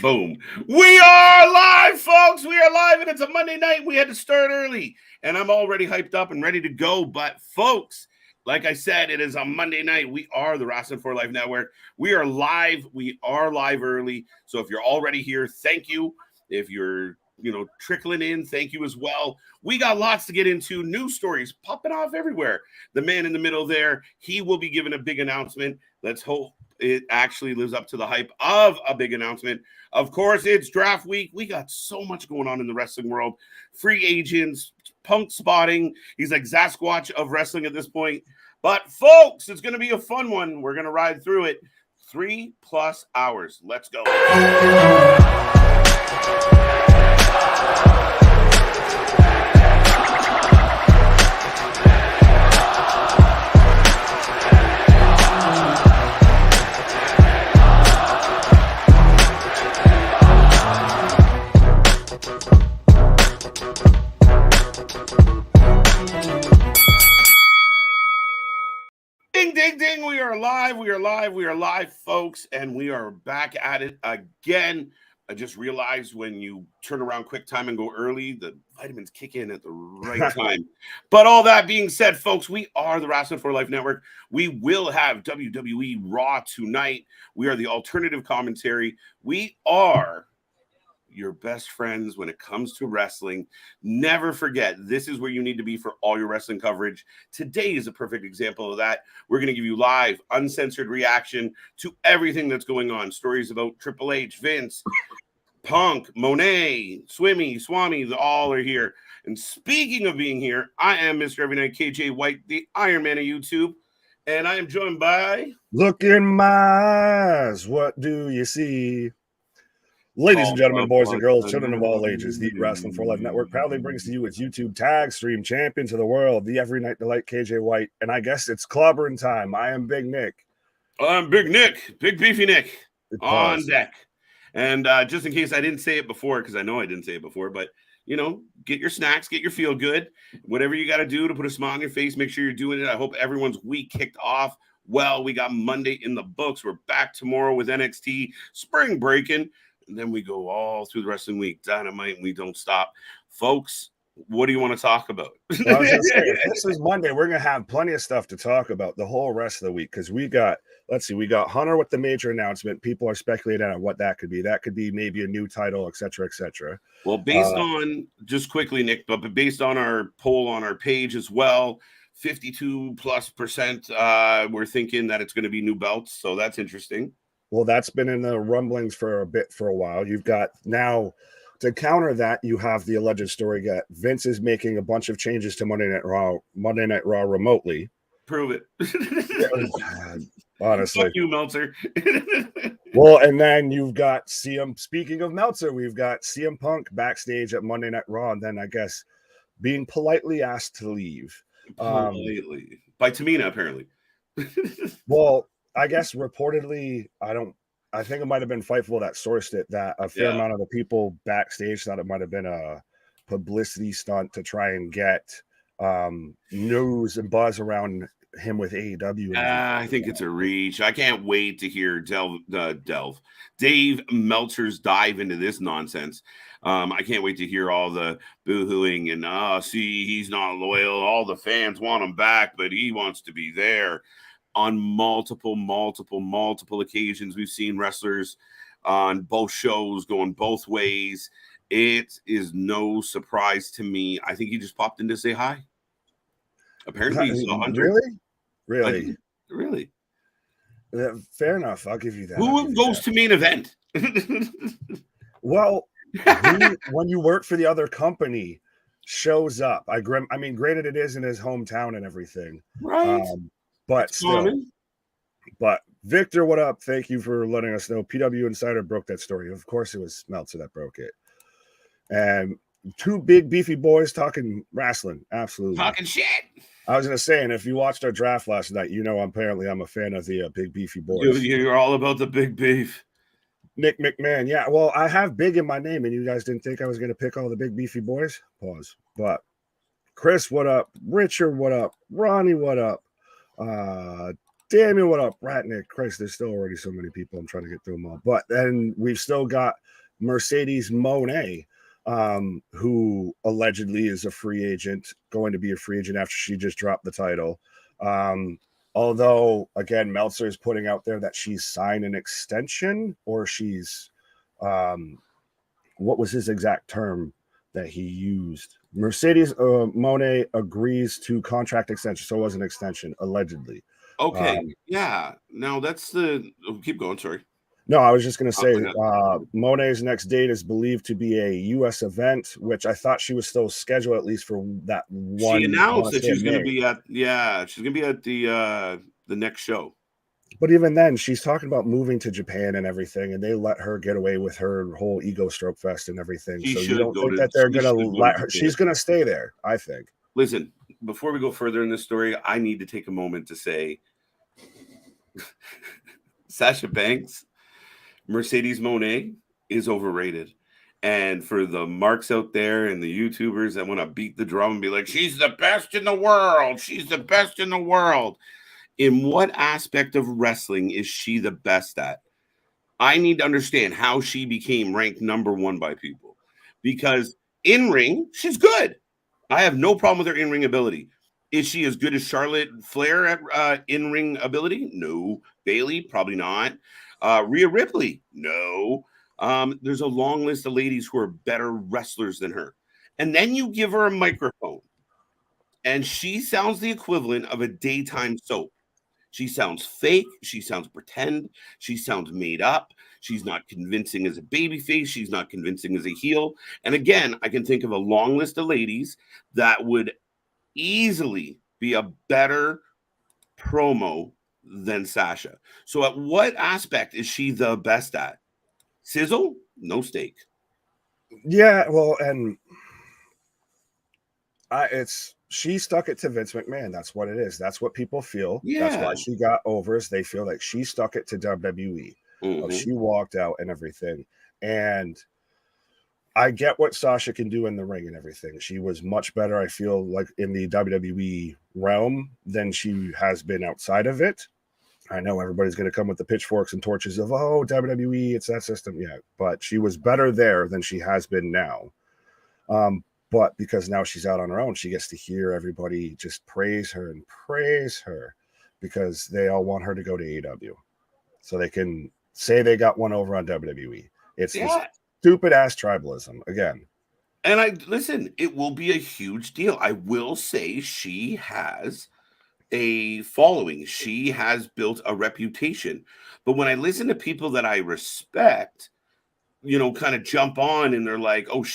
Boom. We are live, folks. We are live, and it's a Monday night. We had to start early, and I'm already hyped up and ready to go. But, folks, like I said, it is a Monday night. We are the Wrasslin for Life Network. We are live. We are live early. So if you're already here, thank you. If you're trickling in, thank you as well. We got lots to get into. News stories popping off everywhere. The man in the middle there, he will be giving a big announcement. Let's hope it actually lives up to the hype of a big announcement. Of course, it's draft week. We got so much going on in the wrestling world. Free agents, Punk spotting. He's like Sasquatch of wrestling at this point. But, folks, it's going to be a fun one. We're going to ride through it. 3+ hours. Let's go. Ding, ding, ding. We are live. We are live. We are live, folks. And we are back at it again. I just realized when you turn around quick time and go early, the vitamins kick in at the right time. But all that being said, folks, we are the Wrasslin for Life Network. We will have WWE RAW tonight. We are the alternative commentary. We are your best friends when it comes to wrestling. Never forget, this is where you need to be for all your wrestling coverage. Today is a perfect example of that. We're going to give you live, uncensored reaction to everything that's going on. Stories about Triple H, Vince, Punk, Monet, Swami, all are here. And speaking of being here, I am Mr. Every Night KJ White, the Iron Man of YouTube. And I am joined by... Look in my eyes, what do you see? Ladies and gentlemen, boys and girls, children of all ages, the Wrasslin for Life Network proudly brings to you its YouTube tag stream champions of the world, the Every Night Delight KJ White, and I guess it's clobbering time. I am Big Nick. I'm Big Nick, Big Beefy Nick, on deck. And just in case I didn't say it before, because I know I didn't say it before, but, get your snacks, get your feel good, whatever you got to do to put a smile on your face, make sure you're doing it. I hope everyone's week kicked off well. We got Monday in the books. We're back tomorrow with NXT spring breaking. And then we go all through the wrestling week. Dynamite, and we don't stop. Folks, what do you want to talk about? Well, I was going to say, if this is Monday, we're going to have plenty of stuff to talk about the whole rest of the week because we got Hunter with the major announcement. People are speculating on what that could be. That could be maybe a new title, et cetera, et cetera. Well, based on, just quickly, Nick, but based on our poll on our page as well, 52+%, we're thinking that it's going to be new belts. So that's interesting. Well, that's been in the rumblings for a while. You've got now to counter that, you have the alleged story that Vince is making a bunch of changes to Monday Night Raw remotely. Prove it. Honestly. Fuck you, Meltzer. Well, and then you've got speaking of Meltzer, we've got CM Punk backstage at Monday Night Raw, and then I guess being politely asked to leave. Politely. By Tamina, apparently. Well, I guess reportedly, I think it might have been Fightful that sourced it, that a fair amount of the people backstage thought it might have been a publicity stunt to try and get news and buzz around him with AEW. I think it's a reach. I can't wait to hear Dave Meltzer's dive into this nonsense. I can't wait to hear all the boo-hooing and, see, he's not loyal. All the fans want him back, but he wants to be there. On multiple occasions, we've seen wrestlers on both shows going both ways. It is no surprise to me. I think he just popped in to say hi. Apparently, he's 100. Really? Really? Fair enough. I'll give you that. Who goes to main event? Well, when you work for the other company, shows up. I mean, granted, it is in his hometown and everything. Right. But still, but Victor, what up? Thank you for letting us know. PW Insider broke that story. Of course, it was Meltzer that broke it. And two big beefy boys talking wrestling. Absolutely. Talking shit. I was going to say, and if you watched our draft last night, apparently I'm a fan of the big beefy boys. You're all about the big beef. Nick McMahon. Yeah, well, I have big in my name, and you guys didn't think I was going to pick all the big beefy boys? Pause. But Chris, what up? Richard, what up? Ronnie, what up? Damien, what up? Ratnick, Christ, there's still already so many people. I'm trying to get through them all. But then we've still got Mercedes Monet, who allegedly is a free agent, going to be a free agent after she just dropped the title. Although, again, Meltzer is putting out there that she's signed an extension, or she's, what was his exact term that he used? Mercedes Monet agrees to contract extension. So it was an extension, allegedly. Okay. Yeah. No, that's the keep going. Sorry. No, I was just going to say Monet's next date is believed to be a U.S. event, which I thought she was still scheduled at least for that one. She announced that she's going to be at she's going to be at the next show. But even then, she's talking about moving to Japan and everything, and they let her get away with her whole ego stroke fest and everything. So you don't think that they're going to let her? She's going to stay there, I think. Listen, before we go further in this story, I need to take a moment to say Sasha Banks, Mercedes Monet is overrated. And for the marks out there and the YouTubers that want to beat the drum and be like, she's the best in the world. She's the best in the world. In what aspect of wrestling is she the best at? I need to understand how she became ranked #1 by people. Because in ring, she's good. I have no problem with her in-ring ability. Is she as good as Charlotte Flair at in-ring ability? No. Bailey? Probably not. Rhea Ripley? No. There's a long list of ladies who are better wrestlers than her. And then you give her a microphone, and she sounds the equivalent of a daytime soap. She sounds fake. She sounds pretend. She sounds made up. She's not convincing as a babyface. She's not convincing as a heel. And again, I can think of a long list of ladies that would easily be a better promo than Sasha. So at what aspect is she the best at? Sizzle? No steak. Yeah, well, and she stuck it to Vince McMahon. That's what it is. That's what people feel. Yeah. That's why she got overs. They feel like she stuck it to WWE. Mm-hmm. She walked out and everything. And I get what Sasha can do in the ring and everything. She was much better, I feel like, in the WWE realm than she has been outside of it. I know everybody's going to come with the pitchforks and torches of, oh, WWE, it's that system. Yeah, but she was better there than she has been now. But because now she's out on her own, she gets to hear everybody just praise her because they all want her to go to AEW. So they can say they got one over on WWE. It's this stupid ass tribalism again. And it will be a huge deal. I will say she has a following. She has built a reputation. But when I listen to people that I respect, kind of jump on and they're like, oh,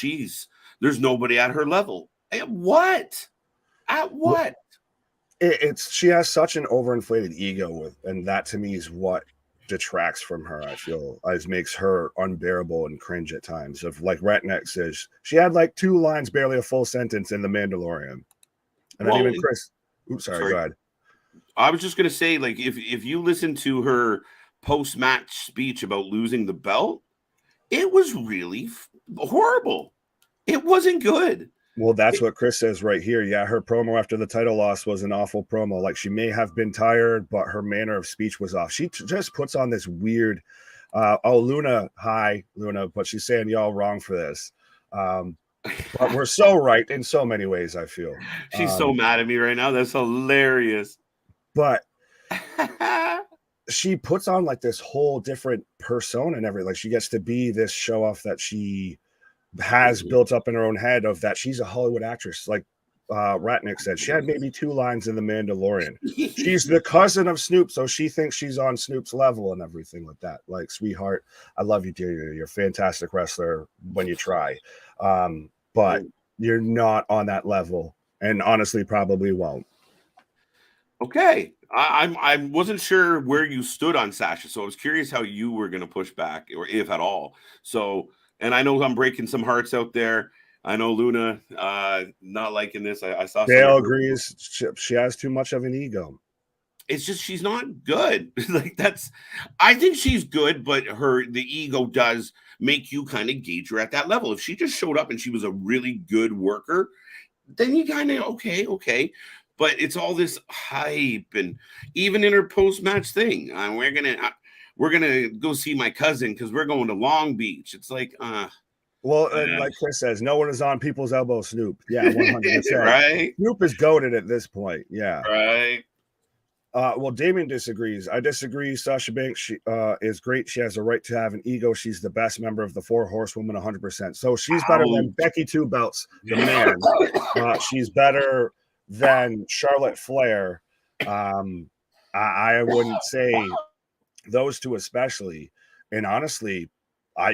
there's nobody at her level. At what? She has such an overinflated ego and that to me is what detracts from her. I feel makes her unbearable and cringe at times. Of like Ratneck says, she had like 2 lines, barely a full sentence in The Mandalorian. And then even Chris, sorry, go ahead. I was just gonna say, like, if you listen to her post-match speech about losing the belt, it was really horrible. It wasn't good. Well, that's what Chris says right here. Yeah, her promo after the title loss was an awful promo. Like, she may have been tired, but her manner of speech was off. She just puts on this weird, Luna, hi, Luna, but she's saying y'all wrong for this. But we're so right in so many ways, I feel. She's so mad at me right now. That's hilarious. But she puts on like this whole different persona and everything. Like, she gets to be this show off that she has built up in her own head of that she's a Hollywood actress. Like Ratnick said, she had maybe 2 lines in The Mandalorian. She's the cousin of Snoop, so she thinks she's on Snoop's level and everything like that. Like, sweetheart, I love you, dear. You're a fantastic wrestler when you try. But you're not on that level, and honestly probably won't. Okay. I wasn't sure where you stood on Sasha, so I was curious how you were going to push back, or if at all. So, and I know I'm breaking some hearts out there. I know Luna not liking this. I saw Dale agrees. She has too much of an ego. It's just she's not good. I think she's good, but the ego does make you kind of gauge her at that level. If she just showed up and she was a really good worker, then you kind of okay. But it's all this hype, and even in her post-match thing, we're gonna go see my cousin because we're going to Long Beach. It's like, well, like Chris says, no one is on people's elbow. Snoop, yeah, 100%. Right? Snoop is goated at this point, yeah. Right. Well, Damien disagrees. I disagree. Sasha Banks is great. She has a right to have an ego. She's the best member of the 4 Horsewomen, 100%. So she's better than Becky Two Belts, the man. She's better than Charlotte Flair. I wouldn't say those two especially. And honestly,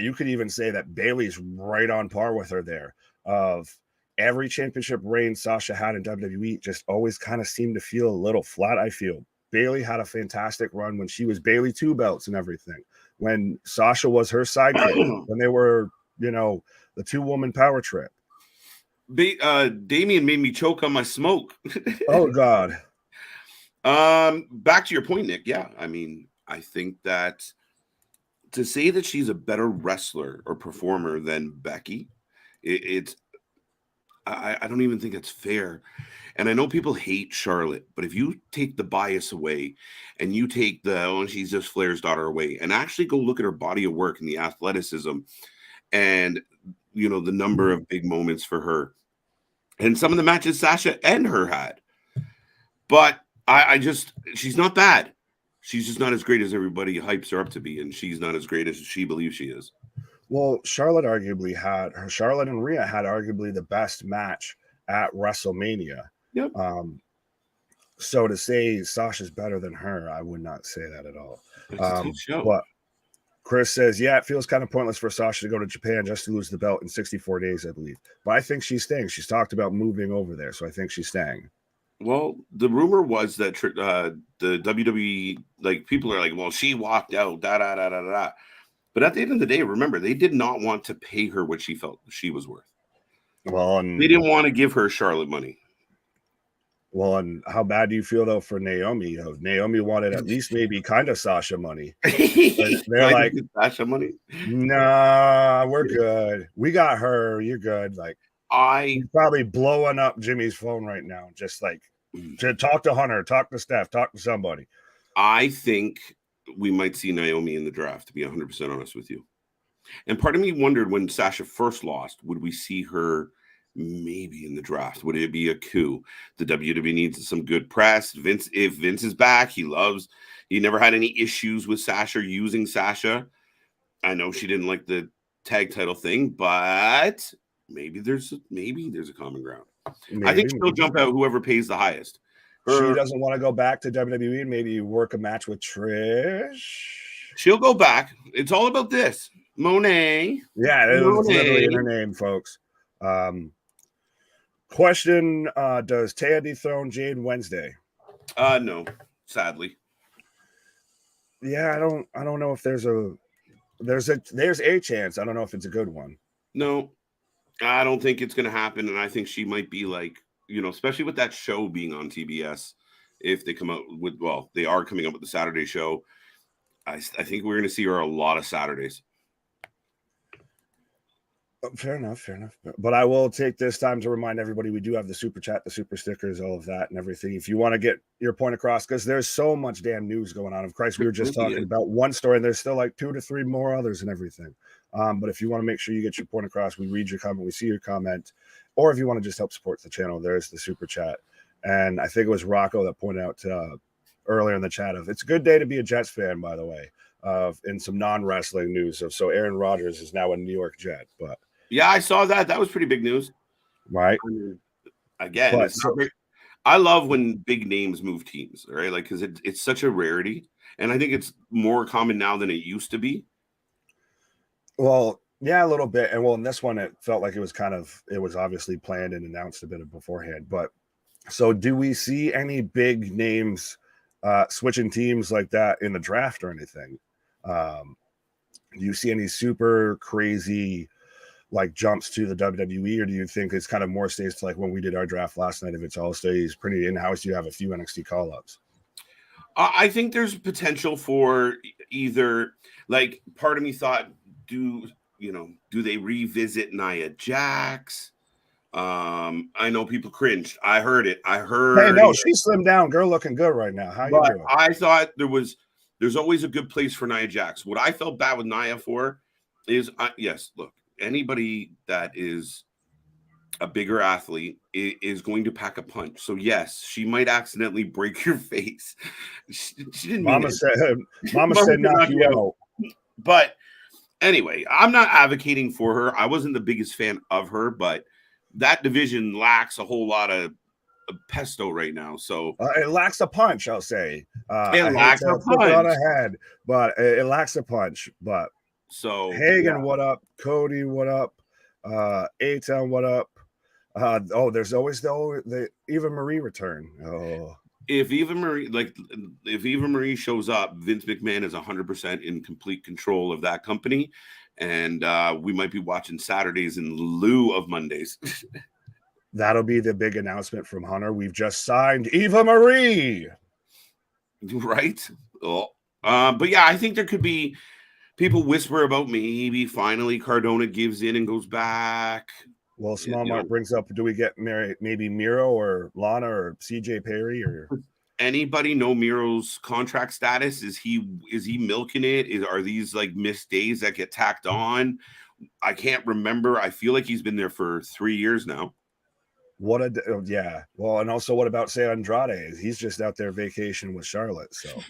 you could even say that Bayley's right on par with her there. Of every championship reign Sasha had in WWE just always kind of seemed to feel a little flat, I feel. Bayley had a fantastic run when she was Bayley Two Belts and everything. When Sasha was her sidekick, when they were, the 2-woman power trip. Damien made me choke on my smoke. Oh, God. Back to your point, Nick. Yeah, I mean, I think that to say that she's a better wrestler or performer than Becky, I don't even think it's fair. And I know people hate Charlotte, but if you take the bias away and you take she's just Flair's daughter away and actually go look at her body of work and the athleticism and, the number of big moments for her and some of the matches Sasha and her had. But she's not bad. She's just not as great as everybody hypes her up to be. And she's not as great as she believes she is. Well, Charlotte and Rhea had arguably the best match at WrestleMania. Yep. So to say Sasha's better than her, I would not say that at all. But Chris says, yeah, it feels kind of pointless for Sasha to go to Japan just to lose the belt in 64 days, I believe. But I think she's staying. She's talked about moving over there, so I think she's staying. Well, the rumor was that the WWE, people are like, well, she walked out, da-da-da-da-da. But at the end of the day, remember, they did not want to pay her what she felt she was worth. Well, they didn't want to give her Charlotte money. Well, and how bad do you feel, though, for Naomi? Naomi wanted at least maybe kind of Sasha money. They're like, Sasha money? Nah, we're good. We got her. You're good. He's probably blowing up Jimmy's phone right now. Just to talk to Hunter, talk to Steph, talk to somebody. I think we might see Naomi in the draft, to be 100% honest with you. And part of me wondered when Sasha first lost, would we see her maybe in the draft? Would it be a coup? The WWE needs some good press. If Vince is back, he never had any issues with Sasha using Sasha. I know she didn't like the tag title thing, but maybe there's a common ground. I think she'll jump out whoever pays the highest. She doesn't want to go back to WWE and maybe work a match with Trish. She'll go back. It's all about this. Monet. Yeah, it's literally in her name, folks. Question, does Taya dethrone Jade Wednesday? No, sadly. Yeah, I don't know if there's a chance. I don't know if it's a good one. No, I don't think it's going to happen. And I think she might be especially with that show being on TBS, if they come out with, they are coming up with the Saturday show. I think we're going to see her a lot of Saturdays. Fair enough. But I will take this time to remind everybody we do have the super chat, the super stickers, all of that and everything. If you want to get your point across, because there's so much damn news going on. Of Christ, we were just talking about one story and there's still 2 to 3 more others and everything. But if you want to make sure you get your point across, we read your comment, we see your comment. Or if you want to just help support the channel, there's the super chat. And I think it was Rocco that pointed out earlier in the chat it's a good day to be a Jets fan, by the way, in some non-wrestling news. So Aaron Rodgers is now a New York Jet. But yeah, I saw that. That was pretty big news. Right. Again, I love when big names move teams, right? Because it's such a rarity. And I think it's more common now than it used to be. Well, yeah, a little bit. And in this one, it felt like it was obviously planned and announced a bit beforehand. But so do we see any big names switching teams like that in the draft or anything? Do you see any super crazy jumps to the WWE, or do you think it's kind of more stays to when we did our draft last night? If it's all stays pretty in-house, you have a few NXT call-ups. I think there's potential for either part of me thought, do they revisit Nia Jax? I know people cringed. I heard it. Hey, no, she slimmed down. Girl looking good right now. How you But doing? I thought there's always a good place for Nia Jax. What I felt bad with Nia for is, yes, look, anybody that is a bigger athlete is going to pack a punch. So yes, she might accidentally break your face. She didn't mean Mama it. said, Mama said, said knock you out. But anyway, I'm not advocating for her. I wasn't the biggest fan of her, but that division lacks a whole lot of pesto right now. So it lacks a punch, I'll say. it I hate lacks to a flip it on punch. a head, but it lacks a punch. But So Hagen, what up? Cody, what up? A-Town, what up? There's always the Eva Marie return. Oh, if Eva Marie shows up, Vince McMahon is 100% in complete control of that company, and we might be watching Saturdays in lieu of Mondays. That'll be the big announcement from Hunter. We've just signed Eva Marie, right? But yeah, I think there could be people whisper about maybe finally Cardona gives in and goes back. Well, Small Mark brings up, do we get maybe Miro or Lana or CJ Perry or anybody know Miro's contract status? Is he milking it? Are these like missed days that get tacked on? I can't remember. I feel like he's been there for 3 years now. Yeah. Well, and also what about say Andrade? He's just out there vacation with Charlotte. So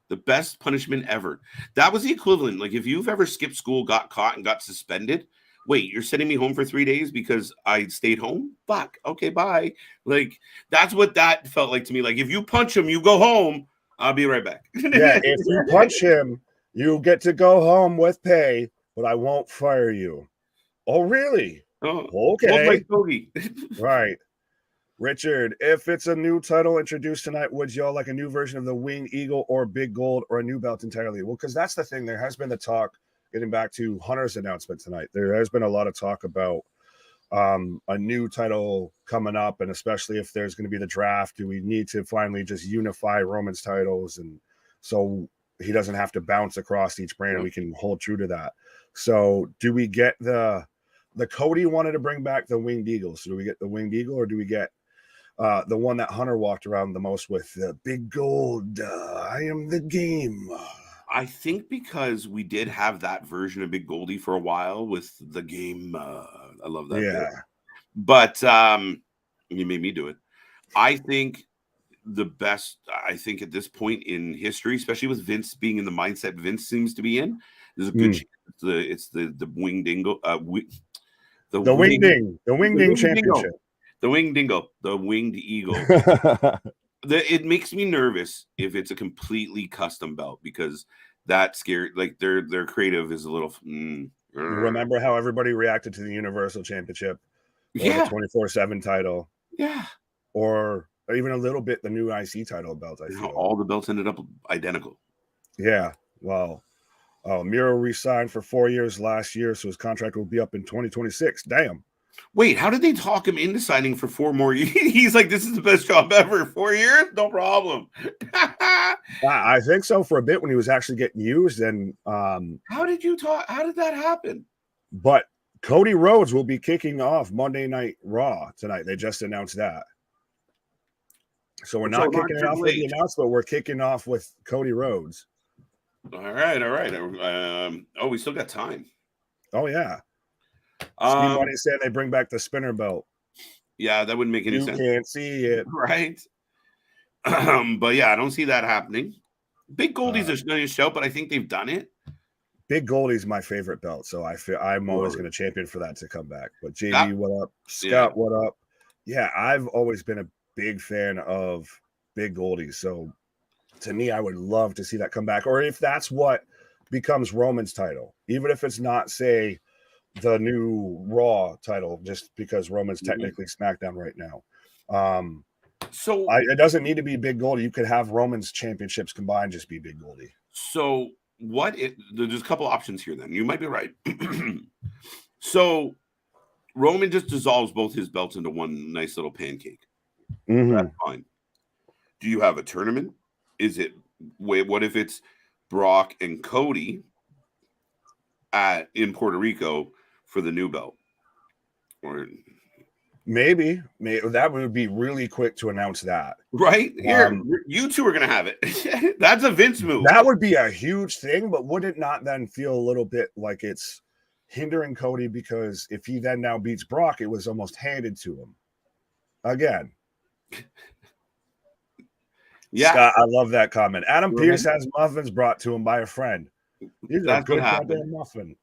the best punishment ever. That was the equivalent. Like if you've ever skipped school, got caught, and got suspended. Wait, you're sending me home for 3 days because I stayed home? Fuck. Okay, bye. Like that's what that felt like to me. Like if you punch him, you go home. I'll be right back. Yeah, if you punch him, you get to go home with pay, but I won't fire you. Oh, really? Oh, okay. My right. Richard, if it's a new title introduced tonight, would y'all like a new version of the Winged Eagle or Big Gold or a new belt entirely? Well, because that's the thing. There has been the talk, getting back to Hunter's announcement tonight, there has been a lot of talk about a new title coming up, and especially if there's going to be the draft, do we need to finally just unify Roman's titles, and so he doesn't have to bounce across each brand, and we can hold true to that. So do we get the Cody wanted to bring back the Winged Eagle, so do we get the Winged Eagle, or do we get the one that Hunter walked around the most with, the Big Gold, I am the game? I think because we did have that version of Big Goldie for a while with the game. I love that. Yeah. Bit. But you made me do it. I think the best, I think at this point in history, especially with Vince being in the mindset Vince seems to be in, there's a good chance it's the Winged Dingo. The Winged Ding Championship. The Winged Dingo. The Winged Eagle. It makes me nervous if it's a completely custom belt because that scared, like their creative is a little. You remember how everybody reacted to the Universal Championship, or the 24/7 title, or even a little bit the new IC title belt. I feel all the belts ended up identical. Yeah, well, Miro re-signed for 4 years last year, so his contract will be up in 2026. Damn. Wait, how did they talk him into signing for 4 more years? He's like, this is the best job ever. 4 years? No problem. I think so for a bit when he was actually getting used. And how did that happen? But Cody Rhodes will be kicking off Monday Night Raw tonight. They just announced that. So we're not kicking it off with the announcement. We're kicking off with Cody Rhodes. All right. We still got time. Oh, yeah. Steve Money said they bring back the spinner belt. Yeah, that wouldn't make any sense. You can't see it. Right. But yeah, I don't see that happening. Big Goldie's a nice show, but I think they've done it. Big Goldie's my favorite belt, so I feel I'm always going to champion for that to come back. But JB, what up? Scott, what up? Yeah, I've always been a big fan of Big Goldie. So to me, I would love to see that come back. Or if that's what becomes Roman's title, even if it's not, say, the new Raw title, just because Roman's technically SmackDown right now. So it doesn't need to be Big Goldie. You could have Roman's championships combined, just be Big Goldie. So there's a couple options here then. You might be right. So Roman just dissolves both his belts into one nice little pancake. That's fine. Do you have a tournament? What if it's Brock and Cody in Puerto Rico for the new belt? Or Maybe that would be really quick to announce that. Right here, you two are gonna have it. That's a Vince move. That would be a huge thing, but would it not then feel a little bit like it's hindering Cody, because if he then now beats Brock, it was almost handed to him again. Yeah, Scott, I love that comment. Adam Pearce has muffins brought to him by a friend. These are good goddamn muffin.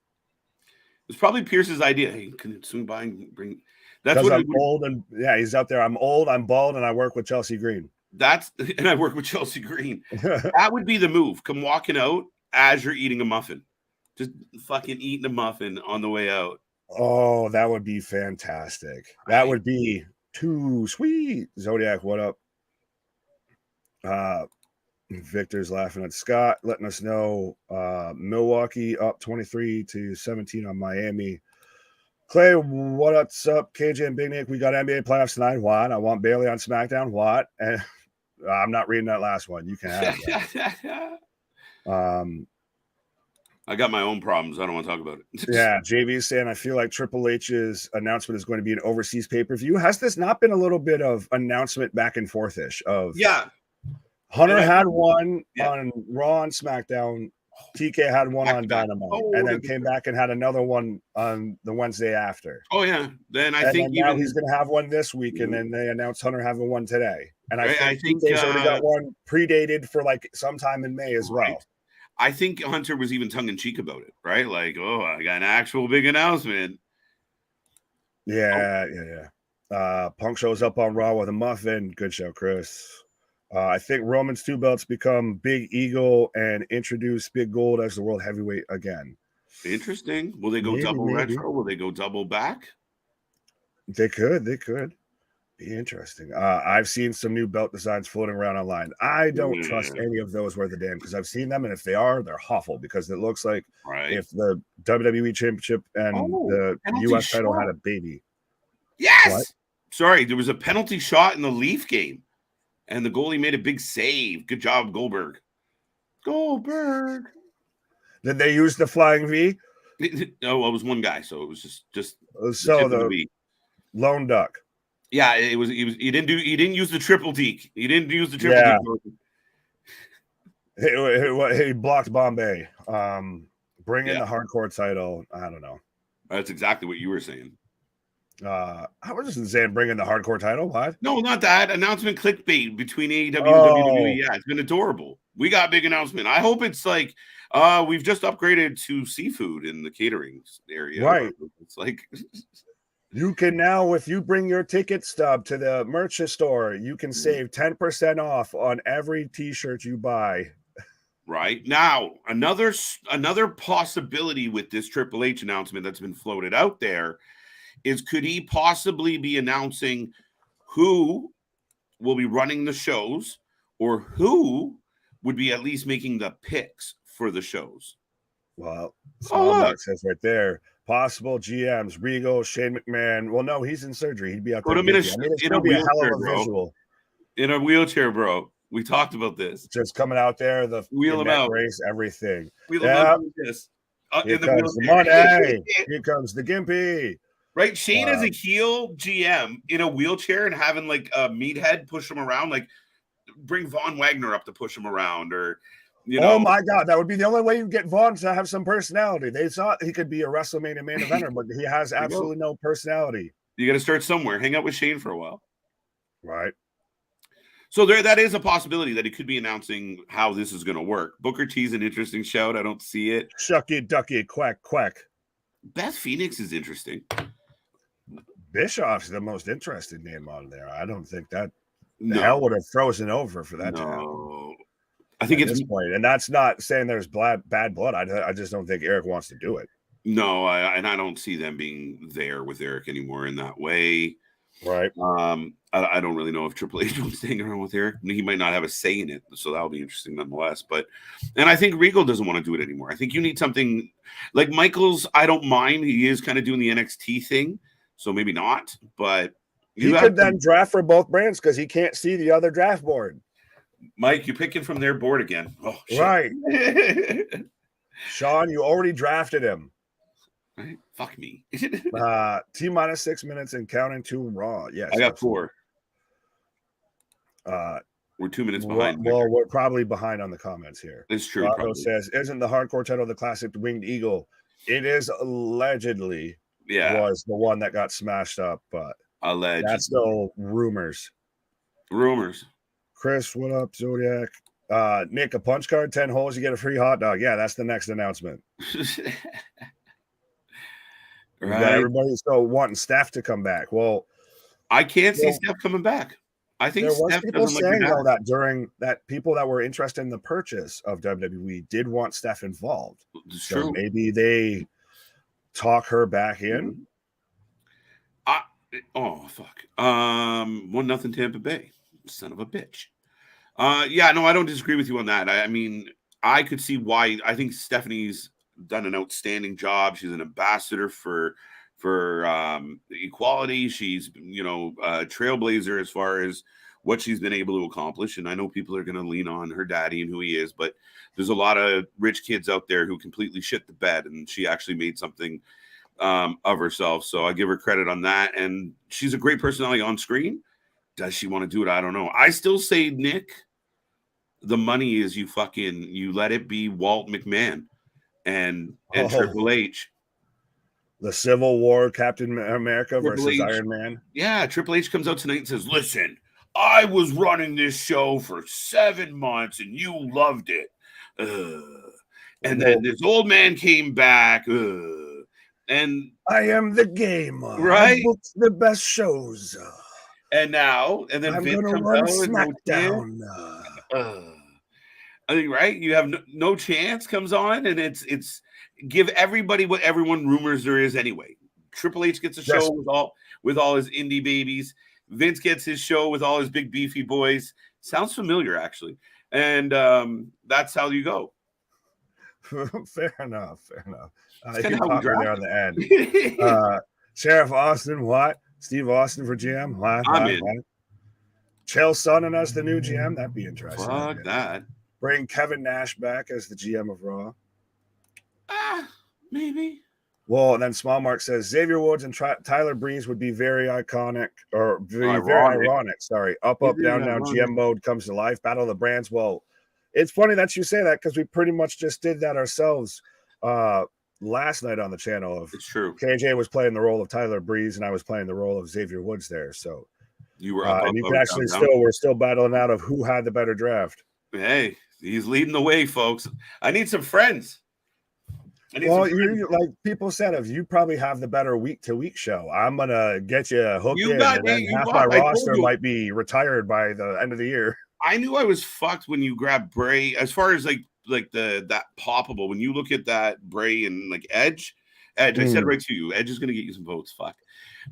It's probably Pierce's idea. Hey, can you swing by and bring? That's what I'm old and he's out there. I'm old, I'm bald, and I work with Chelsea Green. And I work with Chelsea Green. That would be the move. Come walking out as you're eating a muffin. Just fucking eating a muffin on the way out. Oh, that would be fantastic. That would be too sweet. Zodiac, what up? Victor's laughing at Scott, letting us know Milwaukee up 23-17 on Miami. Clay, what's up? KJ and Big Nick, we got NBA playoffs tonight. What? I want Bailey on SmackDown. What? And I'm not reading that last one. You can have that. I got my own problems. I don't want to talk about it. Yeah, JV is saying, I feel like Triple H's announcement is going to be an overseas pay-per-view. Has this not been a little bit of announcement back and forth-ish of Hunter had one on Raw and SmackDown. TK had one on Dynamite, and then came back and had another one on the Wednesday after. Oh yeah, then I think now he's going to have one this week, and then they announced Hunter having one today. And I think TK's already got one predated for like sometime in May as well. I think Hunter was even tongue in cheek about it, right? Like, oh, I got an actual big announcement. Yeah. Punk shows up on Raw with a muffin. Good show, Chris. I think Roman's 2 belts become Big Eagle and introduce Big Gold as the world heavyweight again. Interesting. Will they go double retro? Will they go double back? They could. Be interesting. I've seen some new belt designs floating around online. I don't trust any of those worth a damn, because I've seen them, and if they are, they're awful, because it looks like if the WWE Championship and the US title had a baby. Yes. What? Sorry, there was a penalty shot in the Leaf game. And the goalie made a big save. Good job, Goldberg. Did they use the flying V? No, it was one guy, so it was just the lone duck. Yeah, it was. He didn't use the triple deke. He didn't use the triple deke. He blocked Bombay. Bring in the hardcore title. I don't know. That's exactly what you were saying. I was just saying bring in the hardcore title. What? No, not that. Announcement clickbait between AEW and WWE. Yeah, it's been adorable. We got a big announcement. I hope it's like we've just upgraded to seafood in the catering area. Right. It's like you can now, if you bring your ticket stub to the merch store, you can save 10% off on every t-shirt you buy. Right. Now, another possibility with this Triple H announcement that's been floated out there is, could he possibly be announcing who will be running the shows, or who would be at least making the picks for the shows? Well, that says right there, possible GMs, Regal, Shane McMahon. Well, no, he's in surgery. He'd be out there. Put him in a wheelchair, bro. We talked about this. Just coming out there, the wheel him out, race, everything. Wheel him out like this. Here comes the Monet. Here comes the Gimpy. Right, Shane as a heel GM in a wheelchair and having like a meathead push him around, like bring Von Wagner up to push him around, or Oh my God, that would be the only way you get Von to have some personality. They thought he could be a WrestleMania main eventer, but he has absolutely no personality. You got to start somewhere. Hang out with Shane for a while, right? So that is a possibility that he could be announcing how this is going to work. Booker T's an interesting shout. I don't see it. Shucky ducky quack quack. Beth Phoenix is interesting. Bischoff's the most interesting name on there. I don't think that the hell would have frozen over for that to happen. I think it's point, and that's not saying there's bad blood. I just don't think Eric wants to do it. No, I don't see them being there with Eric anymore in that way. Right. I don't really know if Triple H wants to hang around with Eric. He might not have a say in it, so that'll be interesting nonetheless. And I think Regal doesn't want to do it anymore. I think you need something like Michaels. I don't mind. He is kind of doing the NXT thing, so maybe not. But he could then draft for both brands because he can't see the other draft board. Mike, you're picking from their board again. Oh, shit. Right. Sean, you already drafted him. Right? Fuck me. T-minus 6 minutes and counting to Raw. Yes, I got absolutely. 4. We're 2 minutes behind. Well, we're probably behind on the comments here. It's true. Rocco says, "Isn't the hardcore title the classic Winged Eagle?" It is allegedly was the one that got smashed up, but that's still rumors. Chris, what up, Zodiac? Nick, a punch card, 10 holes, you get a free hot dog. Yeah, that's the next announcement. Right. Got everybody still wanting Steph to come back. Well, I can't see Steph coming back. I think there was Steph people saying though that during that people that were interested in the purchase of WWE did want Steph involved. It's so true. Maybe they talk her back in. Oh fuck. 1-0 Tampa Bay. Son of a bitch. Yeah, no, I don't disagree with you on that. I mean, I could see why. I think Stephanie's done an outstanding job. She's an ambassador for equality. She's, a trailblazer as far as what she's been able to accomplish. And I know people are going to lean on her daddy and who he is, but there's a lot of rich kids out there who completely shit the bed, and she actually made something of herself. So I give her credit on that. And she's a great personality on screen. Does she want to do it? I don't know. I still say, Nick, the money is you let it be Walt McMahon and Triple H. The Civil War, Captain America versus Iron Man. Yeah, Triple H comes out tonight and says, "Listen, I was running this show for 7 months and you loved it. And then this old man came back. And I am the game. Right? I booked the best shows. And then I'm Vince gonna comes run out SmackDown. I think, right? You have no chance comes on, and it's give everybody what everyone rumors there is anyway. Triple H gets a show with all his indie babies. Vince gets his show with all his big beefy boys. Sounds familiar, actually. And that's how you go. Fair enough. You can talk there on the end. Sheriff Austin, what? Steve Austin for GM? I'm in. Chael Sonnen as the new GM? That'd be interesting. Fuck that. Bring Kevin Nash back as the GM of Raw. Maybe. Well, and then Small Mark says Xavier Woods and Tyler Breeze would be very iconic or very ironic. Sorry. Up, down, down. GM mode comes to life. Battle of the Brands. Well, it's funny that you say that because we pretty much just did that ourselves last night on the channel. It's true. KJ was playing the role of Tyler Breeze and I was playing the role of Xavier Woods there. So you were and you can actually we're still battling out of who had the better draft. Hey, he's leading the way, folks. I need some friends. Well, you like people said, if you probably have the better week-to-week show, I'm gonna get you hooked in, and then half my roster might be retired by the end of the year. I knew I was fucked when you grabbed Bray. As far as like that poppable, when you look at that Bray and like Edge, I said right to you, Edge is gonna get you some votes. Fuck.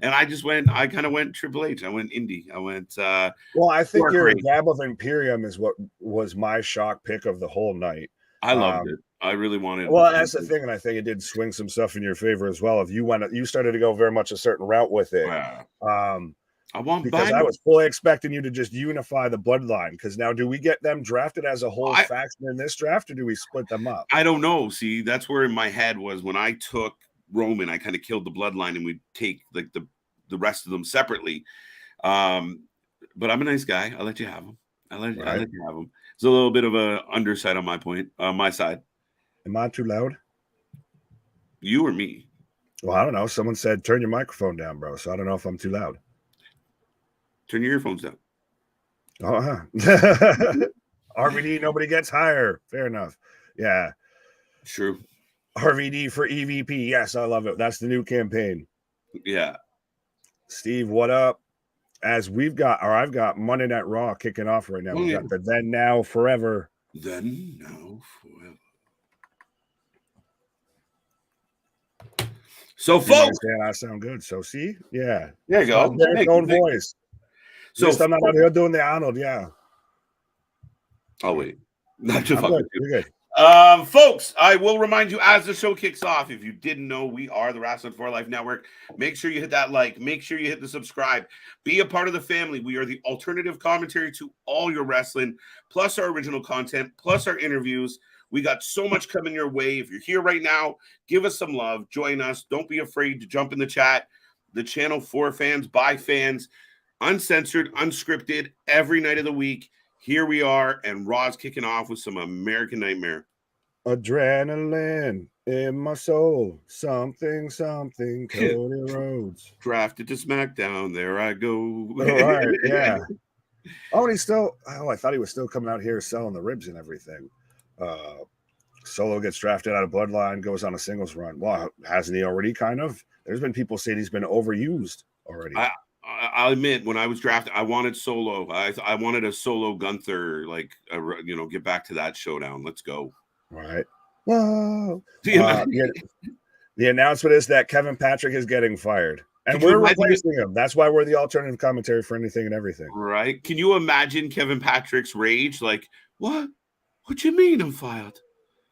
And I kind of went Triple H. I went Indy. I went. Well, I think your grab of Imperium is what was my shock pick of the whole night. I loved it. I really wanted. Well, that's the thing, and I think it did swing some stuff in your favor as well. If you started to go very much a certain route with it. I want because I was fully expecting you to just unify the Bloodline. Because now, do we get them drafted as a whole faction in this draft, or do we split them up? I don't know. See, that's where in my head was when I took Roman, I kind of killed the Bloodline, and we take like the rest of them separately. But I'm a nice guy. I'll let you have them. I'll let you have them. It's a little bit of a underside on my side. Am I too loud? You or me? Well, I don't know. Someone said turn your microphone down, bro. So I don't know if I'm too loud. Turn your earphones down. RVD, nobody gets higher. Fair enough. Yeah. True. RVD for EVP. Yes, I love it. That's the new campaign. Yeah. Steve, what up? As I've got Monday Night Raw kicking off right now. We got the Then Now Forever. Then Now Forever. So, folks, I sound good. So, see, yeah, there you go. Their own voice. So I'm not out here doing the Arnold. Yeah. Oh wait, not too fucking good. Folks, I will remind you as the show kicks off. If you didn't know, we are the Wrasslin for Life Network. Make sure you hit that like. Make sure you hit the subscribe. Be a part of the family. We are the alternative commentary to all your wrestling, plus our original content, plus our interviews. We got so much coming your way. If you're here right now, give us some love. Join us. Don't be afraid to jump in the chat. The channel for fans, by fans, uncensored, unscripted, every night of the week. Here we are, and Raw's kicking off with some American Nightmare. Adrenaline in my soul. Something, Cody Rhodes. Drafted to SmackDown. There I go. All right, yeah. Oh, and he's still. Oh, I thought he was still coming out here selling the ribs and everything. Solo gets drafted out of Bloodline, goes on a singles run. Well, hasn't he already? Kind of. There's been people saying he's been overused already. I'll admit, when I was drafted, I wanted Solo. I wanted a Solo Gunther, like get back to that showdown. Let's go. All right. Whoa. The announcement is that Kevin Patrick is getting fired. And we're replacing him. That's why we're the alternative commentary for anything and everything. Right. Can you imagine Kevin Patrick's rage? Like, what? What you mean I'm fired?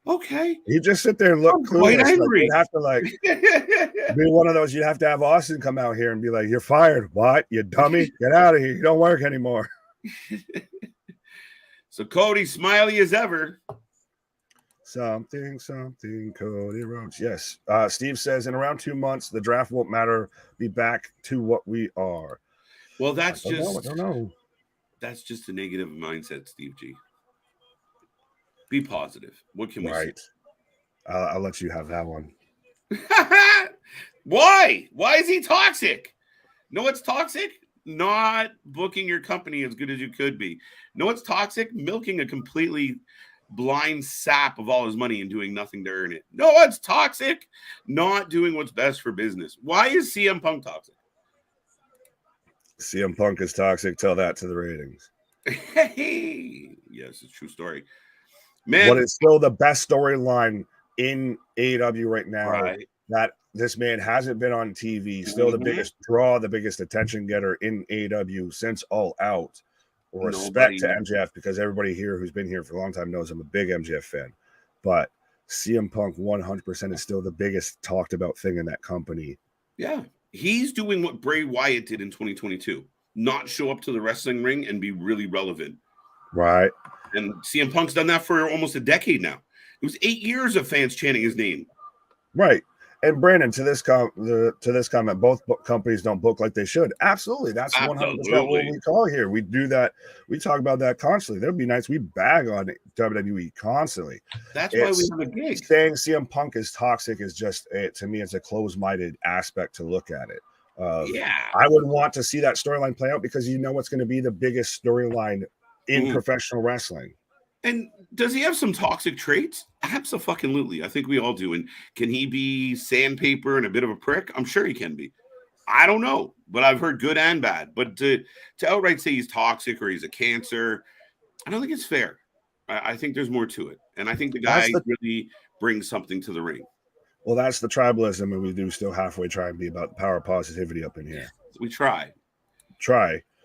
Okay. You just sit there and look quite angry. Like, you'd have to be one of those. You'd have to have Austin come out here and be like, "You're fired. What? You dummy. Get out of here. You don't work anymore." So Cody, smiley as ever. Something, Cody Rhodes. Yes. Steve says in around 2 months, the draft won't matter. Be back to what we are. Well, I don't know. That's just a negative mindset, Steve G. Be positive. What can we say? I'll let you have that one. Why? Why is he toxic? No, what's toxic? Not booking your company as good as you could be. No, what's toxic? Milking a completely blind sap of all his money and doing nothing to earn it. No, what's toxic? Not doing what's best for business. Why is CM Punk toxic? CM Punk is toxic. Tell that to the ratings. Yes, it's a true story. Man, what is still the best storyline in AEW right now? Right. That this man hasn't been on TV. Still the biggest draw, the biggest attention getter in AEW since All Out. Respect to MJF, because everybody here who's been here for a long time knows I'm a big MJF fan. But CM Punk 100% is still the biggest talked about thing in that company. Yeah. He's doing what Bray Wyatt did in 2022. Not show up to the wrestling ring and be really relevant. Right. And CM Punk's done that for almost a decade now. It was 8 years of fans chanting his name. Right. And Brandon, to this comment, both companies don't book like they should. Absolutely. That's 100% what we call here. We do that. We talk about that constantly. There'll be nights we bag on WWE constantly. That's why we have a gig. Saying CM Punk is toxic is just, to me, it's a closed-minded aspect to look at it. I would want to see that storyline play out because you know what's going to be the biggest storyline in professional wrestling. And does he have some toxic traits? Absolutely. I think we all do. And can he be sandpaper and a bit of a prick? I'm sure he can be. I don't know, but I've heard good and bad. But to outright say he's toxic or he's a cancer, I don't think it's fair. I think there's more to it. And I think the guy really brings something to the ring. Well, that's the tribalism, and we do still halfway try and be about the power of positivity up in here. We try.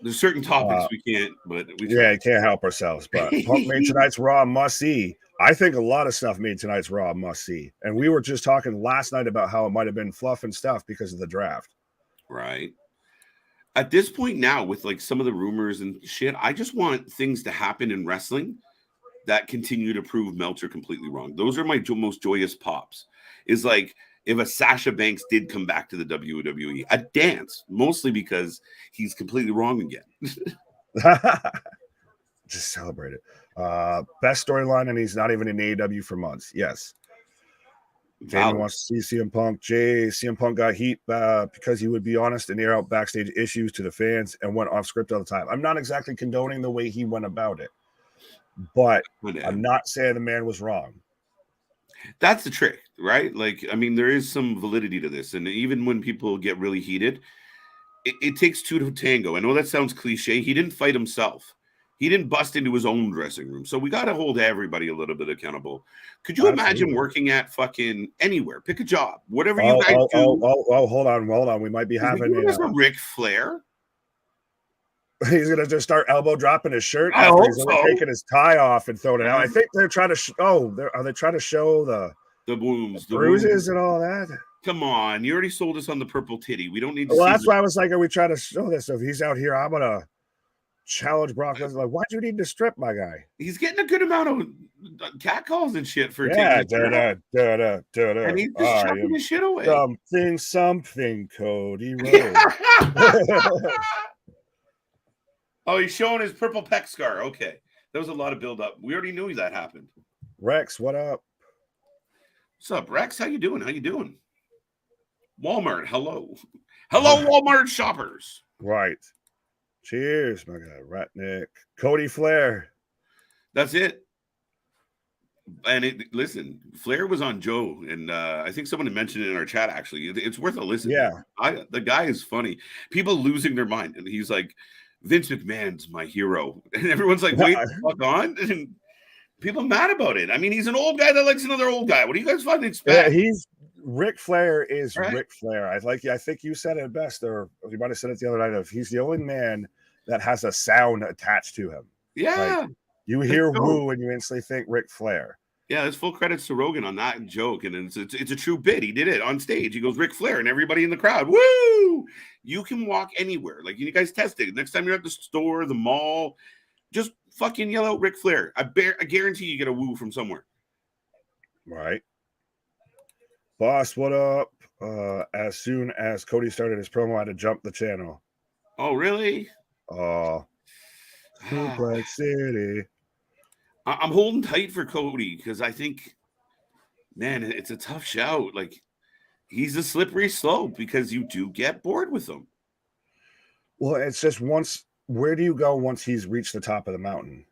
There's certain topics we can't, but we try. Yeah, can't help ourselves. But Punk made tonight's Raw must see. I think a lot of stuff made tonight's Raw must see. And we were just talking last night about how it might have been fluff and stuff because of the draft. Right. At this point now, with like some of the rumors and shit, I just want things to happen in wrestling that continue to prove Meltzer completely wrong. Those are my most joyous pops. Is like if a Sasha Banks did come back to the WWE, a dance, mostly because he's completely wrong again. Just celebrate it. Best storyline, and he's not even in AEW for months. Yes. Jamie wants to see CM Punk. CM Punk got heat because he would be honest and air out backstage issues to the fans and went off script all the time. I'm not exactly condoning the way he went about it, but I'm not saying the man was wrong. That's the trick, right? Like, I mean, there is some validity to this. And even when people get really heated, it takes two to tango. I know that sounds cliche. He didn't fight himself. He didn't bust into his own dressing room. So we got to hold everybody a little bit accountable. Could you imagine working at fucking anywhere? Pick a job, whatever you guys do. Hold on. We might be having a Ric Flair. He's gonna just start elbow dropping his shirt after he's taking his tie off and throwing it out. I think they're trying to. Are they trying to show the wounds, the bruises, and all that? Come on, you already sold us on the purple titty. We don't need to. Well, that's why I was like, are we trying to show this? So if he's out here, I'm gonna challenge Brock Lesnar. Like, why'd you need to strip, my guy? He's getting a good amount of catcalls and shit for Yeah, taking it. And he's just I chucking am his shit away. something, Cody Rhodes. Oh, he's showing his purple pec scar. Okay. There was a lot of buildup. We already knew that happened. Rex, what up? What's up, Rex? How you doing? How you doing? Walmart, hello. Hello, Walmart shoppers. Right. Cheers, my guy. Ratnick. Cody Flair. That's it. And listen, Flair was on Joe, and I think someone had mentioned it in our chat. Actually, it's worth a listen. Yeah, the guy is funny. People losing their mind, and he's like, Vince McMahon's my hero, and everyone's like, wait, fuck on. And people mad about it. I mean, he's an old guy that likes another old guy. What do you guys fucking expect? Yeah, Ric Flair is right. Ric Flair. I think you said it best, or you might have said it the other night. Of he's the only man that has a sound attached to him. Yeah. Like, you hear woo and you instantly think Ric Flair. Yeah, there's full credits to Rogan on that joke, and it's a true bit. He did it on stage. He goes Ric Flair, and everybody in the crowd, woo! You can walk anywhere. Like, you guys test it. Next time you're at the store, the mall, just fucking yell out Ric Flair. I guarantee you get a woo from somewhere. Right. Boss, what up? As soon as Cody started his promo, I had to jump the channel. Oh, really? Oh, Suplex City. I'm holding tight for Cody because I think, man, it's a tough shout. Like, he's a slippery slope because you do get bored with him. Well, it's just where do you go once he's reached the top of the mountain?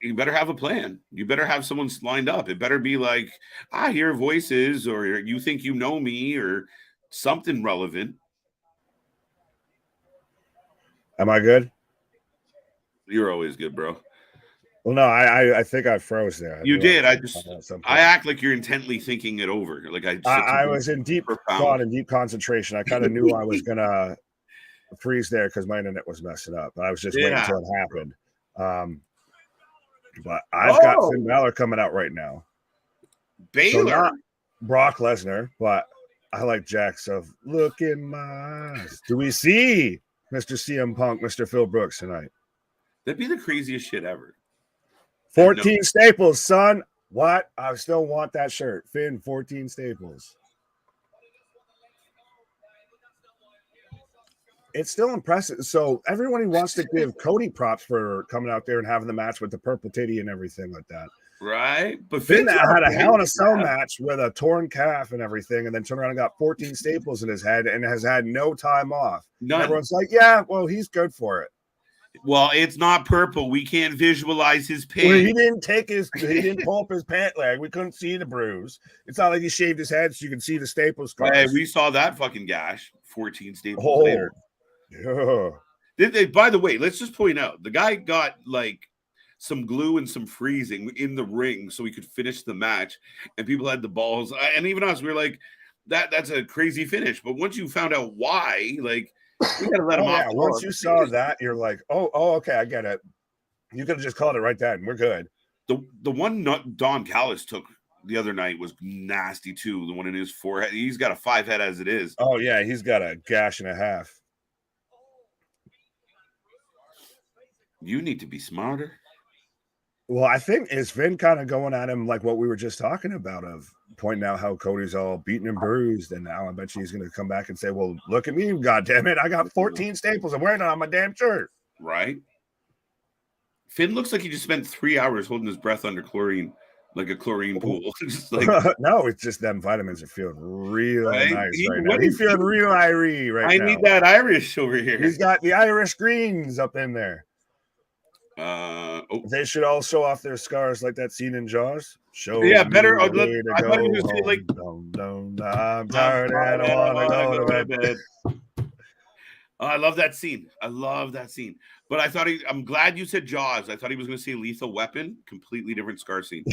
You better have a plan. You better have someone lined up. It better be like, I hear voices, or you think you know me, or something relevant. Am I good? You're always good, bro. Well, no, I think I froze there. You did. I act like you're intently thinking it over. Like I was in deep thought and deep concentration. I kind of knew I was gonna freeze there because my internet was messing up. I was just waiting until it happened. But I've got Finn Balor coming out right now. Baylor, so not Brock Lesnar, but I like Jax of look in my eyes. Do we see Mr. CM Punk, Mr. Phil Brooks tonight? That'd be the craziest shit ever. 14 staples, son. What? I still want that shirt. Finn, 14 staples. It's still impressive. So everyone wants to give Cody props for coming out there and having the match with the purple titty and everything like that. Right. But Finn had a Hell in a Cell match with a torn calf and everything, and then turned around and got 14 staples in his head and has had no time off. None. Everyone's like, yeah, well, he's good for it. Well, it's not purple. We can't visualize his pain. Well, he didn't pull up his pant leg. We couldn't see the bruise. It's not like he shaved his head so you can see the staples. Hey, we saw that fucking gash 14 staples later. Yeah. By the way, let's just point out the guy got like some glue and some freezing in the ring so he could finish the match, and people had the balls, and even us, we were like, that's a crazy finish. But once you found out why, like, we gotta let him off. Yeah, once you saw that, you're like, oh, okay, I get it. You could have just called it right then. We're good. The one Don Callis took the other night was nasty too. The one in his forehead. He's got a 5 head as it is. Oh yeah, he's got a gash and a half. You need to be smarter. Well, I think is Finn kind of going at him like what we were just talking about, of pointing out how Cody's all beaten and bruised, and now I bet you he's going to come back and say, well, look at me, God damn it, I got 14 staples. I'm wearing it on my damn shirt. Right. Finn looks like he just spent 3 hours holding his breath under chlorine, like a chlorine pool. Just like, no, it's just them vitamins are feeling real nice right now. He's feeling real Irish right now. I need that Irish over here. He's got the Irish greens up in there. They should all show off their scars like that scene in Jaws. Better. I'm tired and I want to go to bed. I love that scene. But I'm glad you said Jaws. I thought he was going to say Lethal Weapon. Completely different scar scene.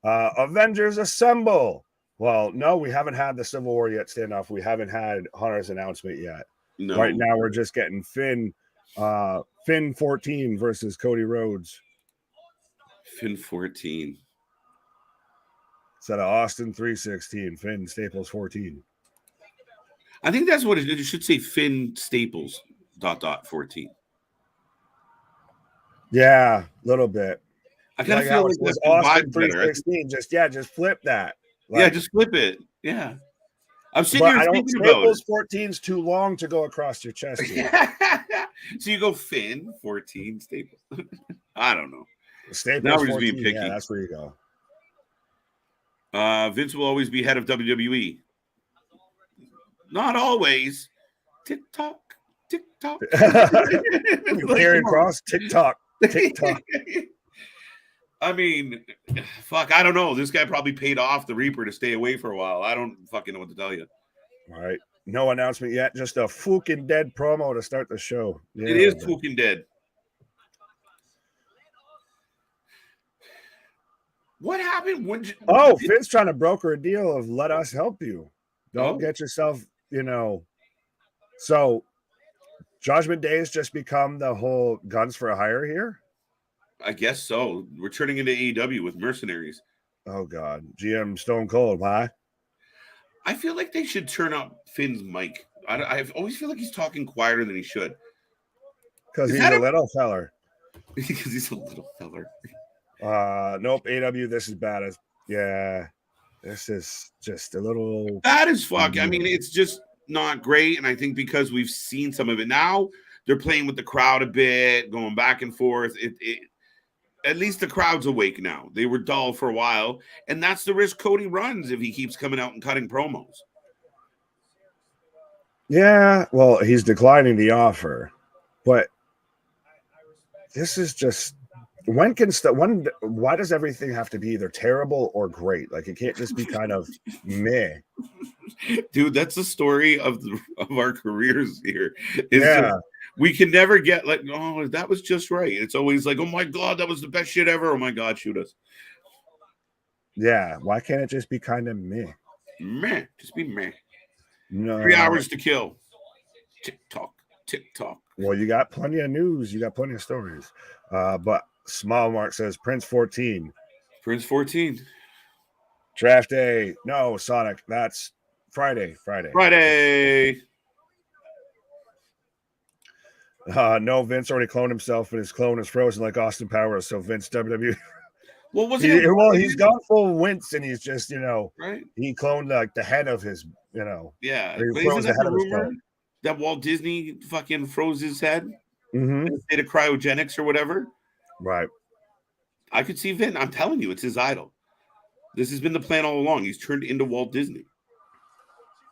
Avengers Assemble. Well, no, we haven't had the Civil War yet standoff. We haven't had Hunter's announcement yet. No. Right now, we're just getting Finn 14 versus Cody Rhodes. Finn 14. Instead of Austin 316, Finn Staples 14. I think that's what it should say. Finn Staples ... 14. Yeah, a little bit. I kind of Like feel how it like was the Austin vibe better. 316. Just flip that. Yeah, Like, just flip it. Yeah. I'm sitting but here I don't. thinking about it. Staples 14 is too long to go across your chest here. So you go Finn 14 Staples. I don't know. Now Staples we're just being 14. picky. Yeah, that's where you go. Vince will always be head of WWE. Not always. Tick tock, tick tock. Carry across TikTok. I mean, fuck, I don't know. This guy probably paid off the Reaper to stay away for a while. I don't fucking know what to tell you. All right. No announcement yet. Just a fucking dead promo to start the show. Yeah, it is fucking dead. What happened? Finn's trying to broker a deal of let us help you. Don't get yourself, So Judgment Day has just become the whole guns for a hire here? I guess so. We're turning into AEW with mercenaries. Oh, God. GM Stone Cold, huh? I feel like they should turn up Finn's mic. I always feel like he's talking quieter than he should. Because he's a little feller. Because he's a little feller. Nope. AW, this is bad. Yeah. This is just a little bad as fuck. I mean, it's just not great. And I think because we've seen some of it now, they're playing with the crowd a bit, going back and forth. At least the crowd's awake now. They were dull for a while. And that's the risk Cody runs if he keeps coming out and cutting promos. Yeah, well, he's declining the offer. But this is just why does everything have to be either terrible or great? Like, it can't just be kind of meh. Dude, that's the story of our careers here. Yeah. We can never get like, oh, that was just right. It's always like, oh my God, that was the best shit ever. Oh my God, shoot us. Yeah. Why can't it just be kind of meh? Meh. Just be meh. No. 3 hours to kill. TikTok. Well, you got plenty of news. You got plenty of stories. But Small Mark says Prince 14. Prince 14. Draft day. No, Sonic. That's Friday. No, Vince already cloned himself, and his clone is frozen like Austin Powers. So Vince WWE. Well, was it? Well, he's gone full Vince, and he's just right. He cloned like the head of his, Yeah, he froze the head of his clone. That Walt Disney fucking froze his head in a state of cryogenics or whatever. Right. I could see Vin. I'm telling you, it's his idol. This has been the plan all along. He's turned into Walt Disney.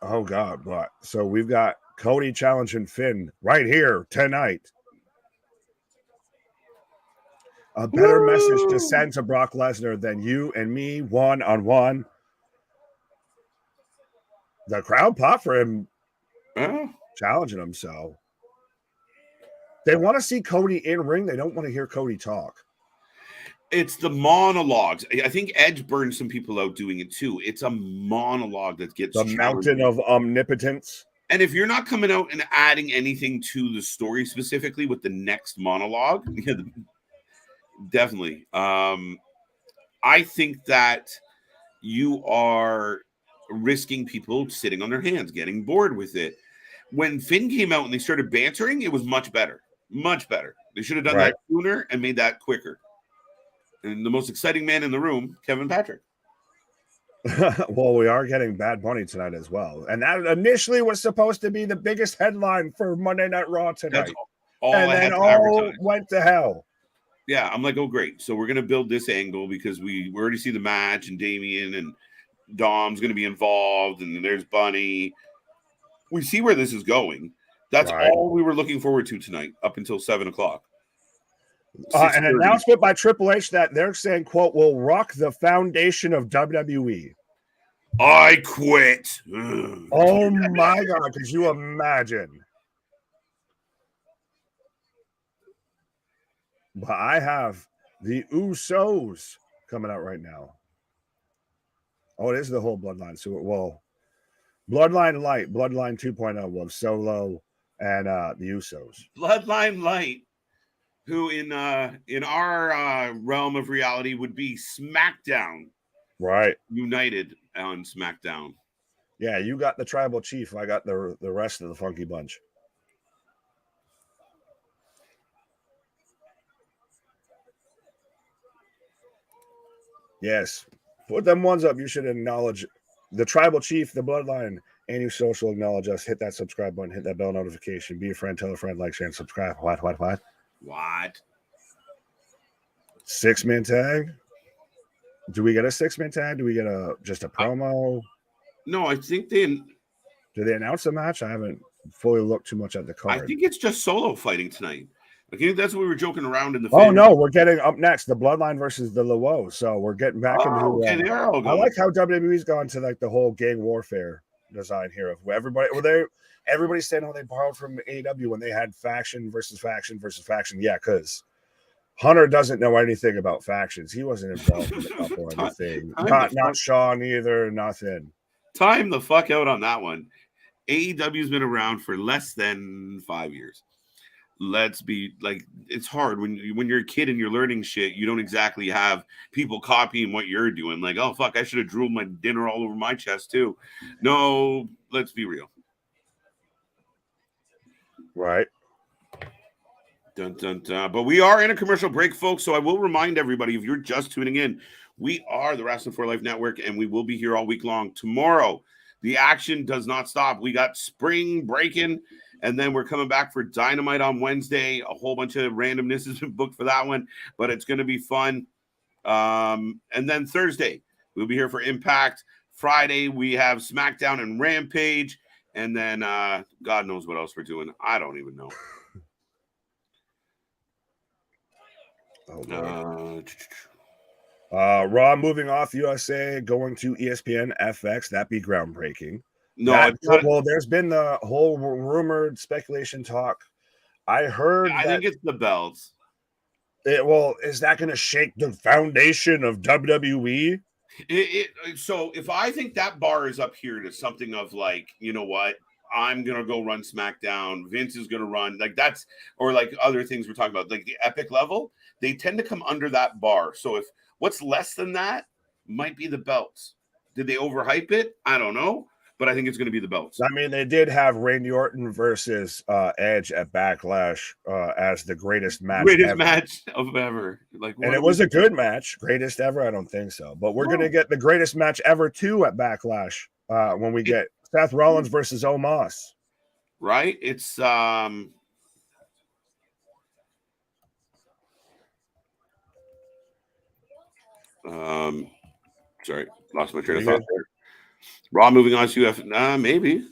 Oh God! What? So we've got Cody challenging Finn right here tonight. A better message to send to Brock Lesnar than you and me one-on-one. The crowd popped for him challenging him. So they want to see Cody in ring. They don't want to hear Cody talk. It's the monologues. I think Edge burned some people out doing it too. It's a monologue that gets the mountain of omnipotence. And if you're not coming out and adding anything to the story specifically with the next monologue, definitely. I think that you are risking people sitting on their hands, getting bored with it. When Finn came out and they started bantering, it was much better. Much better. They should have done that sooner and made that quicker. And the most exciting man in the room, Kevin Patrick. Well, we are getting Bad Bunny tonight as well. And that initially was supposed to be the biggest headline for Monday Night Raw tonight. And then all went to hell. Yeah, I'm like, oh, great. So we're going to build this angle because we already see the match and Damian and Dom's going to be involved. And there's Bunny. We see where this is going. That's all we were looking forward to tonight up until 7 o'clock. An announcement by Triple H that they're saying, quote, will rock the foundation of WWE. I quit. Oh, my God. Could you imagine? But I have the Usos coming out right now. Oh, it is the whole Bloodline. So, well, Bloodline Light, Bloodline 2.0 was Solo and the Usos. Bloodline Light, who in our realm of reality would be SmackDown. Right. United on SmackDown. Yeah, you got the tribal chief. I got the rest of the funky bunch. Yes. Put them ones up. You should acknowledge the tribal chief, the bloodline, and you social acknowledge us. Hit that subscribe button. Hit that bell notification. Be a friend. Tell a friend. Like, share, and subscribe. What? What? 6-man tag? Do we get a 6-man tag? Do we get just a promo? No, I think they... Do they announce the match? I haven't fully looked too much at the card. I think it's just solo fighting tonight. I think that's what we were joking around in the Oh, no, we're getting up next, the Bloodline versus the LAWO. So we're getting back into okay, they are all I like how WWE's gone to like the whole gang warfare design here of everybody's saying, oh, they borrowed from AEW when they had faction versus faction versus faction. Yeah, because Hunter doesn't know anything about factions. He wasn't involved in the couple or anything. Not Sean either, nothing. Time the fuck out on that one. AEW's been around for less than 5 years. Let's be like, it's hard when you're a kid and you're learning shit. You don't exactly have people copying what you're doing. Like, oh fuck, I should have drooled my dinner all over my chest too. No, let's be real. Right. Dun, dun, dun. But we are in a commercial break, folks. So I will remind everybody, if you're just tuning in, we are the Wrasslin for Life Network, and we will be here all week long. Tomorrow, the action does not stop. We got spring breaking. And then we're coming back for Dynamite on Wednesday. A whole bunch of randomness has been booked for that one, but it's going to be fun. And then Thursday, we'll be here for Impact. Friday, we have SmackDown and Rampage. And then God knows what else we're doing. I don't even know. Raw moving off USA, going to ESPN FX. That'd be groundbreaking. No, well, there's been the whole rumored speculation talk. I heard. I think it's the belts. Is that going to shake the foundation of WWE? So if I think that bar is up here to something of like, you know what, I'm gonna go run SmackDown. Vince is gonna run like that's, or like other things we're talking about, like the epic level. They tend to come under that bar. So if what's less than that might be the belts. Did they overhype it? I don't know. But I think it's going to be the belts. I mean, they did have Randy Orton versus Edge at Backlash as the greatest match. Match of ever. And it was a good match. Greatest ever? I don't think so. But we're going to get the greatest match ever, too, at Backlash when we get Seth Rollins versus Omos. Right? It's... Sorry, lost my train of thought there. Raw moving on to UF, maybe.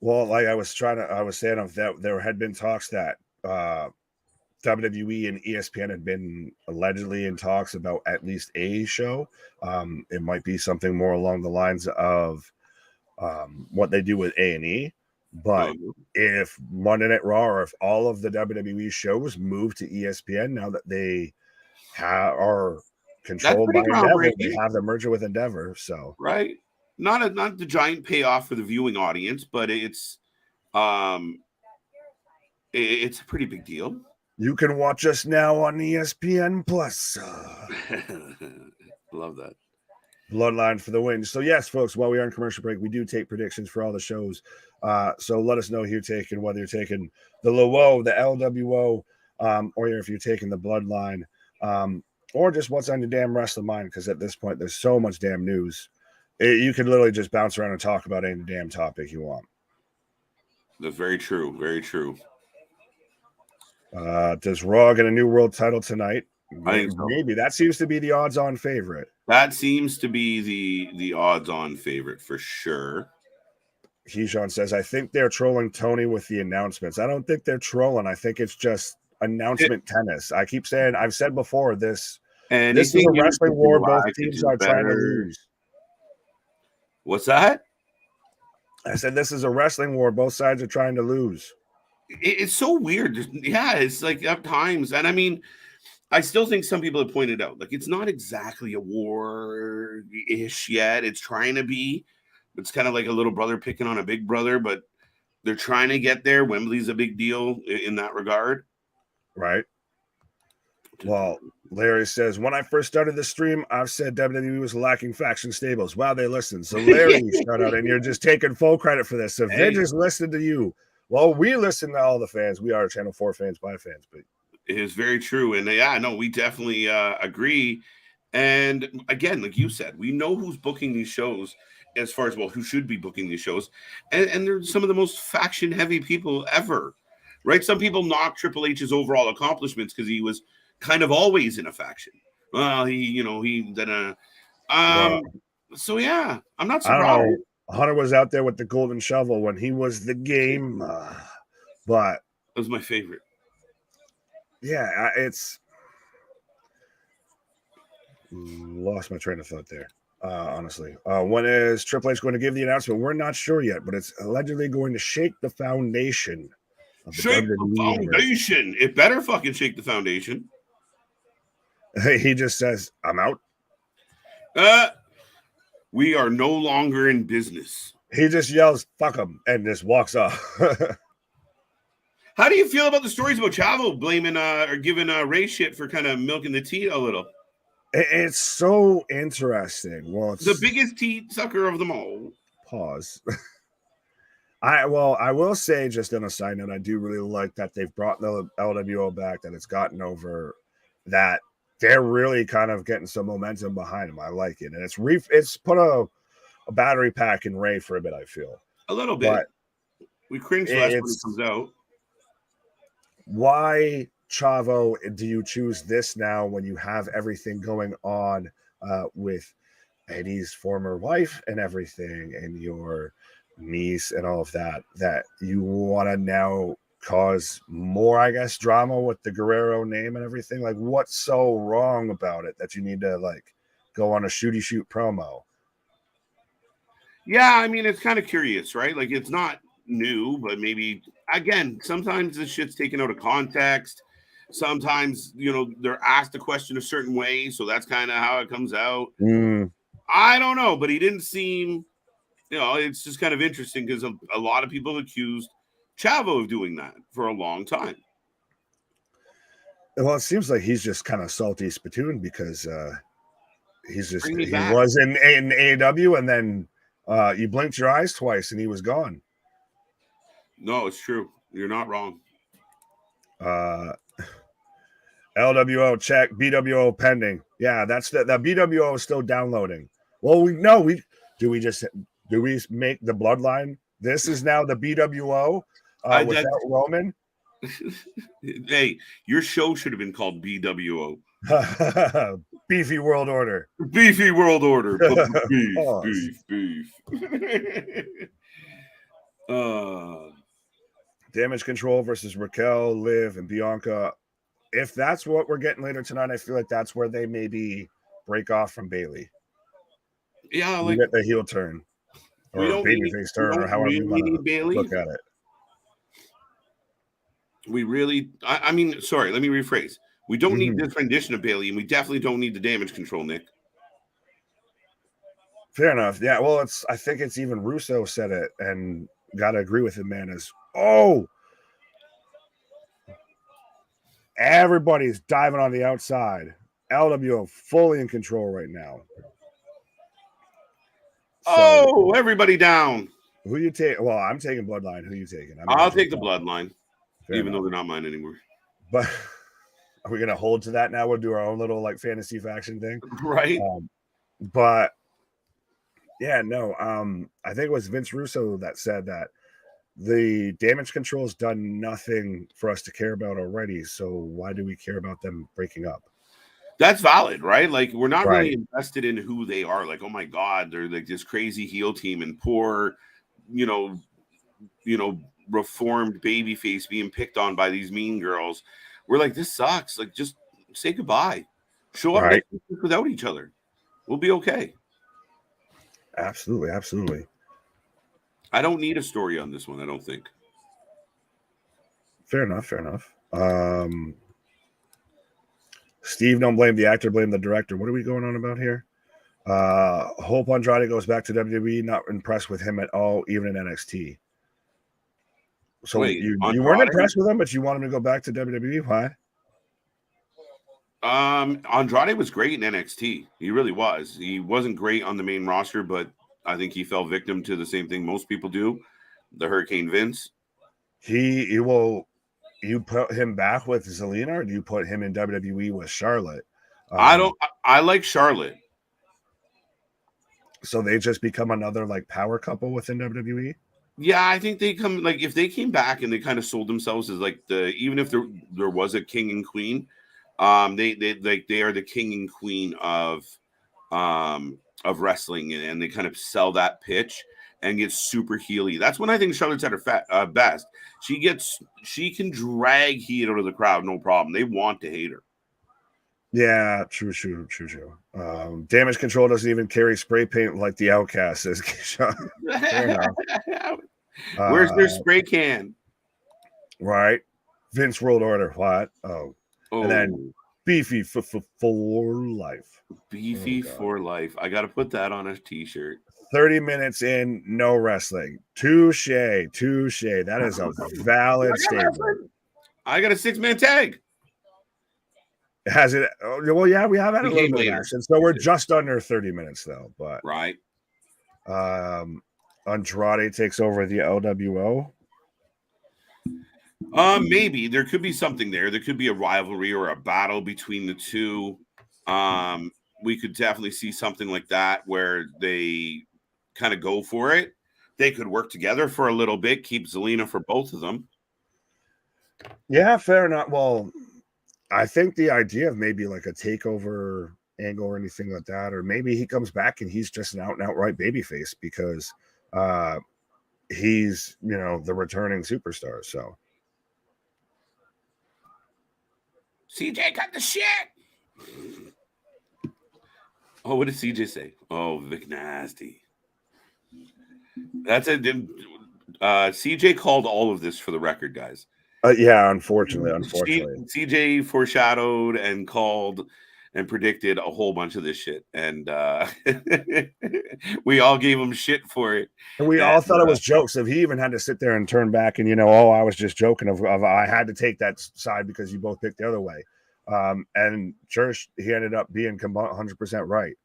Well, like I was saying that there had been talks that WWE and ESPN had been allegedly in talks about at least a show. It might be something more along the lines of what they do with A&E. But if Monday Night Raw or if all of the WWE shows move to ESPN now that they are controlled by Endeavor, they have the merger with Endeavor. So right. Not the giant payoff for the viewing audience, but it's a pretty big deal. You can watch us now on ESPN Plus. Love that. Bloodline for the win. So yes, folks, while we are in commercial break, we do take predictions for all the shows. So let us know who you're taking, whether you're taking the LAWO, the LWO, or if you're taking the Bloodline, or just what's on your damn wrestling mind. Because at this point, there's so much damn news. You can literally just bounce around and talk about any damn topic you want. That's very true. Very true. Does Raw get a new world title tonight? I think so. Maybe. That seems to be the odds-on favorite. That seems to be the odds-on favorite for sure. Hejon says, I think they're trolling Tony with the announcements. I don't think they're trolling. I think it's just announcement tennis. I keep saying, I've said before, this is a wrestling war. Both teams are trying to lose. What's that? I said this is a wrestling war. Both sides are trying to lose. It's so weird. Yeah, it's like at times. And I mean, I still think some people have pointed out, like, it's not exactly a war-ish yet. It's trying to be. It's kind of like a little brother picking on a big brother, but they're trying to get there. Wembley's a big deal in that regard. Right. Well, Larry says, when I first started the stream, I've said WWE was lacking faction stables. Wow, they listened. So Larry, shout out, and you're just taking full credit for this. So they just listened to you. Well, we listen to all the fans. We are Channel 4 fans by fans. But it is very true. And yeah, no, we definitely agree. And again, like you said, we know who's booking these shows as far as, well, who should be booking these shows. And they're some of the most faction heavy people ever, right? Some people knock Triple H's overall accomplishments because he was kind of always in a faction. Well, he then, Well, so yeah, I'm not I don't surprised. know. Hunter was out there with the golden shovel when he was the game, but That was my favorite. Yeah, it's lost my train of thought there. Honestly, when is Triple H going to give the announcement? We're not sure yet, but it's allegedly going to shake the foundation of the Shake the WWE universe. foundation. It better fucking shake the foundation. He just says, "I'm out." We are no longer in business. He just yells, "Fuck him," and just walks off. How do you feel about the stories about Chavo blaming or giving Ray shit for kind of milking the tea a little? It's so interesting. Well, it's the biggest tea sucker of them all. Pause. I will say, just on a side note, I do really like that they've brought the LWO back, that it's gotten over, that they're really kind of getting some momentum behind them. I like it. And it's put a battery pack in Ray for a bit, I feel. A little bit. But we cringe less when it comes out. Why, Chavo, do you choose this now when you have everything going on with Eddie's former wife and everything, and your niece and all of that you want to now cause more, I guess, drama with the Guerrero name and everything? Like, what's so wrong about it that you need to like go on a shooty shoot promo? Yeah, I mean, it's kind of curious, right? Like, it's not new, but maybe, again, sometimes this shit's taken out of context. Sometimes, they're asked a question a certain way, so that's kind of how it comes out. I don't know, but he didn't seem, it's just kind of interesting because a lot of people accused Chavo of doing that for a long time. Well, it seems like he's just kind of salty spittoon because he was in AEW, and then you blinked your eyes twice and he was gone. No, it's true. You're not wrong. LWO check, BWO pending. Yeah, that's the BWO is still downloading. Well, do we make the Bloodline? This is now the BWO without Roman. Hey, your show should have been called BWO. Beefy World Order. Beefy World Order. Beef. Damage Control versus Raquel, Liv, and Bianca. If that's what we're getting later tonight, I feel like that's where they maybe break off from Bailey. Yeah, we get the heel turn or babyface turn, or however you want to look at it. We really, I mean, sorry, let me rephrase. We don't need this rendition of Bailey, and we definitely don't need the Damage Control, Nick. Fair enough. Yeah, well, I think it's even Russo said it, and gotta agree with him, man. Everybody's diving on the outside. LWO fully in control right now. So, everybody down. Who you take? Well, I'm taking Bloodline. Who you taking? I'll take the Bloodline, even though they're not mine anymore. But are we gonna hold to that now? We'll do our own little like fantasy faction thing, right? But yeah, no. I think it was Vince Russo that said that the Damage Control's done nothing for us to care about already. So why do we care about them breaking up? That's valid, right? Like, we're not really invested in who they are. Like, oh my God, they're like this crazy heel team and poor, reformed babyface being picked on by these mean girls. We're like, this sucks. Like, just say goodbye. Show up without each other. We'll be okay. Absolutely. I don't need a story on this one, I don't think. Fair enough. Steve, don't blame the actor, blame the director. What are we going on about here? Hope Andrade goes back to WWE, not impressed with him at all, even in NXT. So wait, you weren't impressed with him, but you want him to go back to WWE? Why? Andrade was great in NXT. He really was. He wasn't great on the main roster, but I think he fell victim to the same thing most people do, the Hurricane Vince. You put him back with Zelina, or do you put him in WWE with Charlotte? I like Charlotte. So they just become another like power couple within WWE. Yeah, I think they come like if they came back and they kind of sold themselves as like even if there was a king and queen, they are the king and queen of wrestling, and they kind of sell that pitch and get super heely. That's when I think Charlotte's at her best. She can drag heat out of the crowd, no problem. They want to hate her. Yeah, true. Damage control doesn't even carry spray paint like the Outcast says. Fair enough. Where's their spray can? Right. Vince World Order. What? Oh. And then Beefy for life. Beefy for life. I got to put that on a t-shirt. 30 minutes in, no wrestling. Touche. That is a valid statement. I got a 6-man tag. Has it? Well, yeah, we have had a little bit of action. So we're just under 30 minutes, though. But right. Andrade takes over the LWO. Maybe there could be something there. There could be a rivalry or a battle between the two. We could definitely see something like that where they kind of go for it. They could work together for a little bit, keep Zelina for both of them. Yeah, fair enough. Well, I think the idea of maybe like a takeover angle or anything like that, or maybe he comes back and he's just an out and outright babyface because he's, the returning superstar. So CJ got the shit. Oh, what did CJ say? Oh, Vic Nasty. That's it. CJ called all of this for the record, guys. Yeah, unfortunately. CJ foreshadowed and called and predicted a whole bunch of this shit, and we all gave him shit for it. And we all thought it was jokes. If he even had to sit there and turn back and I was just joking. Of I had to take that side because you both picked the other way. And Church, he ended up being 100% right.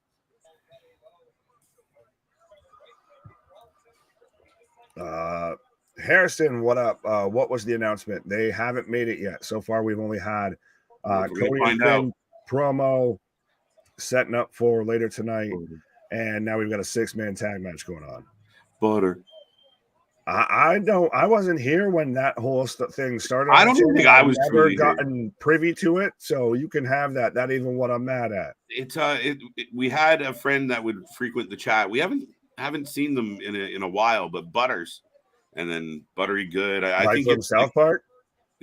Harrison, what up? What was the announcement? They haven't made it yet. So far, we've only had Cody and Finn promo setting up for later tonight, and now we've got a 6-man tag match going on. Butter. I wasn't here when that whole thing started. I don't even think I was never gotten privy to it, so you can have that. Not even what I'm mad at. It's we had a friend that would frequent the chat. We haven't seen them in a while, but Butters, and then Buttery Good. I think from South Park.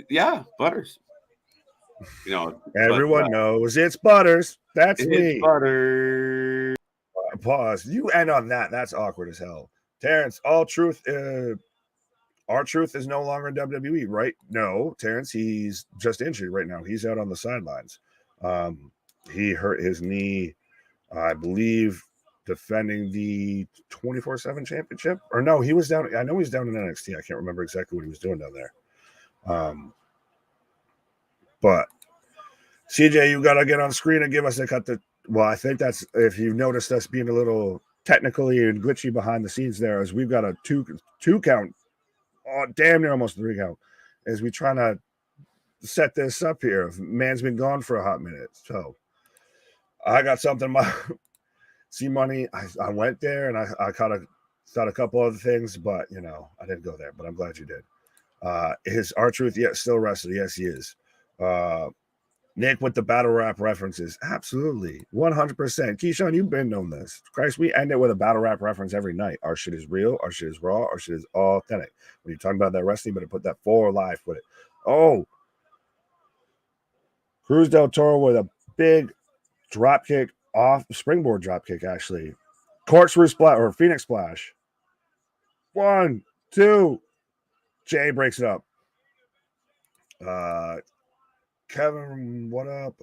Yeah, Butters. Everyone knows it's Butters. That's me. Butters. Pause. You end on that. That's awkward as hell. Terrence, R-Truth is no longer in WWE, right? No, Terrence, he's just injured right now. He's out on the sidelines. He hurt his knee, I believe, defending the 24/7 championship. Or no, he was down. I know he's down in NXT. I can't remember exactly what he was doing down there. But CJ, you got to get on screen and give us a cut. Well, I think that's if you've noticed us being a little technically and glitchy behind the scenes there, as we've got a two count, damn near almost 3 count, as we trying to set this up here. Man's been gone for a hot minute, so I got something. See money. I went there and I kind of thought a couple other things, but I didn't go there. But I'm glad you did. Is R-Truth still wrestling? Yes, he is. Nick with the battle rap references. Absolutely. 100%. Keyshawn, you've been known this. Christ, we end it with a battle rap reference every night. Our shit is real. Our shit is raw. Our shit is authentic. When you're talking about that wrestling, you better put that for life with it. Oh. Cruz del Toro with a big drop kick off, springboard drop kick, actually. Corkscrew splash or Phoenix splash. 1, 2. Jay breaks it up. Kevin, what up?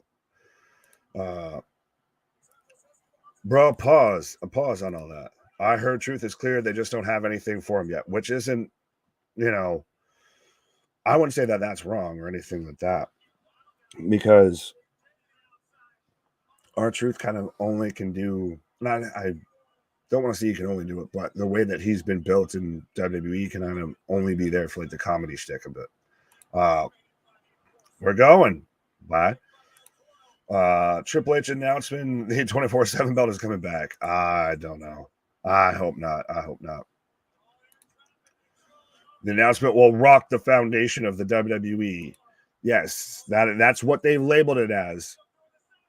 Bro, pause. A pause on all that. I heard truth is clear. They just don't have anything for him yet, which isn't, I wouldn't say that that's wrong or anything like that, because R-Truth kind of only can do, I don't want to say he can only do it, but the way that he's been built in WWE can kind of only be there for like the comedy shtick a bit. We're going. Bye. Triple H announcement, the 24/7 belt is coming back. I don't know. I hope not. The announcement will rock the foundation of the WWE. Yes, that's what they've labeled it as.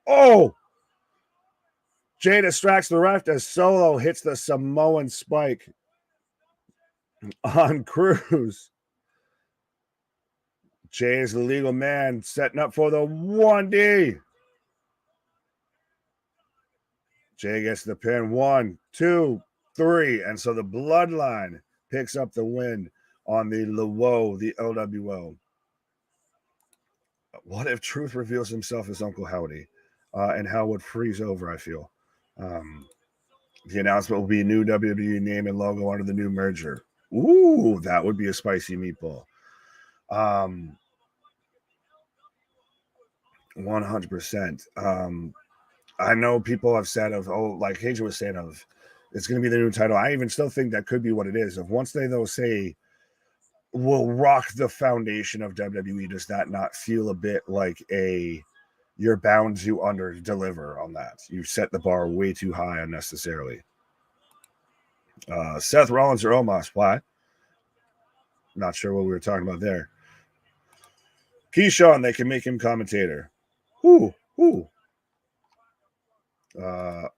Oh! Jay distracts the ref as Solo hits the Samoan spike on Cruz. Jay is the legal man setting up for the 1D. Jay gets the pin. 1, 2, 3. And so the Bloodline picks up the win on the LWO, the LWO. What if Truth reveals himself as Uncle Howdy? And Hell would freeze over, I feel. The announcement will be a new WWE name and logo under the new merger. Ooh, that would be a spicy meatball. 100%. I know people have said like Cage was saying it's going to be the new title. I even still think that could be what it is. If once they say will rock the foundation of WWE, does that not feel a bit like you're bound to under deliver on that? You set the bar way too high unnecessarily. Seth Rollins or Omos? What? Not sure what we were talking about there. Keyshawn, they can make him commentator. Who?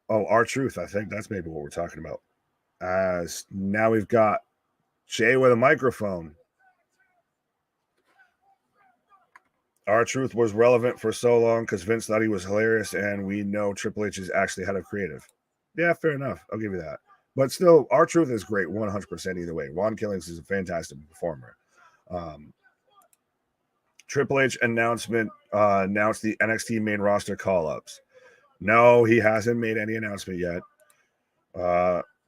R-Truth. I think that's maybe what we're talking about. As now we've got Jay with a microphone. R-Truth was relevant for so long because Vince thought he was hilarious, and we know Triple H is actually head of creative. Yeah, fair enough. I'll give you that. But still, R-Truth is great 100% either way. Ron Killings is a fantastic performer. Triple H announced the NXT main roster call-ups. No, he hasn't made any announcement yet.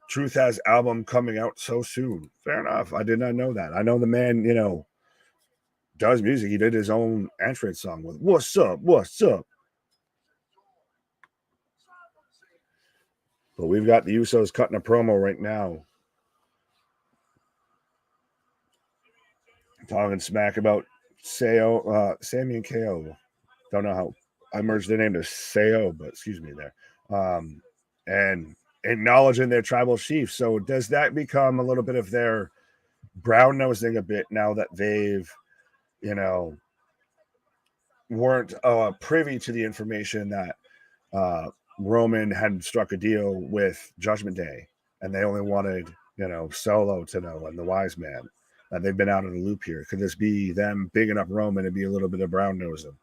Truth has album coming out so soon. Fair enough. I did not know that. I know the man, does music. He did his own entrance song with "What's Up, What's Up." But we've got the Usos cutting a promo right now, talking smack about Sammy and KO. Don't know how I merged their name to Seo, but excuse me there. And acknowledging their tribal chief. So does that become a little bit of their brown nosing a bit now that they've, weren't privy to the information that Roman had struck a deal with Judgment Day, and they only wanted, Solo to know and the wise man that they've been out of the loop here. Could this be them bigging up Roman and be a little bit of brown nosing?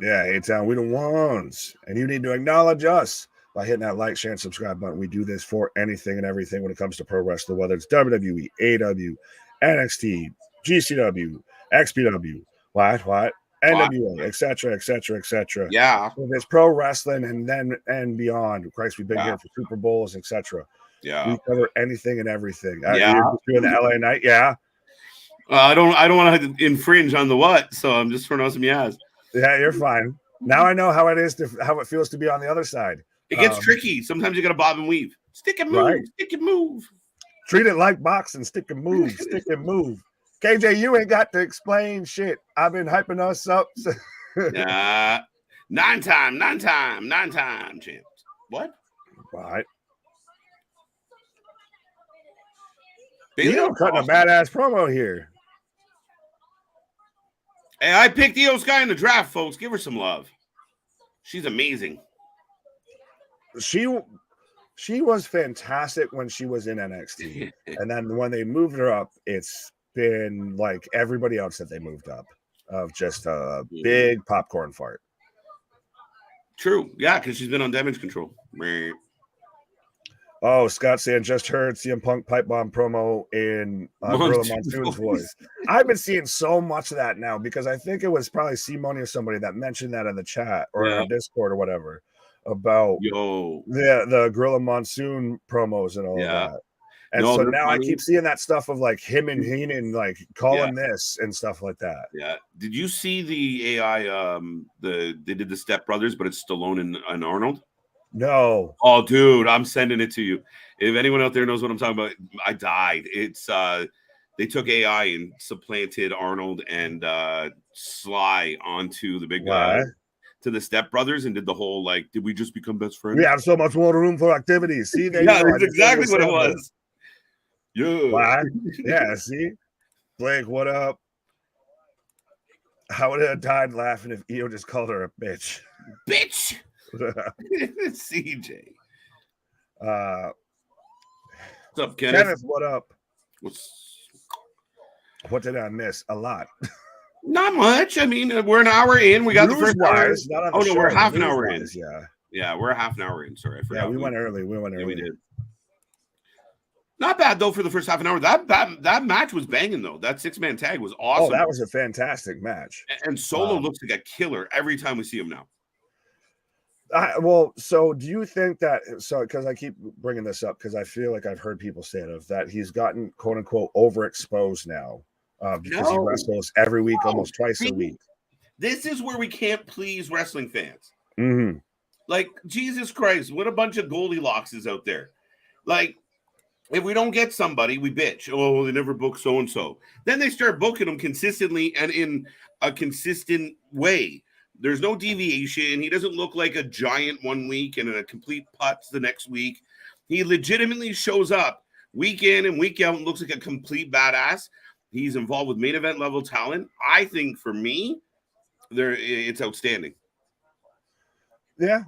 Yeah, A-Town, we the ones. And you need to acknowledge us by hitting that like, share, and subscribe button. We do this for anything and everything when it comes to pro wrestling, whether it's WWE, AW, NXT, GCW, XPW, NWA, etc. Yeah. So there's pro wrestling and beyond. Christ, we've been here for Super Bowls, etc. Yeah. We cover anything and everything. Yeah. You're just doing the LA night, yeah. I don't want to infringe on the what, so I'm just throwing out some yes. Yeah, you're fine. Now I know how it feels to be on the other side. It gets tricky. Sometimes you got to bob and weave. Stick and move. Right. Stick and move. Treat it like boxing. Stick and move. Stick and move. KJ, you ain't got to explain shit. I've been hyping us up. 9-time champs. What? Right. Io cutting a badass promo here. Hey, I picked Io Sky in the draft, folks. Give her some love. She's amazing. She was fantastic when she was in NXT. And then when they moved her up, it's been like everybody else that they moved up, of just a big popcorn fart. True. Yeah, because she's been on Damage Control. Oh, Scott saying just heard CM Punk pipe bomb promo in Gorilla Monsoon's voice. I've been seeing so much of that now because I think it was probably Simone or somebody that mentioned that in the chat or in Discord or whatever about the Gorilla Monsoon promos and all of that. And so now I keep seeing that stuff of like him and Heenan like calling this and stuff like that. Yeah. Did you see the AI? They did the Step Brothers, but it's Stallone and Arnold. No. Oh, dude, I'm sending it to you. If anyone out there knows what I'm talking about, I died. It's they took AI and supplanted Arnold and Sly onto the big to the Step Brothers and did the whole like, did we just become best friends? We have so much more room for activities. See, there yeah, you go. that's exactly what it was. Yeah. Why? Yeah, see? Blake, what up? I would have died laughing if Io just called her a bitch. Bitch! CJ. What's up, Kenneth? Kenneth, what up? What did I miss? A lot. Not much. I mean, we're an hour in. We got the first hour. Oh, no, we're half an hour in. Yeah, we're a half an hour in. Sorry, I forgot. Yeah, we went early. Yeah, we did. Not bad, though, for the first half an hour. That match was banging, though. That six-man tag was awesome. Oh, that was a fantastic match. And Solo looks like a killer every time we see him now. Well, so do you think that, because I keep bringing this up because I feel like I've heard people say that he's gotten, quote unquote, overexposed now because he wrestles every week, almost twice a week. This is where we can't please wrestling fans. Mm-hmm. Like, Jesus Christ, what a bunch of Goldilocks is out there. Like, if we don't get somebody, we bitch. Oh, they never book so-and-so. Then they start booking them consistently and in a consistent way. There's no deviation. He doesn't look like a giant one week and a complete putz the next week. He legitimately shows up week in and week out and looks like a complete badass. He's involved with main event level talent. I think for me, it's outstanding. Yeah.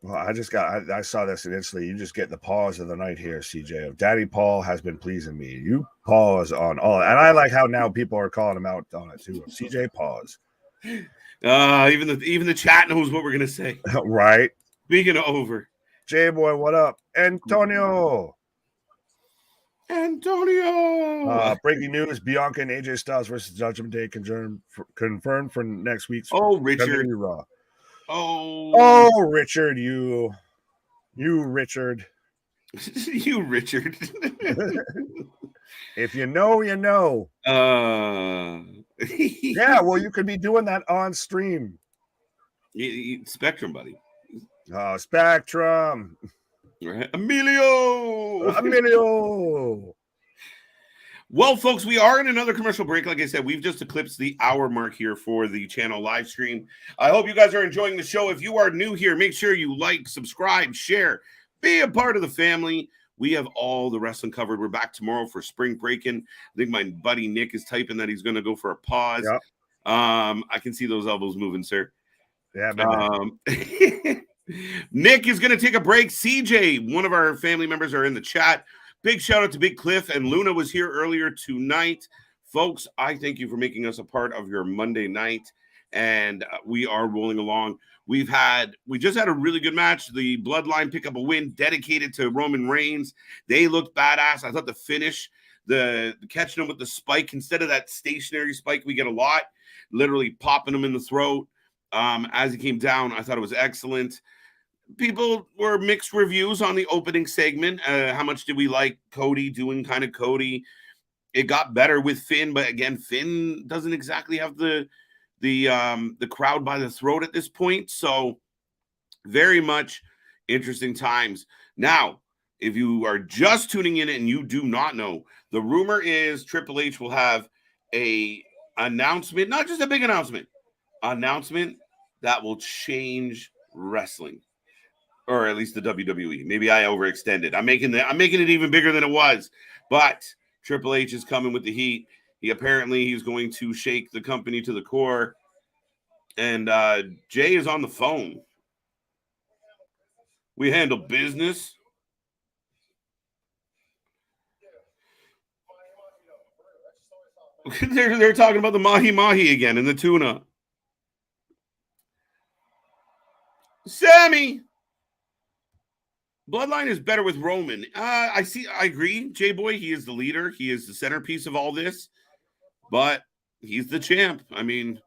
Well, I saw this and instantly you just get the pause of the night here, CJ. Daddy Paul has been pleasing me. You pause on all, and I like how now people are calling him out on it too. CJ pause. Even the chat knows what we're gonna say. Right. Speaking of over. J Boy, what up? Antonio. Breaking news: Bianca and AJ Styles versus Judgment Day confirmed for next week's Richard Raw. Oh, Richard, you Richard. You Richard. If you know, you know. Yeah, well, you could be doing that on stream. Spectrum, buddy. Spectrum. Right. Emilio. Well, folks, we are in another commercial break. Like I said, we've just eclipsed the hour mark here for the channel live stream. I hope you guys are enjoying the show. If you are new here, make sure you like, subscribe, share, be a part of the family. We have all the wrestling covered. We're back tomorrow for spring breaking. I think my buddy Nick is typing that he's going to go for a pause. Yep. I can see those elbows moving, sir. Yeah. Nick is going to take a break. CJ, one of our family members, are in the chat. Big shout out to Big Cliff, and Luna was here earlier tonight. Folks, I thank you for making us a part of your Monday night, and we are rolling along. We just had a really good match. The Bloodline pick up a win dedicated to Roman Reigns. They looked badass. I thought the finish, the catching him with the spike, instead of that stationary spike we get a lot, literally popping him in the throat as he came down, I thought it was excellent. People were mixed reviews on the opening segment. How much did we like Cody doing kind of Cody? It got better with Finn, but again, Finn doesn't exactly have the crowd by the throat at this point. So very much interesting times. Now, if you are just tuning in and you do not know, the rumor is Triple H will have a announcement, not just a big announcement that will change wrestling. Or at least the WWE. Maybe I overextended. I'm making it even bigger than it was. But Triple H is coming with the heat. He's going to shake the company to the core. And Jay is on the phone. We handle business. They're talking about the mahi again and the tuna. Sammy. Bloodline is better with Roman. I agree, J-Boy. He is the leader. He is the centerpiece of all this. But he's the champ. I mean,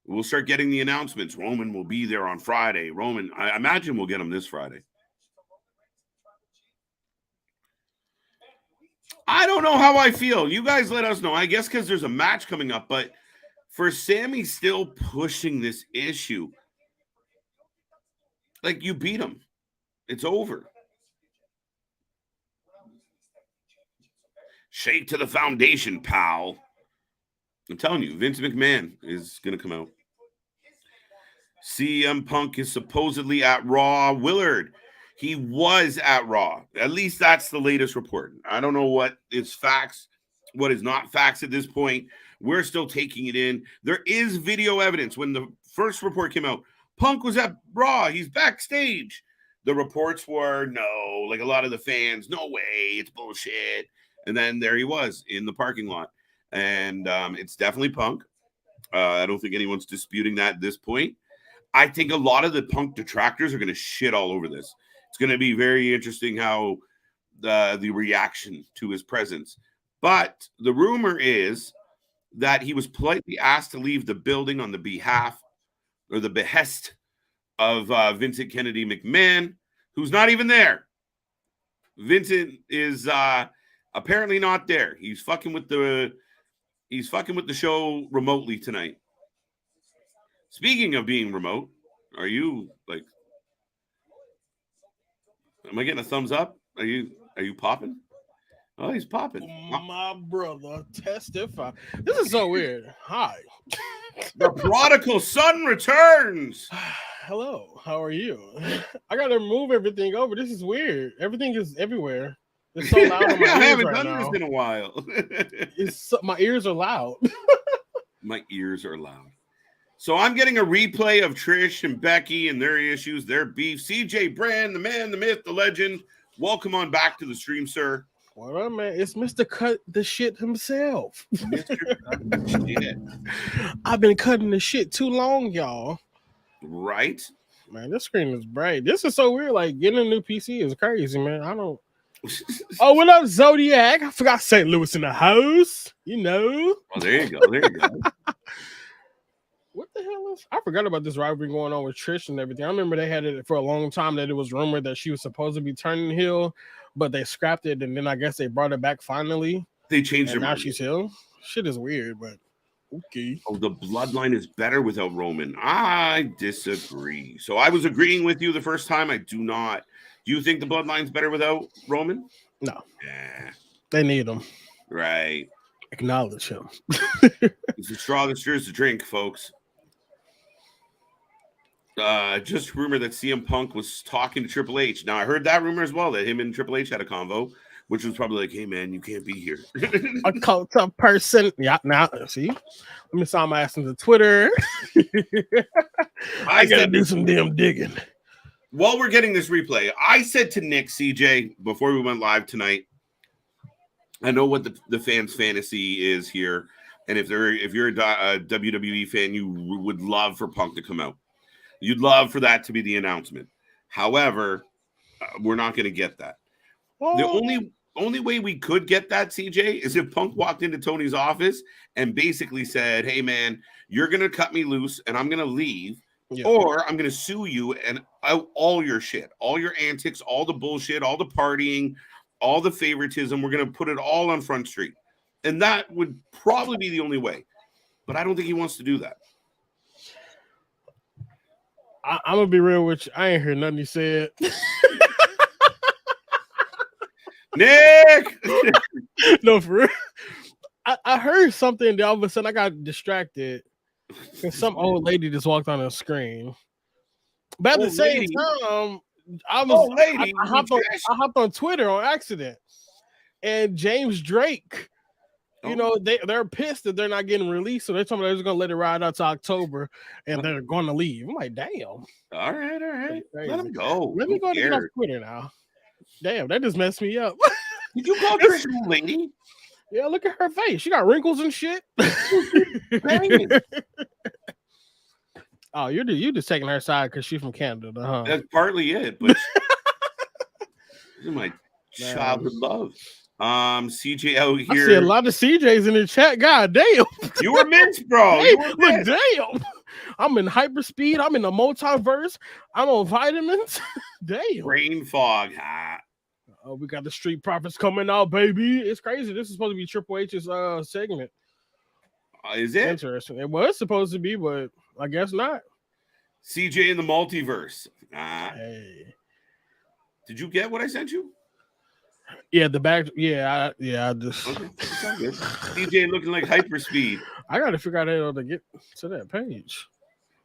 we'll start getting the announcements. Roman will be there on Friday. I imagine we'll get him this Friday. I don't know how I feel. You guys let us know. I guess because there's a match coming up. But for Sammy still pushing this issue, like, you beat him. It's over. Shake to the foundation, pal. I'm telling you, Vince McMahon is going to come out. CM Punk is supposedly at Raw. Willard, he was at Raw. At least that's the latest report. I don't know what is facts, what is not facts at this point. We're still taking it in. There is video evidence. When the first report came out, Punk was at Raw. He's backstage. The reports were no, like a lot of the fans, no way, it's bullshit. And then there he was in the parking lot. And it's definitely Punk. I don't think anyone's disputing that at this point. I think a lot of the Punk detractors are going to shit all over this. It's going to be very interesting how the reaction to his presence. But the rumor is that he was politely asked to leave the building on the behalf or the behest of Vincent Kennedy McMahon, who's not even there. Vincent is apparently not there. He's fucking with the show remotely tonight. Speaking of being remote, are you like? Am I getting a thumbs up? Are you popping? Oh, he's popping. My brother, testify. This is so weird. Hi. The prodigal son returns. Hello. How are you? I gotta move everything over. This is weird. Everything is everywhere. It's so loud on my ears I haven't right done now. this in a while. My ears are loud. My ears are loud. So I'm getting a replay of Trish and Becky and their issues, their beef. CJ Brand, the man, the myth, the legend. Welcome on back to the stream, sir. What up, man? It's Mr. Cut the Shit himself. Mr. Cut the Shit. I've been cutting the shit too long, y'all. Right? Man, this screen is bright. This is so weird. Like, getting a new PC is crazy, man. I don't. Oh, what up, Zodiac? I forgot St. Louis in the house. You know. Oh, there you go. There you go. What the hell is? I forgot about this rivalry going on with Trish and everything. I remember they had it for a long time that it was rumored that she was supposed to be turning heel, but they scrapped it, and then I guess they brought it back finally. They changed it. Now she's heel. Shit is weird, but okay. Oh, the bloodline is better without Roman. I disagree. So I was agreeing with you the first time. I do not. Do you think the bloodline's better without Roman? No. Yeah. They need him. Right. Acknowledge him. It's the straw that stirs the drink, folks. Just rumor that CM Punk was talking to Triple H. Now I heard that rumor as well, that him and Triple H had a convo, which was probably like, "Hey man, you can't be here." A cult of person. Yeah. Now see, let me sign my ass into Twitter. I gotta do some damn digging. While we're getting this replay, I said to Nick CJ before we went live tonight, I know what the fans' fantasy is here, and if you're a WWE fan, you would love for Punk to come out. You'd love for that to be the announcement. However, we're not going to get that. Oh. The only way we could get that, CJ, is if Punk walked into Tony's office and basically said, "Hey, man, you're going to cut me loose and I'm going to leave, or I'm going to sue you and all your shit, all your antics, all the bullshit, all the partying, all the favoritism. We're going to put it all on Front Street." And that would probably be the only way. But I don't think he wants to do that. I'm gonna be real with you. I ain't heard nothing you said. Nick, no, for real. I heard something. That all of a sudden, I got distracted, and some old lady just walked on the screen. But at the same time, I hopped on Twitter on accident, and James Drake. You know, they're pissed that they're not getting released, so they're telling me they're just gonna let it ride out to October, and they're going to leave. I'm like, damn. All right. Let them go. Let me go to get off Twitter now. Damn, that just messed me up. Did you call Trish a lady? Yeah, look at her face. She got wrinkles and shit. Oh, you're just taking her side because she's from Canada, huh? That's partly it, but this is my childhood love. CJ out here. I see a lot of CJs in the chat. God damn. You were mixed, bro. Hey, but damn. I'm in hyperspeed. I'm in the multiverse. I'm on vitamins. Damn. Brain fog. Oh, we got the Street Profits coming out, baby. It's crazy. This is supposed to be Triple H's segment. Is it? Interesting. It was supposed to be, but I guess not. CJ in the multiverse. Hey. Did you get what I sent you? Yeah, the back. Yeah, I just. Okay, DJ looking like hyperspeed. I got to figure out how to get to that page.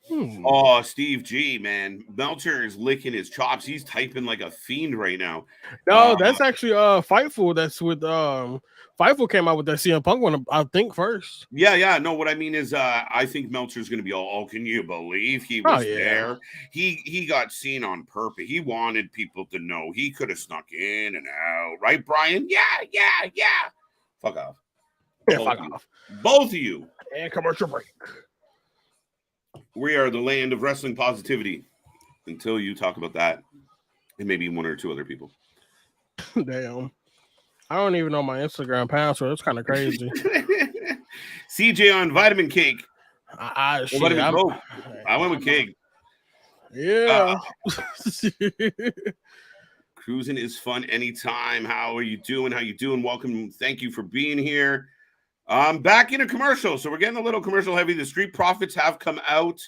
Oh, Steve G, man. Meltzer is licking his chops. He's typing like a fiend right now. No, that's actually Fightful. That's with Fightful came out with that CM Punk one, I think, first. Yeah. No, what I mean is I think Meltzer's gonna be all, can you believe he was there? He got seen on purpose. He wanted people to know he could have snuck in and out, right, Brian? Yeah. Fuck off. Yeah, fuck off. Both of you. And commercial break. We are the land of wrestling positivity until you talk about that and maybe one or two other people. Damn. I don't even know my Instagram password. It's kind of crazy. CJ on vitamin cake. I went with cake. Yeah. Cruising is fun anytime. How are you doing? Welcome. Thank you for being here. Back in a commercial. So we're getting a little commercial heavy. The Street Profits have come out.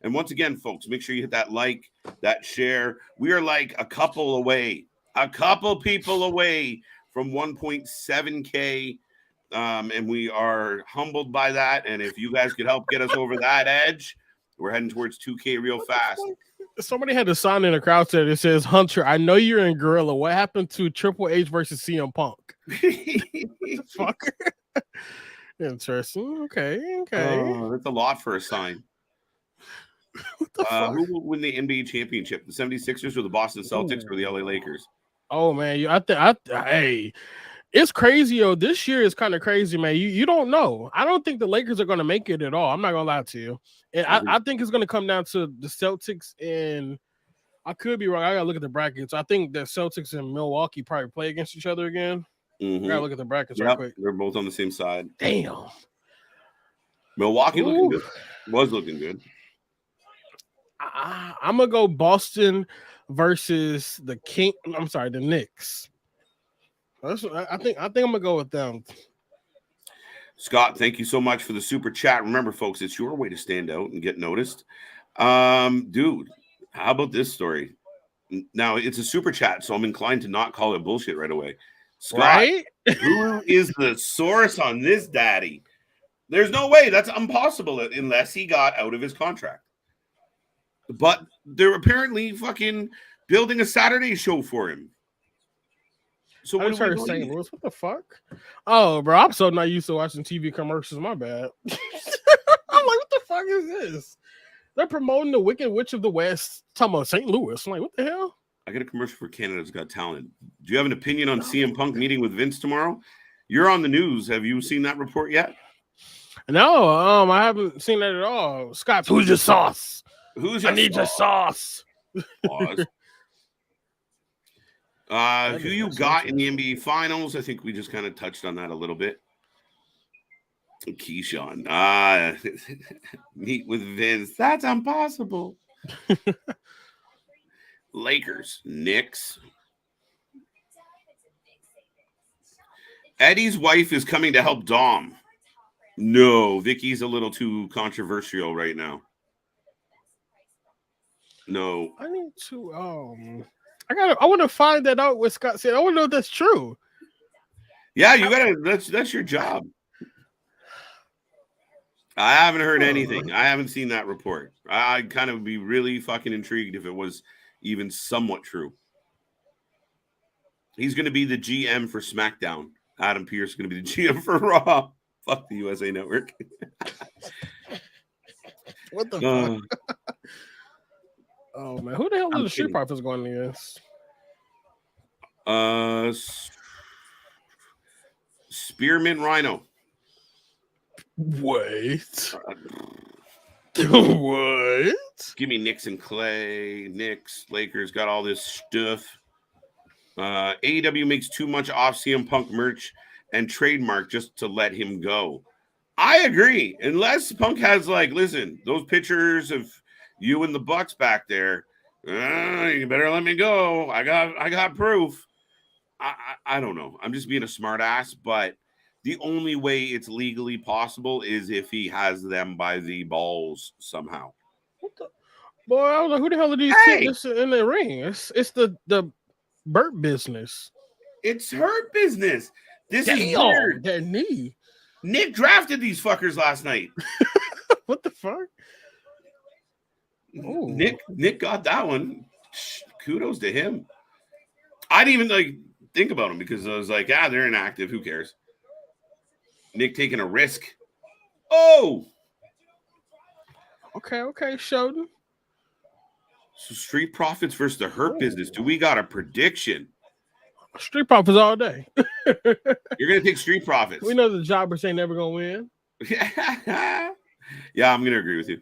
And once again, folks, make sure you hit that like, that share. We are like a couple people away from 1.7K. And we are humbled by that. And if you guys could help get us over that edge, we're heading towards 2K real fast. Somebody had a sign in the crowd there that says, Hunter, I know you're in Gorilla. What happened to Triple H versus CM Punk? Fuck. Interesting. Okay. Oh, that's a lot for a sign. What the fuck? Who will win the NBA championship? The 76ers or the Boston Celtics or the LA Lakers? Oh man, hey, it's crazy, yo. This year is kind of crazy, man. You don't know. I don't think the Lakers are gonna make it at all. I'm not gonna lie to you. And I think it's gonna come down to the Celtics, and I could be wrong. I gotta look at the brackets. I think the Celtics and Milwaukee probably play against each other again. I gotta look at the brackets right quick. They're both on the same side. Damn. Milwaukee looking good. Was looking good. I'm gonna go Boston versus the Knicks. I think I'm gonna go with them. Scott, thank you so much for the super chat. Remember, folks, it's your way to stand out and get noticed. Dude, how about this story? Now it's a super chat, so I'm inclined to not call it bullshit right away. Scott, right? Who is the source on this, daddy? There's no way. That's impossible unless he got out of his contract. But they're apparently fucking building a Saturday show for him. So I started St. Louis. What the fuck? Oh, bro, I'm so not used to watching TV commercials. My bad. I'm like, what the fuck is this? They're promoting the Wicked Witch of the West. Talking about St. Louis. I'm like, what the hell? I got a commercial for Canada's Got Talent. Do you have an opinion on CM Punk meeting with Vince tomorrow? You're on the news. Have you seen that report yet? No, I haven't seen that at all. Scott, who's your sauce? I need your sauce. Pause. Who you got in the NBA Finals? I think we just kind of touched on that a little bit. Keyshawn. Meet with Vince. That's impossible. Lakers. Knicks. Eddie's wife is coming to help Dom. No, Vicky's a little too controversial right now. No. I need to I want to find that out what Scott said. I want to know if that's true. Yeah, you gotta that's your job. I haven't heard anything. I haven't seen that report. I'd kind of be really fucking intrigued if it was even somewhat true. He's going to be the GM for SmackDown. Adam Pearce is going to be the GM for Raw. Fuck the USA Network. What the fuck? Oh, man. Who the hell is the Street Profits going against? Spearman Rhino. Wait. What? Give me Knicks and Clay. Knicks, Lakers, got all this stuff. AEW makes too much off CM Punk merch and trademark just to let him go. I agree. Unless Punk has listen, those pictures of you and the Bucks back there, you better let me go. I got proof. I don't know. I'm just being a smart ass, but the only way it's legally possible is if he has them by the balls somehow. What the? Boy, I was like, who the hell are these kids in the ring? It's the Burt business. It's her business. This is Damn, weird. that knee. Nick drafted these fuckers last night. What the fuck? Ooh. Nick got that one. Kudos to him. I didn't even think about him because I was like, they're inactive. Who cares? Nick taking a risk. Oh. Okay, Sheldon. So Street Profits versus the Hurt Business. Do we got a prediction? Street Profits all day. You're gonna take Street Profits. We know the jobbers ain't never gonna win. Yeah, I'm gonna agree with you.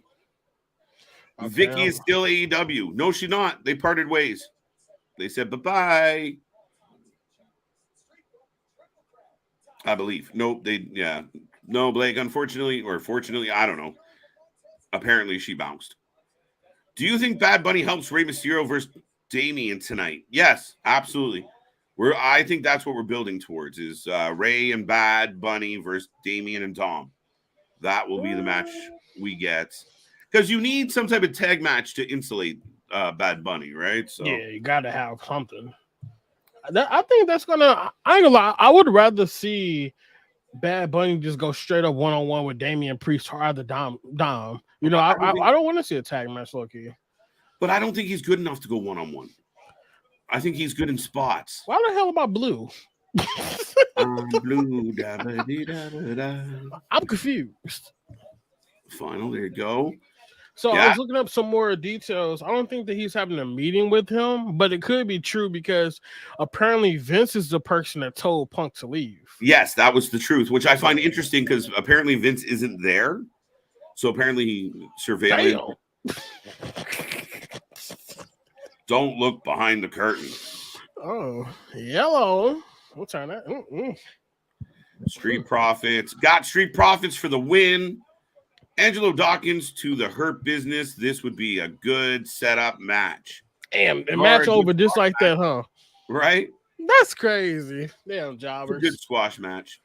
Okay, Vicky is still AEW. No, she's not. They parted ways. They said bye-bye. I believe. No, Blake, unfortunately, or fortunately, I don't know. Apparently she bounced. Do you think Bad Bunny helps Rey Mysterio versus Damian tonight? Yes, absolutely. I think that's what we're building towards is Rey and Bad Bunny versus Damian and Dom. That will be the match we get. Because you need some type of tag match to insulate Bad Bunny, right? So yeah, you got to have something. I think that's gonna. I ain't gonna lie. I would rather see Bad Bunny just go straight up 1-on-1 with Damian Priest or either Dom. You know, I don't want to see a tag match, Loki. But I don't think he's good enough to go 1-on-1. I think he's good in spots. Why the hell about Blue? I'm blue. Da, da, da, da, da. I'm confused. Final, there you go. So I was looking up some more details. I don't think that he's having a meeting with him, but it could be true because apparently Vince is the person that told Punk to leave. Yes, that was the truth, which I find interesting because apparently Vince isn't there. So apparently he surveilled. Don't look behind the curtain. Oh, yellow. We'll turn that. Mm-mm. Street Profits. Got Street Profits for the win. Angelo Dawkins to the Hurt Business. This would be a good setup match. Damn, the match over just like that, huh? Right? That's crazy. Damn, jobbers. Good squash match.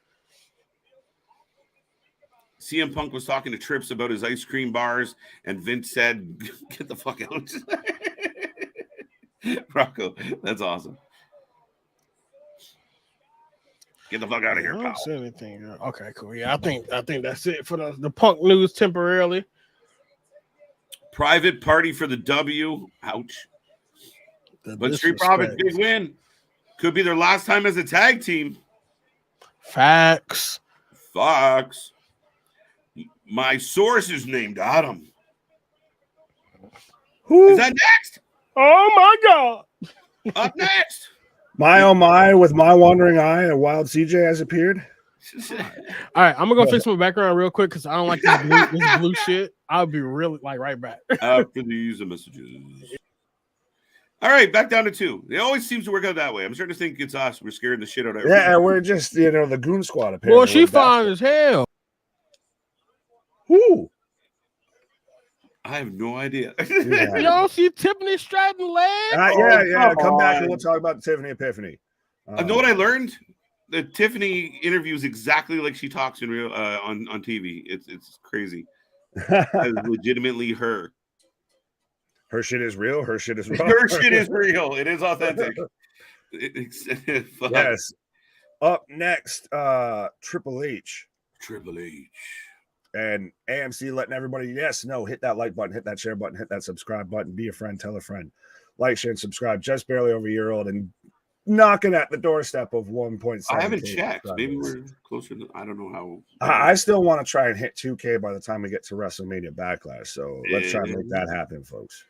CM Punk was talking to Trips about his ice cream bars, and Vince said, get the fuck out. Rocco, that's awesome. Get the fuck out of here, I pal. don't see anything. Okay, cool. Yeah, I think that's it for the Punk news temporarily. Private party for the W. Ouch. But Street Profits, big win. Could be their last time as a tag team. Facts. My source is named Adam. Who? Is that next? Oh my God. Up next. My oh my, with my wandering eye, a wild CJ has appeared. All right, I'm gonna go fix my background real quick because I don't like this blue shit. I'll be really right back. After the user messages. All right, back down to 2. It always seems to work out that way. I'm starting to think it's us. We're scaring the shit out of everyone. Yeah, we're just, the goon squad apparently. Well, she fine as hell. Who? I have no idea. Yeah. Y'all see Tiffany Stratton leg? Yeah. Come back and we'll talk about Tiffany Epiphany. Know what I learned? That Tiffany interviews exactly like she talks in real on TV. It's crazy. It's legitimately her. Her shit is real. Her shit is real. Her shit is real. It is authentic. Yes. Up next, Triple H. And AMC letting everybody, hit that like button, hit that share button, hit that subscribe button, be a friend, tell a friend. Like, share, and subscribe. Just barely over a year old and knocking at the doorstep of 1.7. I haven't checked. Maybe we're closer to, I don't know how. I still want to try and hit 2K by the time we get to WrestleMania Backlash. So let's try and make that happen, folks.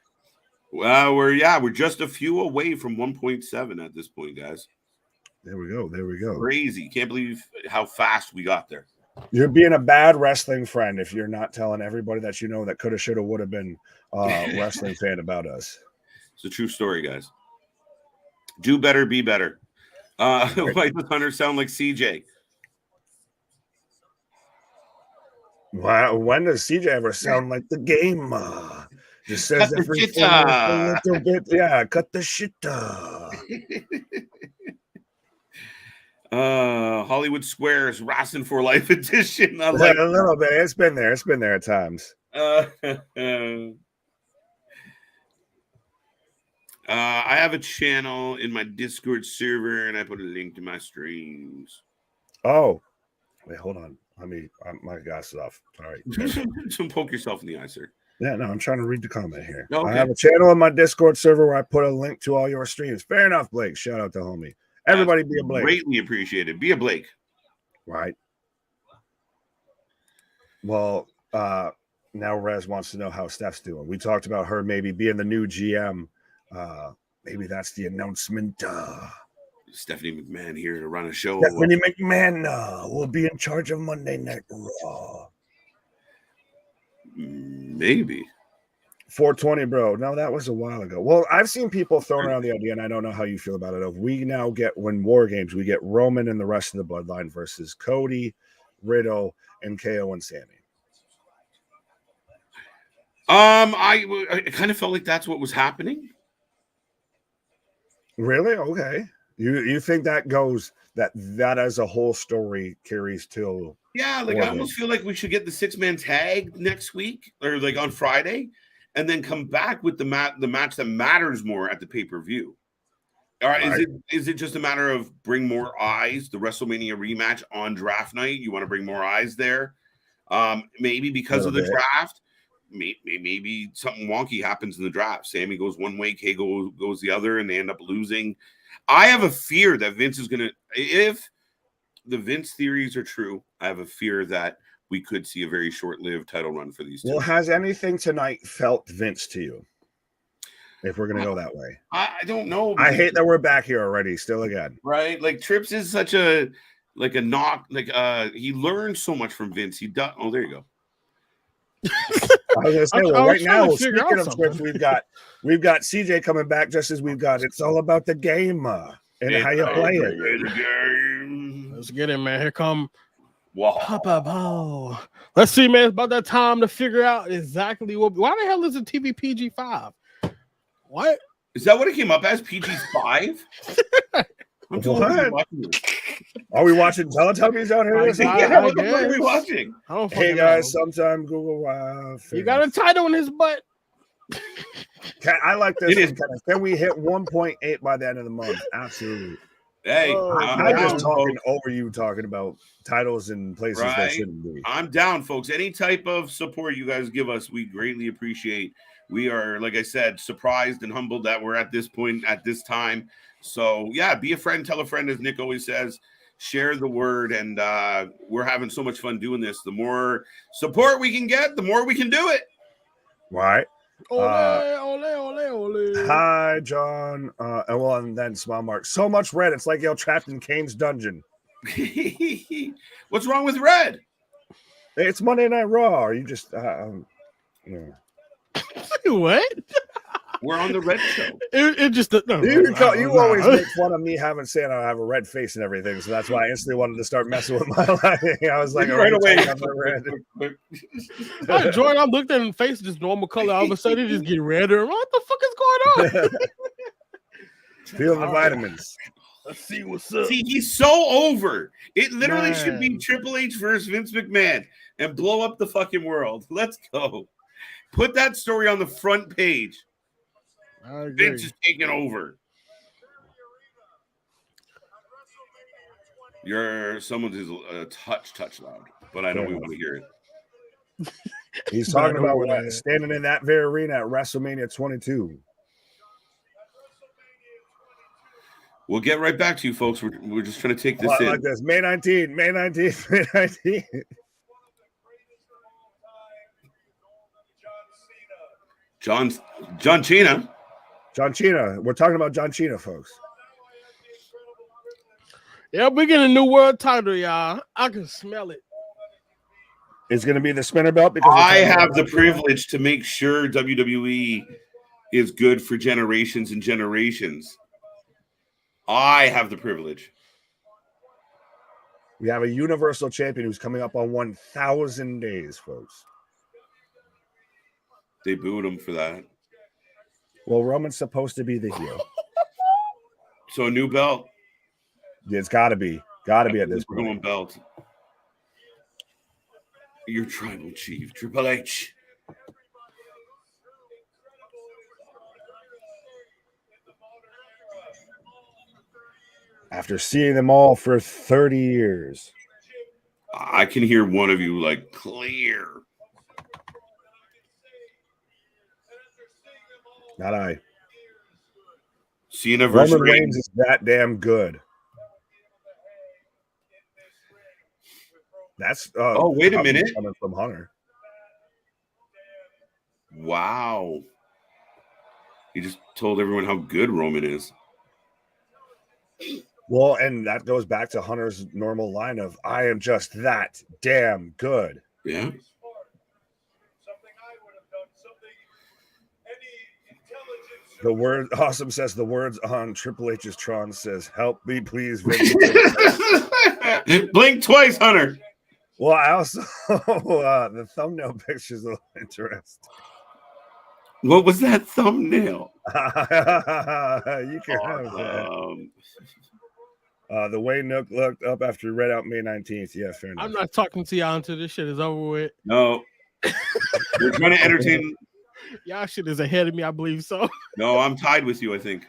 Well, we're just a few away from 1.7 at this point, guys. There we go. Crazy. Can't believe how fast we got there. You're being a bad wrestling friend if you're not telling everybody that you know that coulda, shoulda, woulda been a wrestling fan about us. It's a true story, guys. Do better, be better. Why does Hunter sound like CJ? Wow, when does CJ ever sound like the game? Just says everything a little bit. Yeah, cut the shit. Hollywood Squares, Wrasslin for Life edition. A little bit. It's been there. It's been there at times. I have a channel in my Discord server, and I put a link to my streams. Oh, wait, hold on. My glasses off. All right. Don't poke yourself in the eye, sir. Yeah, no, I'm trying to read the comment here. Okay. I have a channel in my Discord server where I put a link to all your streams. Fair enough, Blake. Shout out to homie. Everybody be a Blake. Greatly appreciated. Be a Blake. Right. Well, now Rez wants to know how Steph's doing. We talked about her maybe being the new GM. Maybe that's the announcement. Stephanie McMahon here to run a show. Stephanie McMahon will be in charge of Monday Night Raw. Maybe. 420, bro. No, that was a while ago. Well, I've seen people throwing around the idea, and I don't know how you feel about it. Of we now get, when War Games, we get Roman and the rest of the Bloodline versus Cody, Riddle, and KO and Sammy. I kind of felt like that's what was happening. Really? Okay. You think that goes that as a whole story carries till? Yeah, like I almost feel like we should get the 6-man tag next week or like on Friday, and then come back with the match that matters more at the pay-per-view. All right, is it just a matter of bring more eyes? The WrestleMania rematch on draft night, you want to bring more eyes there? Maybe because of the draft. Maybe something wonky happens in the draft. Sammy goes one way, Kay goes the other, and they end up losing. I have a fear that Vince is going to, if the Vince theories are true, I have a fear that we could see a very short-lived title run for these two. Well, has anything tonight felt Vince to you? If we're going to go that way. I don't know. I hate that we're back here already, still again. Right? Like, Trips is such a knock. Like, he learned so much from Vince. He does. Oh, there you go. I was gonna say, well, right now, speaking of Trips, we've got CJ coming back, just as we've got it's all about the game and how you play it. Let's get it, man. Here come Papa Bo. Let's see, man. It's about that time to figure out exactly what. Why the hell is it TV PG-5? What is that? What it came up as PG-5? I'm Are we watching Teletubbies out here? What the fuck are we watching? Hey guys, sometime Google. You got a title in his butt. I like this. Can we hit 1.8 by the end of the month? Absolutely. Hey, I'm just talking over you, talking about titles and places that shouldn't be. I'm down, folks. Any type of support you guys give us, we greatly appreciate. We are, like I said, surprised and humbled that we're at this point at this time. So, yeah, be a friend, tell a friend, as Nick always says. Share the word, and we're having so much fun doing this. The more support we can get, the more we can do it. Right. Ole, ole, ole, ole. Hi, John. And then smile mark. So much red. It's like you're trapped in Kane's dungeon. What's wrong with red? It's Monday Night Raw. Are you just what? We're on the red show. It just you always make fun of me saying I have a red face and everything, so that's why I instantly wanted to start messing with my life. I was like, right away. Jordan, I looked at his face, just normal color. All of a sudden, it just get redder. What the fuck is going on? Feeling the vitamins. Let's see what's up. See, he's so over. It literally should be Triple H versus Vince McMahon and blow up the fucking world. Let's go. Put that story on the front page. Vince is taking over. Someone is a touch loud, but I know we want to hear it. He's talking about standing in that very arena at WrestleMania 22. We'll get right back to you, folks. We're just trying to take this in. Like this. May 19th, May 19th, May 19th. John Cena. John Cena. We're talking about John Cena, folks. Yeah, we're getting a new world title, y'all. I can smell it. It's going to be the spinner belt because I have the privilege to make sure WWE is good for generations and generations. I have the privilege. We have a Universal Champion who's coming up on 1,000 days, folks. They booed him for that. Well, Roman's supposed to be the heel. So a new belt. It's got to be. Got to be at this point. Going belt. Your tribal chief, Triple H. After seeing them all for 30 years. I can hear one of you like clear. Not I. Cena versus Roman Reigns is that damn good. That's oh, wait a minute. Coming from Hunter. Wow. He just told everyone how good Roman is. Well, and that goes back to Hunter's normal line of I am just that damn good. Yeah. The word Awesome says the words on Triple H's Tron says, help me, please, Vince. Blink twice, Hunter. Well, I also the thumbnail picture's a little interesting. What was that thumbnail? You can have that. The way Nook looked up after he read out May 19th. Yeah, fair enough. I'm not talking to y'all until this shit is over with. No. We're trying to entertain. Y'all shit is ahead of me, I believe so. No, I'm tied with you, I think.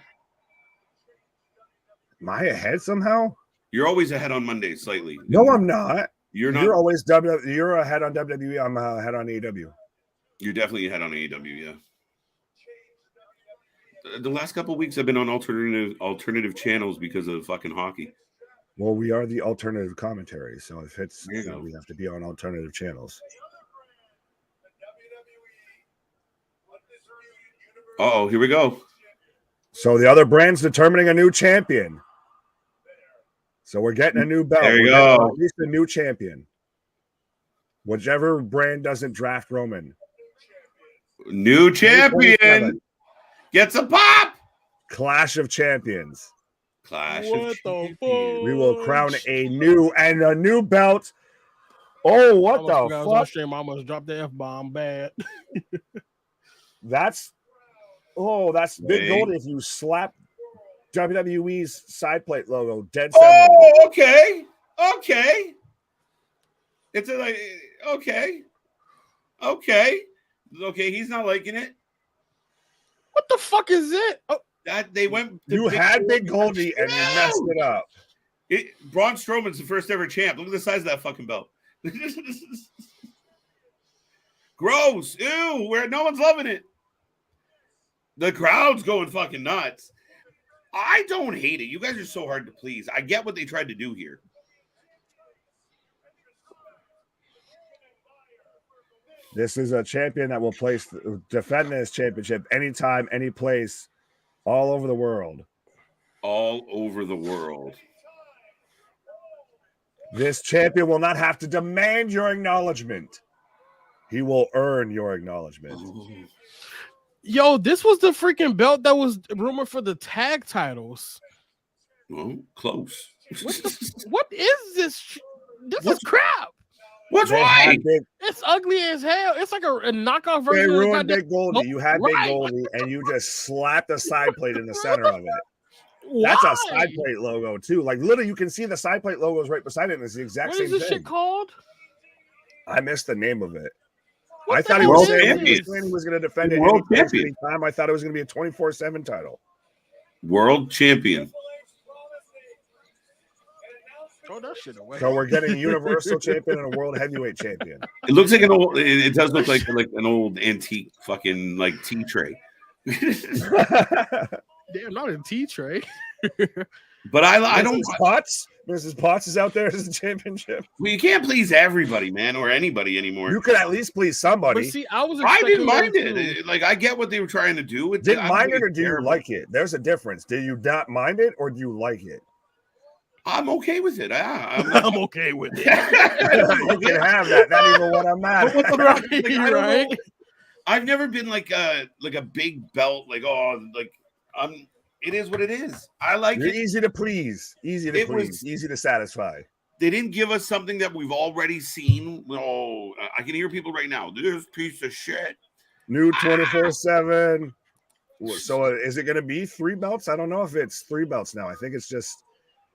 Am I ahead somehow? You're always ahead on Mondays, slightly. No, I'm not. You're not. You're always you're ahead on WWE. I'm ahead on AEW. You're definitely ahead on AEW, yeah. The last couple of weeks I've been on alternative channels because of fucking hockey. Well, we are the alternative commentary, so if it's we have to be on alternative channels. Oh, here we go. So the other brand's determining a new champion. So we're getting a new belt. There you go. At least a new champion. Whichever brand doesn't draft Roman. New champion gets a pop. Clash of Champions. Clash what of the Champions. fuck? We will crown a new belt. Oh, what the fuck? I was on stream, I almost dropped the F-bomb bad. That's Big Gold if you slap WWE's side plate logo dead center. Oh, okay. It's okay. He's not liking it. What the fuck is it? Oh, that they went. You had Big Goldie and you messed it up. Braun Strowman's the first ever champ. Look at the size of that fucking belt. Gross. Ew. Where no one's loving it. The crowd's going fucking nuts. I don't hate it. You guys are so hard to please. I get what they tried to do here. This is a champion that will defend this championship anytime, any place, all over the world. All over the world. This champion will not have to demand your acknowledgement. He will earn your acknowledgement. Ooh. Yo, this was the freaking belt that was rumored for the tag titles. Well, close. What is this? This is crap. What's right? It's ugly as hell. It's like a knockoff version. They ruined Big Goldie. You had Big Goldie, and you just slapped a side plate in the center of it. Why? That's a side plate logo too. Like literally, you can see the side plate logos right beside it, and it's the exact same thing. What is this shit called? I missed the name of it. What I thought he was saying he was going to defend it anytime. I thought it was going to be a 24/7 title. World champion. Throw that shit away. So we're getting a Universal champion and a World Heavyweight champion. It looks like an old. It does look like an old antique fucking like tea tray. Damn, not a tea tray. But I don't. Mrs. Potts is out there as a championship. Well, you can't please everybody, man, or anybody anymore. You could at least please somebody. But see, I didn't mind it. Like I get what they were trying to do. Didn't mind it, or do you like it? There's a difference. Do you not mind it, or do you like it? I'm okay with it. I'm okay with it. You can have that. Not even what I'm mad at. Right? I've never been like a big belt. It is what it is. I like it. Easy to please. Easy to satisfy. They didn't give us something that we've already seen. Oh, I can hear people right now. This piece of shit. New 24/7. So is it going to be 3 belts? I don't know if it's 3 belts now. I think it's just.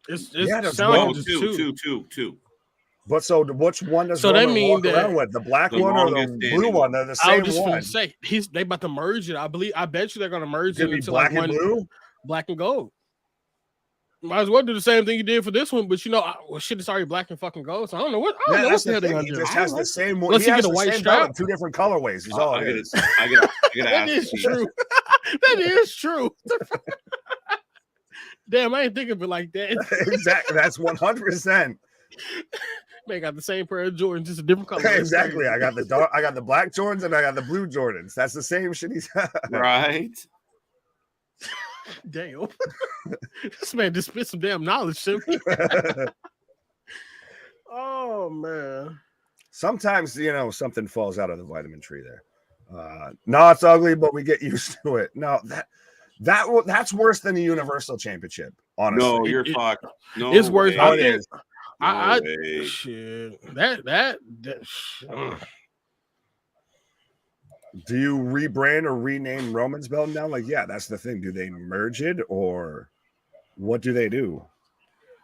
It's two. But so which one does that mean walk around with? The black one or the blue one? They're the same one. I was just going to say they about to merge it. I bet you they're going to merge it into black and blue. Black and gold. Might as well do the same thing you did for this one, but shit, it's already black and fucking gold. So I don't know what the hell they're gonna He do. just has the same one. Unless He you has get a the white same strap. belt in 2 different colorways. Is all it is. I gotta That ask is Steve. true. That is true. Damn, I ain't think of it like that. Exactly. That's 100%. Man got the same pair of Jordans, just a different color. Exactly. I got the black Jordans and I got the blue Jordans. That's the same shit he's Right. Damn. This man just spit some damn knowledge to me. Oh man. Sometimes something falls out of the vitamin tree there. No, it's ugly, but we get used to it. No, that's worse than the Universal Championship. Honestly, No, you're fucked. No, it's worse. way. I think. No way. Shit. That Do you rebrand or rename Roman's belt now? Like, yeah, that's the thing. Do they merge it or what do they do?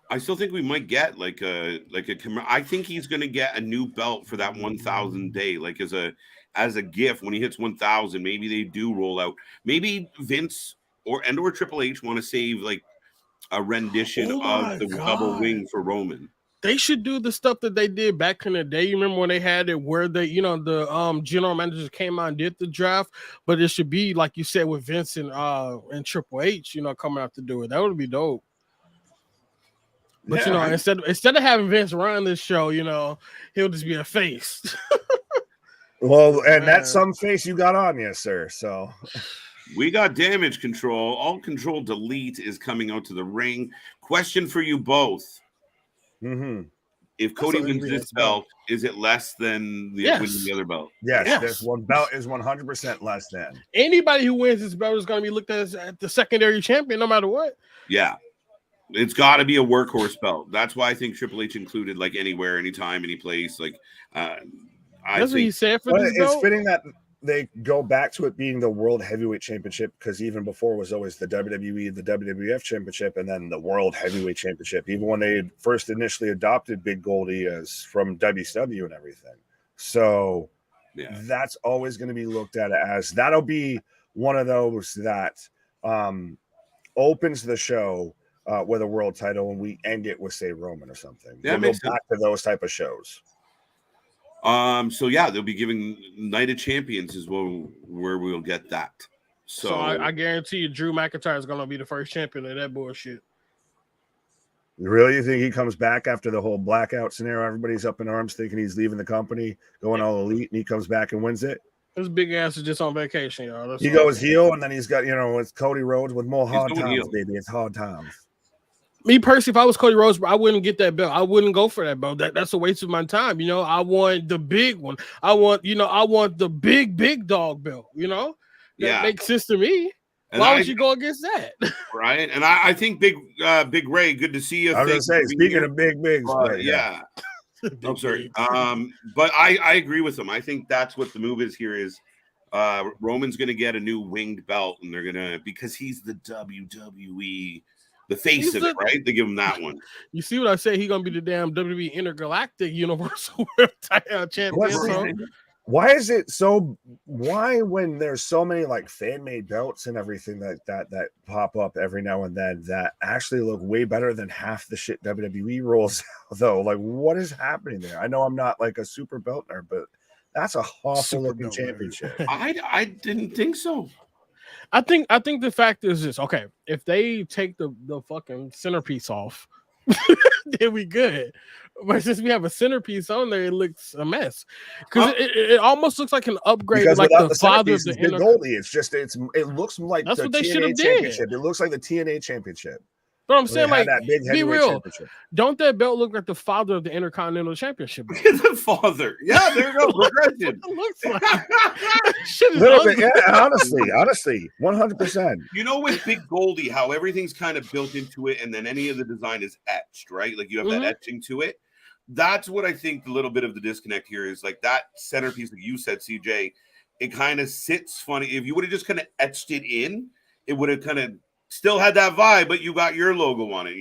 I still think we might get I think he's gonna get a new belt for that 1,000 day, like as a gift when he hits 1,000. Maybe they do roll out. Maybe Vince or Triple H want to save like a rendition of the double wing for Roman. They should do the stuff that they did back in the day. You remember when they had it where the general managers came out and did the draft, but it should be like you said with Vince and Triple H, coming out to do it. That would be dope. But instead of having Vince run this show, he'll just be a face. Well, and that's some face you got on you, sir. So we got Damage Control. All Control Delete is coming out to the ring. Question for you both. Mm-hmm. If Cody wins this belt, is it less than winning the other belt? Yes. This one belt is 100% less than. Anybody who wins this belt is going to be looked at as the secondary champion, no matter what. Yeah. It's got to be a workhorse belt. That's why I think Triple H included like anywhere, anytime, any place. Like, that's what he said for this belt. It's fitting that they go back to it being the World Heavyweight Championship, because even before it was always the WWE, the WWF Championship, and then the World Heavyweight Championship. Even when they first initially adopted Big Goldie as from WCW and everything. So that's always going to be looked at as that'll be one of those that opens the show with a world title, and we end it with, say, Roman or something. Yeah, we'll go back to those type of shows. So they'll be giving Night of Champions is where we'll get that. So I guarantee you Drew McIntyre is gonna be the first champion of that bullshit. Really? You think he comes back after the whole blackout scenario? Everybody's up in arms thinking he's leaving the company, going all elite, and he comes back and wins it? His big ass is just on vacation, y'all. He goes heel, and then he's got, it's Cody Rhodes with more hard times, baby. It's hard times. Me personally, if I was Cody Rhodes, I wouldn't get that belt. I wouldn't go for that belt. That's a waste of my time. I want the big one. I want the big dog belt. That makes sense to me. And why would you go against that? Right. And I think Big Ray, good to see you. I was gonna say, speaking of bigs, yeah. I'm sorry. But I agree with him. I think that's what the move is here is Roman's gonna get a new winged belt, and they're gonna, because he's the WWE. The face of it, right? They give him that one. You see what I say? He's gonna be the damn WWE Intergalactic Universal World Champion. Why is it so? Why, when there's so many like fan-made belts and everything that pop up every now and then that actually look way better than half the shit WWE rolls out, though? Like, what is happening there? I know I'm not like a super belt nerd, but that's a awful looking championship. I didn't think so. I think the fact is this. Okay, if they take the fucking centerpiece off, then we good. But since we have a centerpiece on there, it looks a mess. Because it almost looks like an upgrade, because like the father of the Big Goldie. It looks like that's the what they TNA should have championship. It looks like the TNA championship. But I'm saying, like, that big be real. Don't that belt look like the father of the Intercontinental Championship? The father. Yeah, there you go. Progression. It looks like. Shit is little bit, yeah, honestly, 100%. With Big Goldie, how everything's kind of built into it, and then any of the design is etched, right? Like you have that etching to it. That's what I think the little bit of the disconnect here is, like that centerpiece that you said, CJ. It kind of sits funny. If you would have just kind of etched it in, it would have kind of still had that vibe, but you got your logo on it,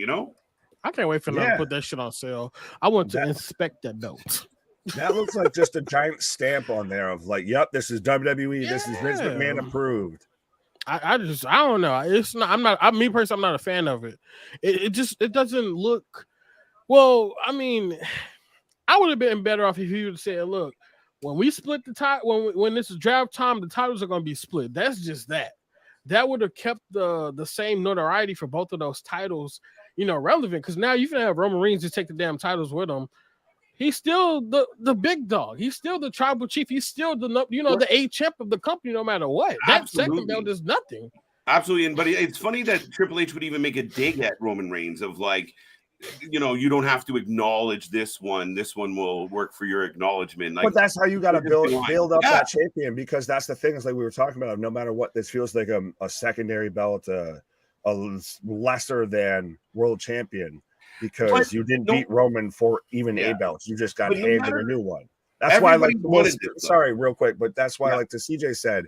I can't wait for them to put that shit on sale. I want to inspect that belt. That looks like just a giant stamp on there of like, yep, this is WWE, this is Vince McMahon approved. I don't know. It's not. Me personally, I'm not a fan of it. It doesn't look. Well, I mean, I would have been better off if he would have said, "Look, when we split the title, when this is draft time, the titles are going to be split." That's just that. That would have kept the same notoriety for both of those titles, relevant. Because now you can have Roman Reigns just take the damn titles with him. He's still the big dog. He's still the tribal chief. He's still the A champ of the company, no matter what. That second belt is nothing. Absolutely. But it's funny that Triple H would even make a dig at Roman Reigns of like, you don't have to acknowledge this one. This one will work for your acknowledgement. Like, but that's how you got to build up that champion, because that's the thing is like we were talking about. No matter what, this feels like a secondary belt, a lesser than world champion. Because you didn't beat Roman for even a belt. You just got handed a new one. That's why, like, sorry, real quick, but that's why, like the CJ said,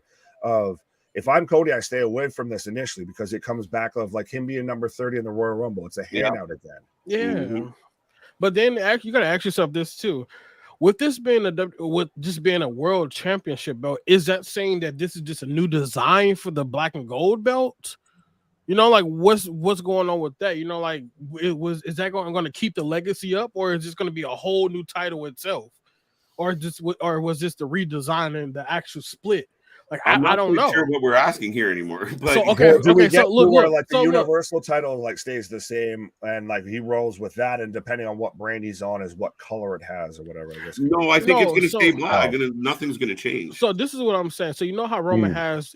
if I'm Cody, I stay away from this initially because it comes back of like him being number 30 in the Royal Rumble. It's a handout again. Yeah. But then you got to ask yourself this too. With this being a world championship belt, is that saying that this is just a new design for the black and gold belt? Like what's going on with that? Like is that going to keep the legacy up, or is this going to be a whole new title itself, or was this the redesign and the actual split? Like I don't know. Sure what we're asking here anymore. But do we get where like the universal title like stays the same and like he rolls with that, and depending on what brand he's on is what color it has or whatever? I guess. No, I think it's going to stay black. Nothing's going to change. So this is what I'm saying. So how Roman has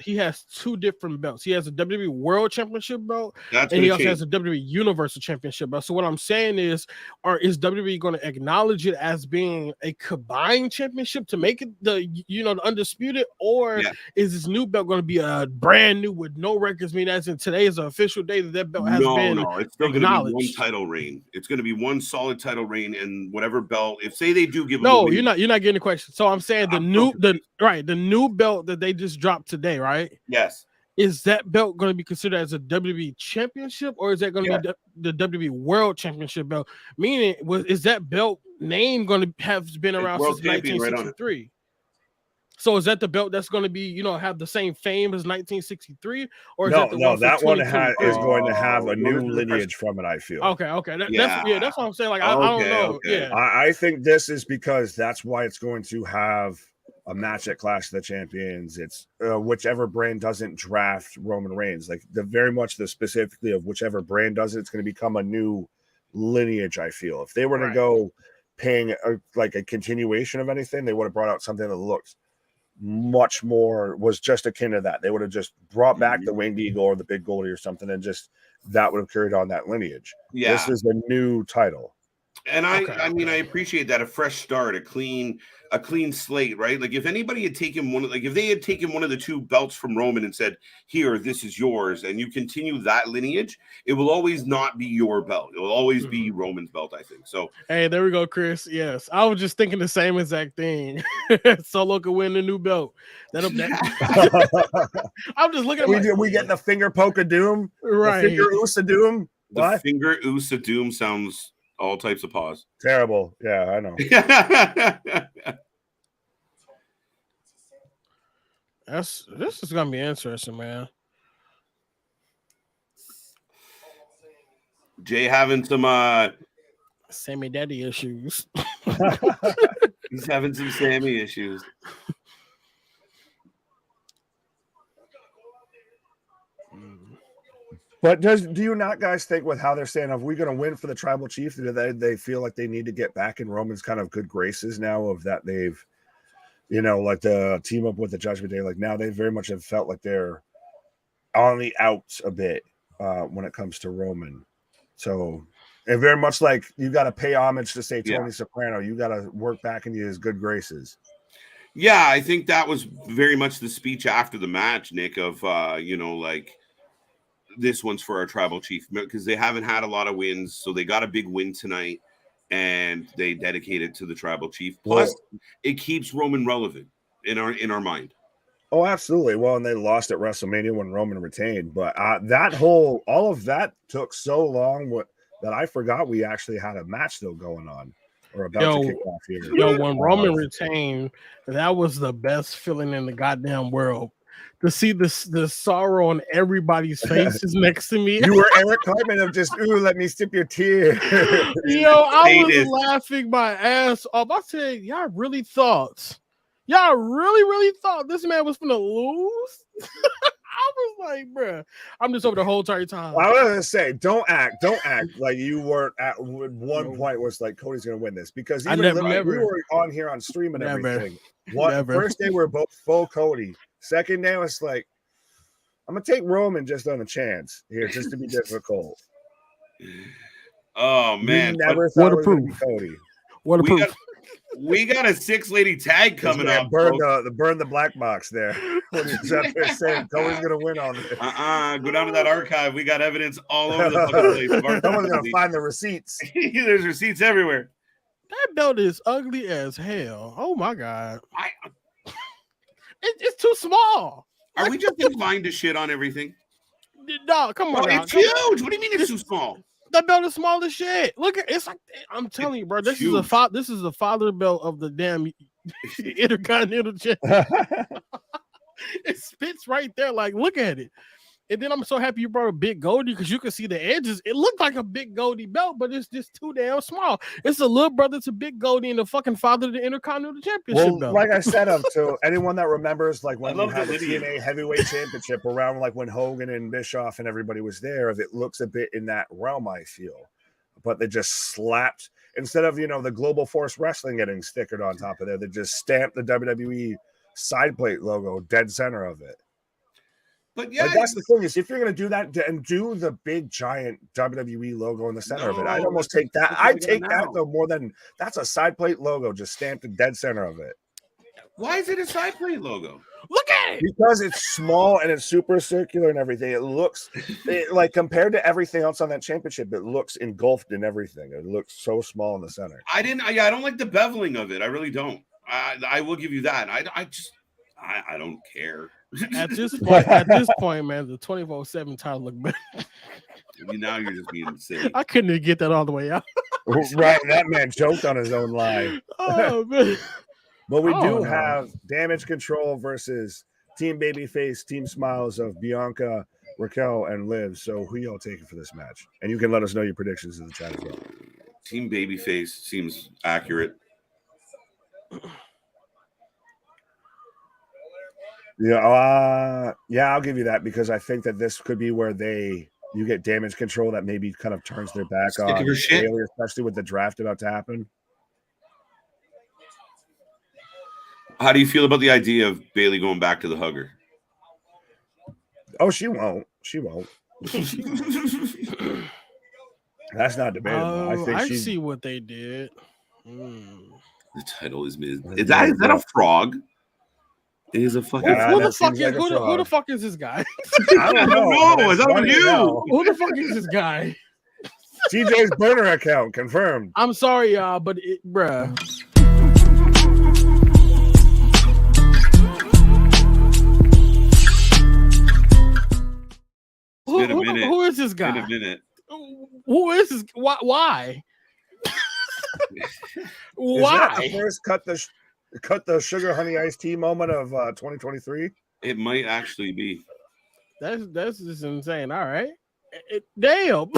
two different belts. He has a WWE World Championship belt, and he also has a WWE Universal Championship belt. So what I'm saying is WWE going to acknowledge it as being a combined championship to make it the undisputed, or is this new belt going to be a brand new with no records? As in today is the official day that belt has been No, it's still going to be one title reign. It's going to be one solid title reign, and whatever belt. If say they do give you're not getting the question. So I'm saying the new belt that they just dropped today, right? Yes. Is that belt going to be considered as a WWE championship, or is that going to be the WWE World Championship belt? Meaning, is that belt name going to have been around since 1963? Right. So is that the belt that's going to be, have the same fame as 1963, or is that the one that one is going to have a new lineage from it? I feel. Okay. That's what I'm saying. Like I don't know. Okay. Yeah, I think this is because that's why it's going to have a match at Clash of the Champions. It's whichever brand doesn't draft Roman Reigns, like very much the specifically of whichever brand does it, it's going to become a new lineage. I feel if they were to go paying like a continuation of anything, they would have brought out something that looks much more was just akin to that. They would have just brought back the Winged Eagle or the Big Goldie or something, and just that would have carried on that lineage. This is a new title. And I appreciate that, a fresh start, a clean slate, right? Like if anybody had taken if they had taken one of the two belts from Roman and said, "Here, this is yours," and you continue that lineage, it will always not be your belt. It will always be Roman's belt, I think. So, hey, there we go, Chris. Yes, I was just thinking the same exact thing. Solo could win the new belt. I'm just looking at we get the finger poke of doom, right? The finger oos of doom. The finger oos of doom sounds all types of pause. Terrible. Yeah, I know. This is gonna be interesting, man. Jay having some Sammy Daddy issues. He's having some Sammy issues. But do you not guys think with how they're saying, are we going to win for the tribal chief? Do they feel like they need to get back in Roman's kind of good graces now of that they've, like the team up with the Judgment Day, like now they very much have felt like they're on the outs a bit when it comes to Roman. So, and very much like you got to pay homage to say Tony Soprano, you got to work back into his good graces. Yeah, I think that was very much the speech after the match, Nick, of, like, this one's for our tribal chief because they haven't had a lot of wins. So they got a big win tonight and they dedicate it to the tribal chief. Plus, it keeps Roman relevant in our mind. Oh, absolutely. Well, and they lost at WrestleMania when Roman retained. But all of that took so long that I forgot we actually had a match still going on or about to kick off here. When Roman retained, that was the best feeling in the goddamn world. to see the sorrow on everybody's faces next to me. You were Eric Cartman of just, ooh, let me sip your tear. Yo, I was laughing my ass off. I said, y'all really thought this man was gonna lose? I was like, bruh, I'm just over the whole entire time. Well, I was gonna say, don't act like you weren't at one point was like Cody's gonna win this, because even we were on here on stream and everything. First day we're both full Cody. Second day it's like, I'm gonna take Roman just on a chance here, just to be difficult. Oh man, never thought it was gonna be Cody. What a proof. We got a 6-lady tag coming up. Burn the black box there. What is that there saying? Cody's gonna win on this. Go down to that archive. We got evidence all over the fucking place. Someone's gonna find the receipts. There's receipts everywhere. That belt is ugly as hell. Oh my god. It's too small. Are we just inclined to shit on everything? No, come on. It's huge. What do you mean it's too small? That belt is small as shit. Look at it's like, I'm telling you, bro. This is a father belt of the damn Intercontinental Champ. It spits right there. Like, look at it. And then I'm so happy you brought a big Goldie, because you can see the edges. It looked like a big Goldie belt, but it's just too damn small. It's a little brother to big Goldie and the fucking father of the Intercontinental Championship belt. Like I said, to anyone that remembers, like when we had the TNA Heavyweight Championship around, like when Hogan and Bischoff and everybody was there, it looks a bit in that realm, I feel. But they just slapped, instead of, the Global Force Wrestling getting stickered on top of there, they just stamped the WWE side plate logo dead center of it. But yeah, that's the thing, is if you're going to do that and do the big giant WWE logo in the center of it, I'd almost take that. I'd take that though more than that's a side plate logo just stamped in dead center of it. Why is it a side plate logo? Look at it. Because it's small and it's super circular and everything. It looks like, compared to everything else on that championship, it looks engulfed in everything. It looks so small in the center. I don't like the beveling of it. I really don't. I will give you that. I don't care. At this point, man, the 24/7 title look better. Now you're just being silly. I couldn't even get that all the way out. Right, that man choked on his own lie. Oh man! But we do have Damage Control versus Team Babyface, Team Smiles of Bianca, Raquel, and Liv. So who y'all taking for this match? And you can let us know your predictions in the chat as well. Team Babyface seems accurate. Yeah, I'll give you that, because I think that this could be where you get Damage Control that maybe kind of turns their back on Bayley, especially with the draft about to happen. How do you feel about the idea of Bayley going back to the hugger? Oh, she won't. She won't. That's not debatable. I see what they did. The title is that a frog? It is a fucking. Who the fuck is this guy? I don't know. Is that with you? Who the fuck is this guy? TJ's burner account confirmed. I'm sorry, y'all, but bruh. Who is this guy? In a minute. Who is this? Why? Why? Is that the first cut the sugar honey iced tea moment of 2023? It might actually be. That's just insane. All right. Damn.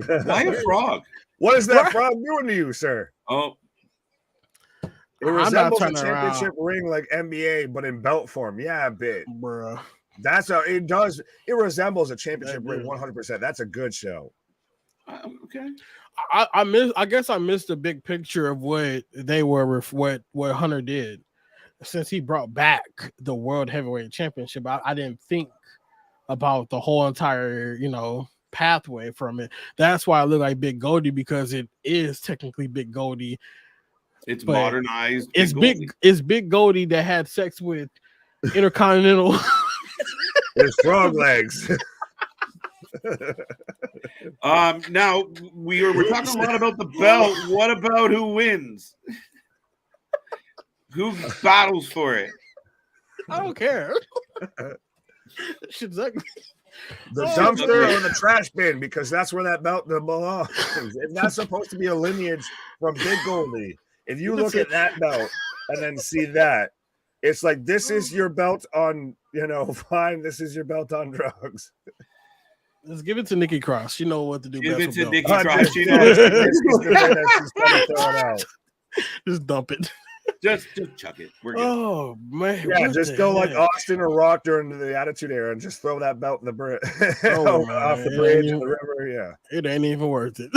Why a frog? What is that frog doing to you, sir? Oh. It resembles a championship ring like NBA, but in belt form. Yeah, a bit. Bruh. It does. It resembles a championship ring 100%. That's a good show. Okay. I guess I missed the big picture of what they were, what Hunter did, since he brought back the World Heavyweight Championship. I didn't think about the whole entire, pathway from it. That's why I look like Big Goldie, because it is technically Big Goldie. It's modernized. It's Big Goldie that had sex with Intercontinental. There's frog legs. Now we're talking a lot about the belt. What about who wins? Who battles for it? I don't care. Shit's ugly. The dumpster or the trash bin, because that's where that belt belongs. If that's supposed to be a lineage from Big Goldie, if you look at that belt and then see that, It's like, this is your belt on, fine. This is your belt on drugs. Let's give it to Nikki Cross. You know what to do. Give best it to with Nikki belts. Cross. She knows. She's gonna throw it out. Just dump it. Just chuck it. We're good. Oh man. Yeah, what just the go like heck? Austin or Rock during the Attitude Era and just throw that belt in the bridge off the man. bridge in the river. Yeah, It ain't even worth it.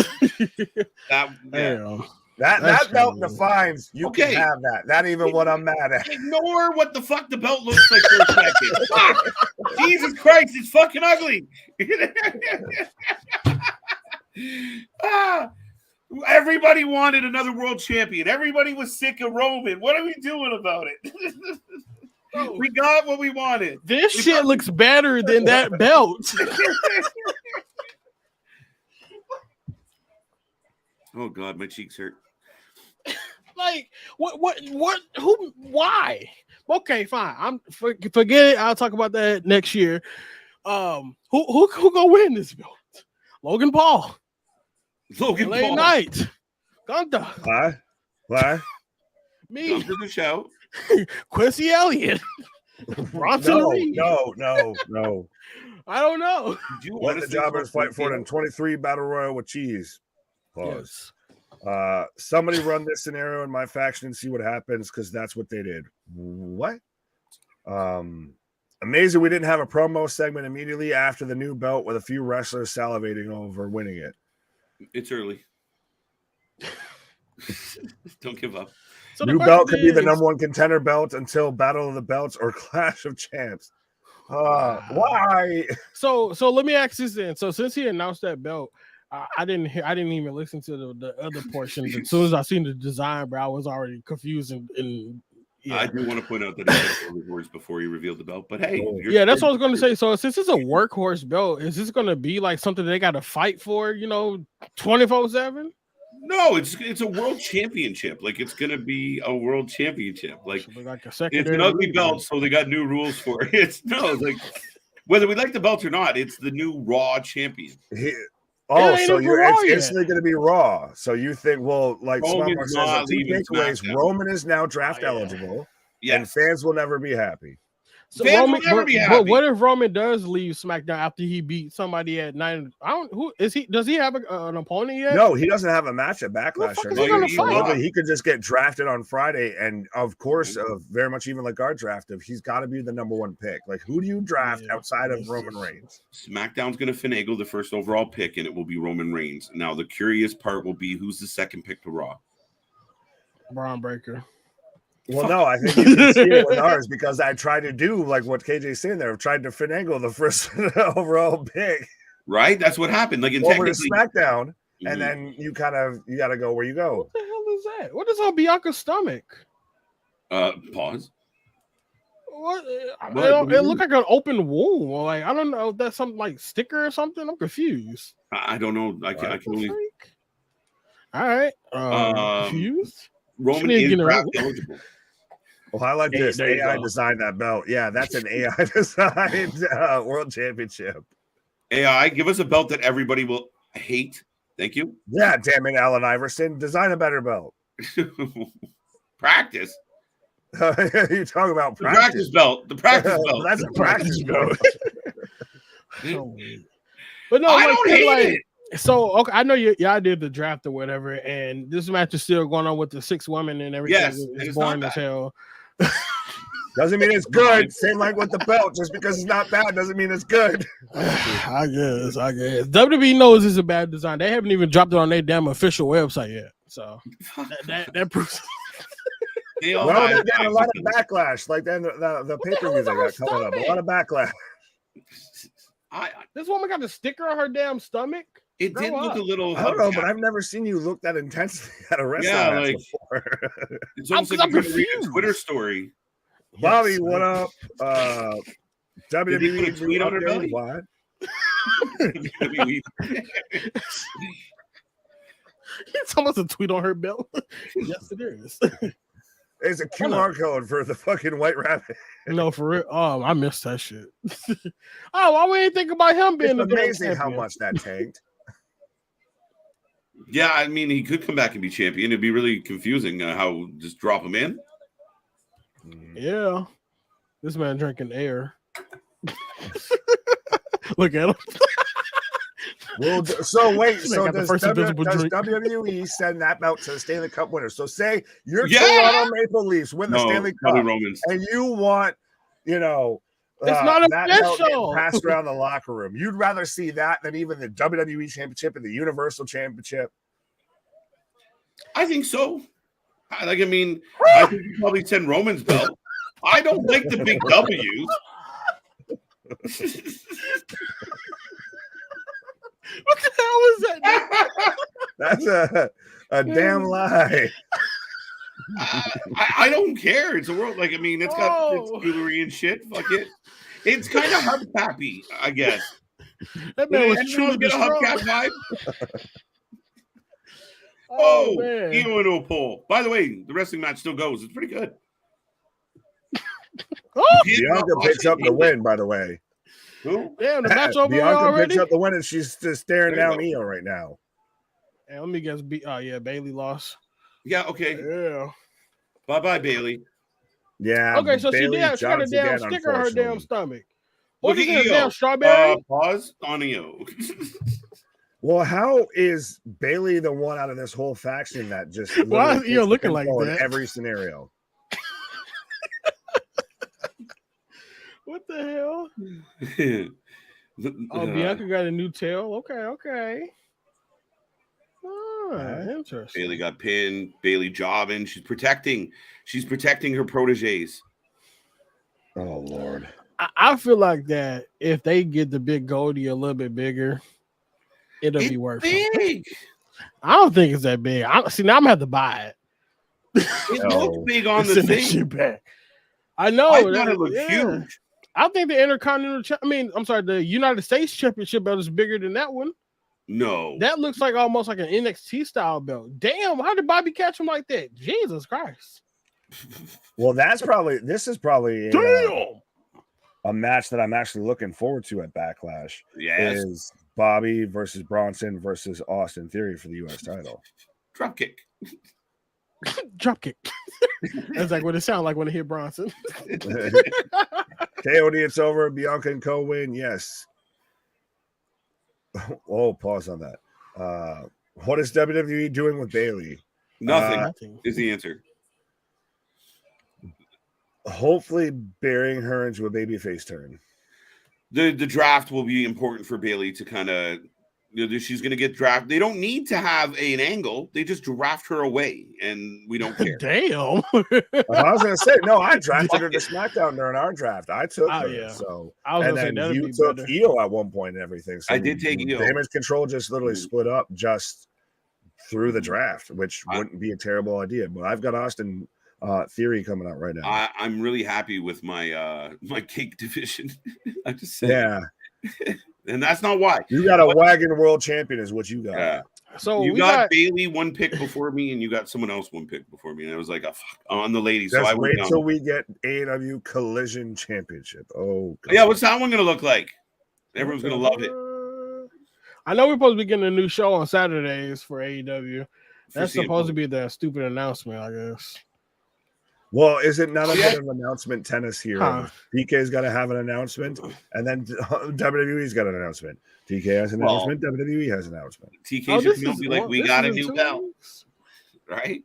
That, yeah. Damn. that belt defines. You Okay. can have that. That even what I'm mad at. Ignore what the fuck the belt looks like for a second. Fuck. Jesus Christ, it's fucking ugly. Everybody wanted another world champion. Everybody was sick of Roman. What are we doing about it? We got what we wanted. This shit looks better than that belt. Oh God, my cheeks hurt. Like what who why? Okay, fine. Forget it. I'll talk about that next year. Who gonna win this belt? Logan Paul. Logan LA Paul. Knight. Gunther. Why? Me. Come to the show. Quincy Elliott. Bronson Reed. No. I don't know. Did you Let the honestly jobbers vote fight for it in 23 Battle Royal with cheese. Pause. Yes. Somebody run this scenario in my faction and see what happens, because that's what they did. What? Amazing we didn't have a promo segment immediately after the new belt with a few wrestlers salivating over winning it. It's early. Don't give up. So the New belt question could be the is- number one contender belt until Battle of the Belts or Clash of Champs. Why? So let me ask this then. So since he announced that belt, I didn't even listen to the other portion. As soon as I seen the design, bro, I was already confused and yeah. I do want to point out that he had words before he revealed the belt, but hey, Yeah, that's what I was going to say. So since it's a workhorse belt, is this going to be like something they got to fight for? 24/7. No, it's a world championship. Like, it's gonna be a world championship. Like a it's secondary an ugly league. belt, so they got new rules for it. It's like whether we like the belt or not, it's the new Raw champion. ain't So even Raw it's yet. instantly going to be Raw. So you think, well, like Roman's Smart not says, the two leaving takeaways, SmackDown. Roman is now draft yeah. eligible, and Yes, fans will never be happy. So Fans will Roman, never be but happy. what if Roman does leave SmackDown after he beat somebody at 9? Who is he? Does he have an opponent yet? No, he doesn't have a match at Who the Backlash. fuck or is he anything. gonna So fight? literally, he could just get drafted on Friday, and of course, very much even like our draft, if he's got to be the number one pick. Like, who do you draft Yeah, outside of yes, Roman yes. Reigns? SmackDown's gonna finagle the first overall pick, and it will be Roman Reigns. Now, the curious part will be who's the second pick to Raw. Braun Breaker. Well, no, I think you can see it with ours because I tried to do like what KJ's saying there. I've tried to finagle the first overall pick Right? That's what happened. Like, in over to technically, SmackDown, Mhm. and then you got to go where you go. What the hell is that? What is on Bianca's stomach? Pause. What? What? It looked like an open wound. Like, I don't know if that's something like sticker or something. I'm confused. I don't know. I can What the only freak? All right. Confused. Roman She is didn't get draft her- eligible. Well, I like There- this. there you AI go. designed that belt. Yeah, that's an AI designed world championship. AI, give us a belt that everybody will hate. Thank you. Yeah, damn it, Allen Iverson, design a better belt. Practice. You talking about The practice belt. The practice belt. That's a practice belt. So weird. But no, I like, don't hate it. So okay, I know y'all did the draft or whatever, and this match is still going on with the 6 women and everything. Yes, and It's it's boring not as bad. hell. Doesn't mean it's good. Same like with the belt. Just because it's not bad doesn't mean it's good. I guess. WWE knows it's a bad design. They haven't even dropped it on their damn official website yet. So that proves. They all Well, have they're getting a lot of biases. backlash. Like then the What the pay per hell view is they on her got coming up. A stomach? lot of backlash. This woman got a sticker on her damn stomach. It Grow did look up. a little. I don't know, but hubcap. I've never seen you look that intensely at a wrestling Yeah, match like- before. It's almost I'm like you're going to read a confused. Twitter story. Bobby, Yes. what up? Did he put a WWE tweet on her belly? What? It's almost a tweet on her belt. Yes, it is. It's a QR code for the fucking White Rabbit. No, for real. Oh, I missed that shit. Why we ain't think about him being It's the damn amazing how champion? much that tanked. Yeah, I mean, he could come back and be champion. It'd be really confusing how just drop him in. Yeah. This man drinking air. Look at him. Well, so wait, so got the does, first invisible does drink. WWE send that belt to the Stanley Cup winner? So say your Yeah! Toronto Maple Leafs win the No, Stanley Cody Cup, Romans. and you want, you know, It's not that belt getting official. passed around the locker room. You'd rather see that than even the WWE Championship and the Universal Championship. I think so. I mean, I think you probably send Roman's belt. I don't like the big W's. What the hell is that? That's a damn lie. I don't care. It's a world. Like, I mean, it's got it's jewelry and shit. Fuck it. It's kind of hubcappy, I guess. That man was Anyone truly get a hubcap destroyed. vibe? Oh, Oh, man. Io into a pole. By the way, the wrestling match still goes. It's pretty good. Oh, Bianca picks up the win, by the way. Who? damn, the match over Bianca already. picks up the win, and she's just staring There you down go. Io right now. Hey, let me guess. Oh yeah, Bailey lost. Yeah, okay. Yeah. Bye-bye, Bailey. Yeah. Okay, so Bailey she got a jogs damn again, sticker on her damn unfortunately. stomach. What Look is at this, Io. damn strawberry? Pause on Io. Well, how is Bailey the one out of this whole faction that just Why is literally Io takes the looking like pinfall in that? every scenario? What the hell? Oh, Bianca got a new tail. Okay. Interesting. Bailey got pinned. Bailey jobbing. She's protecting her proteges. Oh Lord. I feel like that if they get the big Goldie a little bit bigger, it'll be worth it. Big. I don't think it's that big. See, now I'm gonna have to buy it. It looks big on the Send that thing. shit back. I know. I thought it looked huge. I think the Intercontinental. The United States Championship belt is bigger than that one. No. That looks like almost like an NXT style belt. Damn, how did Bobby catch him like that? Jesus Christ. Well, this is probably a match that I'm actually looking forward to at Backlash. Yes. Is Bobby versus Bronson versus Austin Theory for the U.S. title. Dropkick. Dropkick. That's like what it sounds like when I hear Bronson. KOD, it's over. Bianca and Co win. Yes. Oh, pause on that. What is WWE doing with Bailey? Nothing is the answer. Hopefully burying her into a babyface turn. The draft will be important for Bailey to kind of, she's going to get drafted. They don't need to have an angle. They just draft her away, and we don't care. Damn. I was going to say, no, I drafted her to SmackDown during our draft. I took her. Yeah. So, I was and gonna say, then that'd you be took better. Io at one point and everything. So I did take Io. Damage Control just literally split up just through the draft, which wouldn't be a terrible idea. But I've got Austin Theory coming out right now. I'm really happy with my my cake division. I'm just saying. Yeah. And that's not why. You got a wagon world champion is what you got. Yeah. So you we got Bailey one pick before me, and you got someone else one pick before me. And I was like, oh, fuck, on the ladies. Just so I wait went till we get AEW Collision Championship. Oh, God. Yeah, what's that one going to look like? Everyone's going to love it. I know we're supposed to be getting a new show on Saturdays for AEW. That's CM supposed to Punk. be the stupid announcement, I guess. Well, is it not a bit of announcement tennis here? Huh. DK's got to have an announcement, and then WWE's got an announcement. TK has an announcement. WWE has an announcement. TK should be like, we got a new belt, right?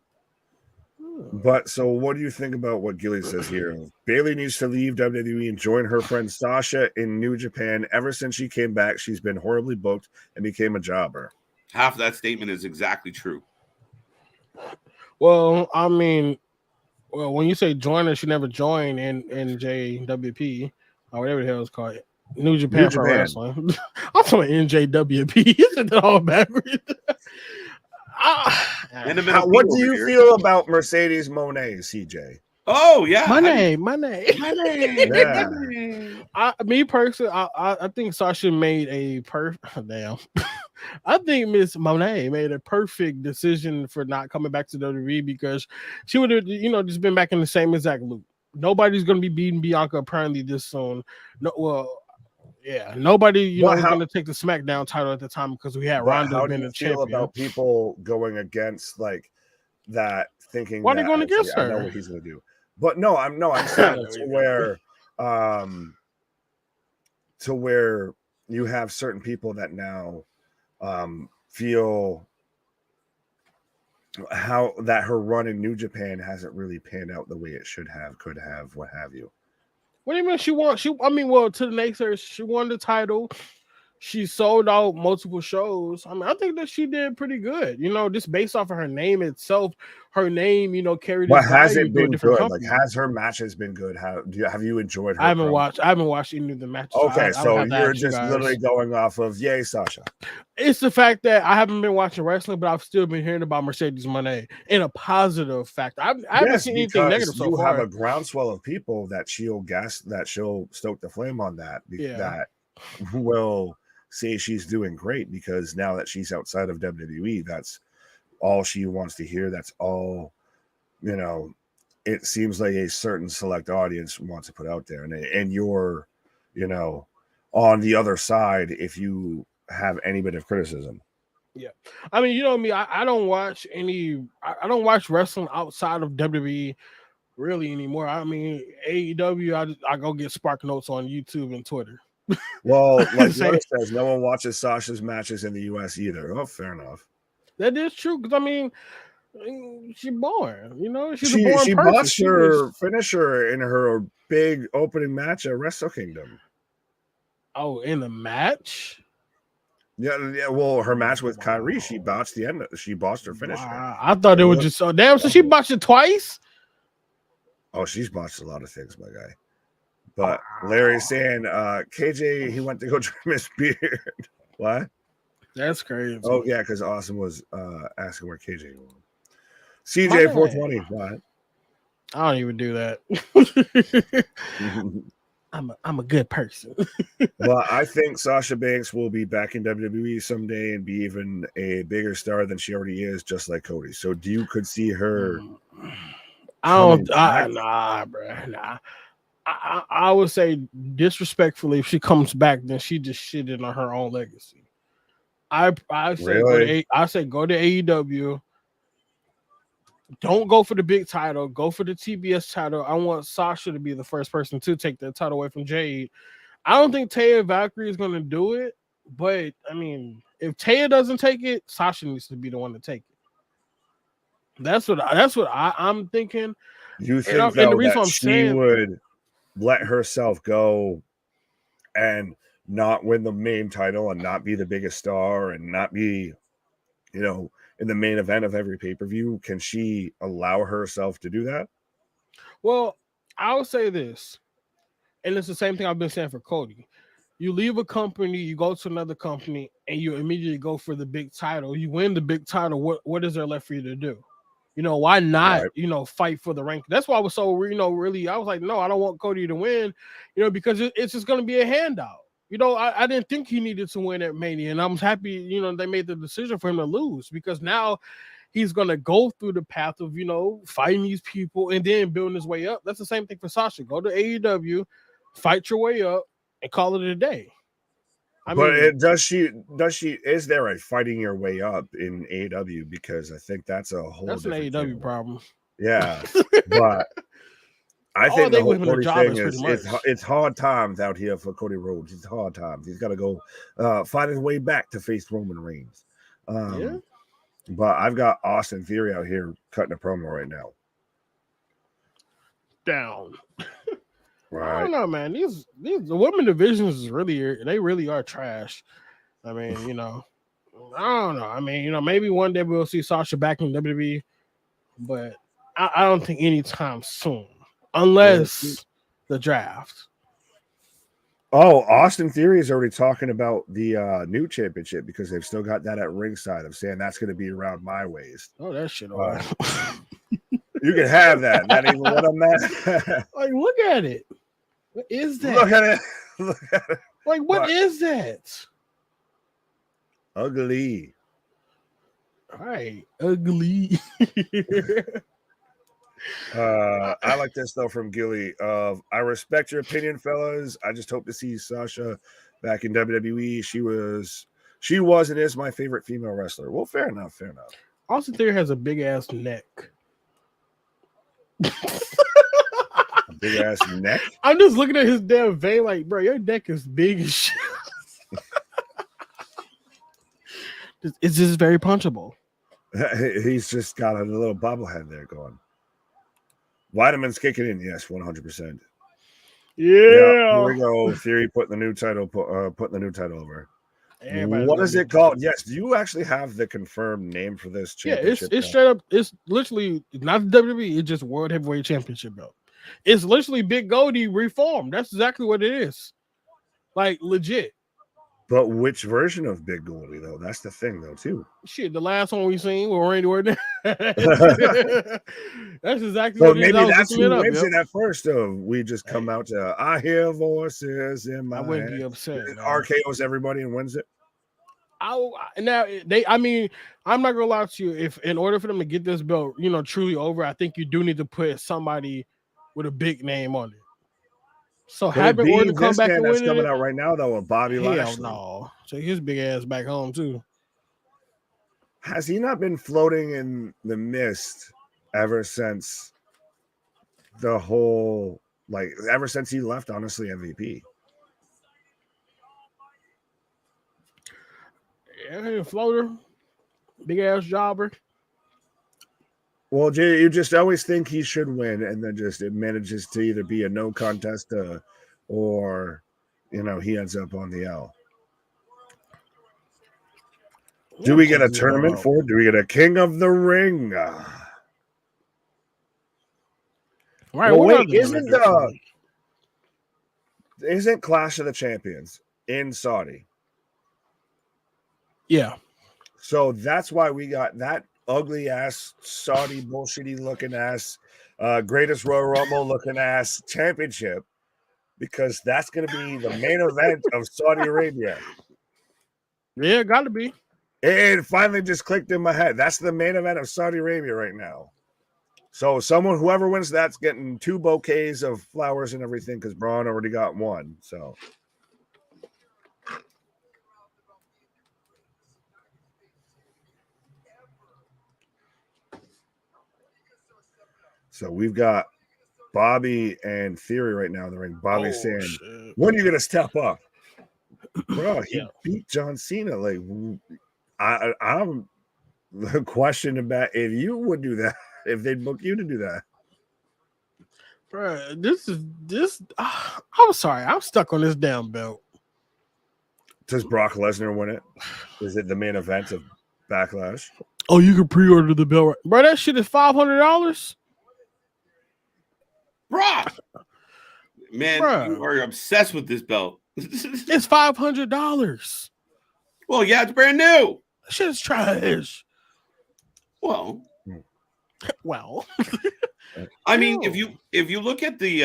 But so, what do you think about what Gilly says here? Bailey needs to leave WWE and join her friend Sasha in New Japan. Ever since she came back, she's been horribly booked and became a jobber. Half of that statement is exactly true. Well, I mean, when you say join her, she never joined in NJWP or whatever the hell it's called. New Japan Pro Wrestling. I'm talking NJWP. Isn't that all backwards? What do you feel about Mercedes Monet, CJ? Oh, yeah. Money. Yeah. Me personally, I think Sasha made a damn. I think Miss Monet made a perfect decision for not coming back to WWE because she would have, just been back in the same exact loop. Nobody's going to be beating Bianca apparently this soon. Nobody, was going to take the SmackDown title at the time because we had Ronda being the champion. How do you feel about people going against like that, thinking why are they going against her? I know what he's going to do. But I'm saying to where you have certain people that now feel how that her run in New Japan hasn't really panned out the way it could have, what have you. What do you mean she won? To the naysayers, she won the title. She sold out multiple shows. I mean, I think that she did pretty good. Just based off of her name itself, her name, carried. But has it been good? Company. Like, has her matches been good? Have you enjoyed her? I haven't watched any of the matches. Okay, so you're just literally going off of yay, Sasha. It's the fact that I haven't been watching wrestling, but I've still been hearing about Mercedes Monet in a positive fact. I haven't seen anything negative so far. You have a groundswell of people that she'll stoke the flame on that. Yeah. That will say she's doing great because now that she's outside of WWE, that's all she wants to hear. That's all, it seems like a certain select audience wants to put out there. And you're, on the other side if you have any bit of criticism. Yeah. I mean, me, I don't watch wrestling outside of WWE really anymore. I mean, AEW, I go get Spark Notes on YouTube and Twitter. Well, like Yoda says, no one watches Sasha's matches in the US either. Oh, fair enough. That is true because I mean, she's born. She's a born person. She botched her finisher in her big opening match at Wrestle Kingdom. Oh, in the match? Yeah. Well, her match with Kyrie, she botched the end. She botched her finisher. Wow. I thought it was just so damn. So she botched it twice. Oh, she's botched a lot of things, my guy. But Larry's saying, KJ, he went to go trim his beard. What? That's crazy. Oh, yeah, because Austin was asking where KJ was. CJ 420. What? I don't even do that. I'm a good person. Well, I think Sasha Banks will be back in WWE someday and be even a bigger star than she already is, just like Cody. So could see her? Nah, bro. Nah. I would say disrespectfully, if she comes back, then she just shitted on her own legacy. I say go to AEW. Don't go for the big title. Go for the TBS title. I want Sasha to be the first person to take that title away from Jade. I don't think Taya Valkyrie is going to do it, but I mean, if Taya doesn't take it, Sasha needs to be the one to take it. That's what I'm thinking. You think that she would let herself go and not win the main title and not be the biggest star and not be, in the main event of every pay-per-view? Can she allow herself to do that? Well, I would say this, and it's the same thing I've been saying for Cody. You leave a company, you go to another company, and you immediately go for the big title. You win the big title. What is there left for you to do? Why not, right. Fight for the rank? That's why I was so, really, I was like, no, I don't want Cody to win, because it's just going to be a handout. I didn't think he needed to win at Mania, and I'm happy, they made the decision for him to lose because now he's going to go through the path of, fighting these people and then building his way up. That's the same thing for Sasha. Go to AEW, fight your way up, and call it a day. Is there a fighting your way up in AEW? Because I think that's a whole an AEW problem. Yeah, but I think the whole Cody thing is it's hard times out here for Cody Rhodes. It's hard times. He's got to go find his way back to face Roman Reigns. Yeah. But I've got Austin Theory out here cutting a promo right now. Down. Right. I don't know, man. The women divisions is really are trash. I mean, I don't know. I mean, maybe one day we'll see Sasha back in WWE, but I don't think anytime soon, unless the draft. Oh, Austin Theory is already talking about the new championship because they've still got that at ringside. I'm saying that's going to be around my waist. Oh, that shit. You can have that. That ain't what I'm at. Like, look at it. What is that? Look at it. Like, what is that? Ugly. All right. Ugly. I like this though from Gilly of I respect your opinion, fellas. I just hope to see Sasha back in WWE. She was and is my favorite female wrestler. Well, fair enough. Austin Theory has a big ass neck. Big ass neck. I'm just looking at his damn vein like, bro, your neck is big as shit. It's just very punchable. He's just got a little bobblehead there going. Vitamins kicking in, yes, 100%. Yeah. Here we go. Theory putting the new title over. Everybody's What is it called? Yes. Do you actually have the confirmed name for this championship? Yeah, it's straight up. It's literally not the WWE. It's just World Heavyweight Championship belt. It's literally Big Goldie reformed. That's exactly what it is. Like legit. But which version of Big Goldie though? That's the thing though too. Shit, the last one we seen with Randy Orton. That's exactly So what it is. maybe that's who wins it at first though. We just come out to I hear voices in my I wouldn't head. be upset. RKO's everybody and wins it. I'm not gonna lie to you. If in order for them to get this belt, truly over, I think you do need to put somebody with a big name on it. So having Orton come back and win that's coming out right now though, with Bobby Lashley. No, take his big ass back home too. Has he not been floating in the mist ever since ever since he left? Honestly, MVP. Yeah, floater, big ass jobber. Well, Jay, you just always think he should win, and then it manages to either be a no contest or, he ends up on the L. Do we get a tournament for it? Do we get a King of the Ring? Right. Well, wait, isn't Clash of the Champions in Saudi? Yeah. So that's why we got that ugly ass Saudi bullshitty looking ass greatest Royal Rumble looking ass championship, because that's going to be the main event of Saudi Arabia. Yeah, got to be. It finally just clicked in my head. That's the main event of Saudi Arabia right now. So whoever wins that's getting 2 bouquets of flowers and everything, because Braun already got 1. So we've got Bobby and Theory right now in the ring. Bobby saying, shit. When are you going to step up? Bro, he beat John Cena. Like, I'm the question about if you would do that, if they'd book you to do that. Bro, I'm sorry. I'm stuck on this damn belt. Does Brock Lesnar win it? Is it the main event of Backlash? Oh, you can pre-order the belt. Right? Bro, that shit is $500. Brock, man, you are obsessed with this belt. It's $500. Well, yeah, it's brand new. That shit is trash. Well, I mean, if you look at the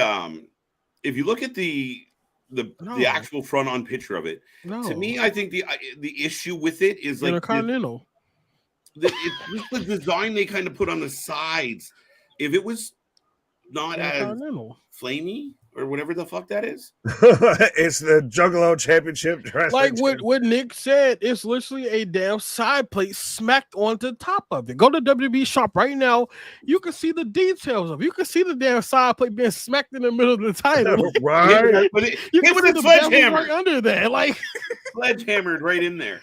actual front on picture of it, to me, I think the issue with it is like Intercontinental. It's the design they kind of put on the sides. If it was not as flamey or whatever the fuck that is, it's the Juggalo Championship. Like what Nick said, it's literally a damn side plate smacked onto the top of it. Go to WWE shop right now. You can see the details of it. You can see the damn side plate being smacked in the middle of the title. Right. Yeah, but you can see the sledgehammer right under there, like sledgehammered right in there.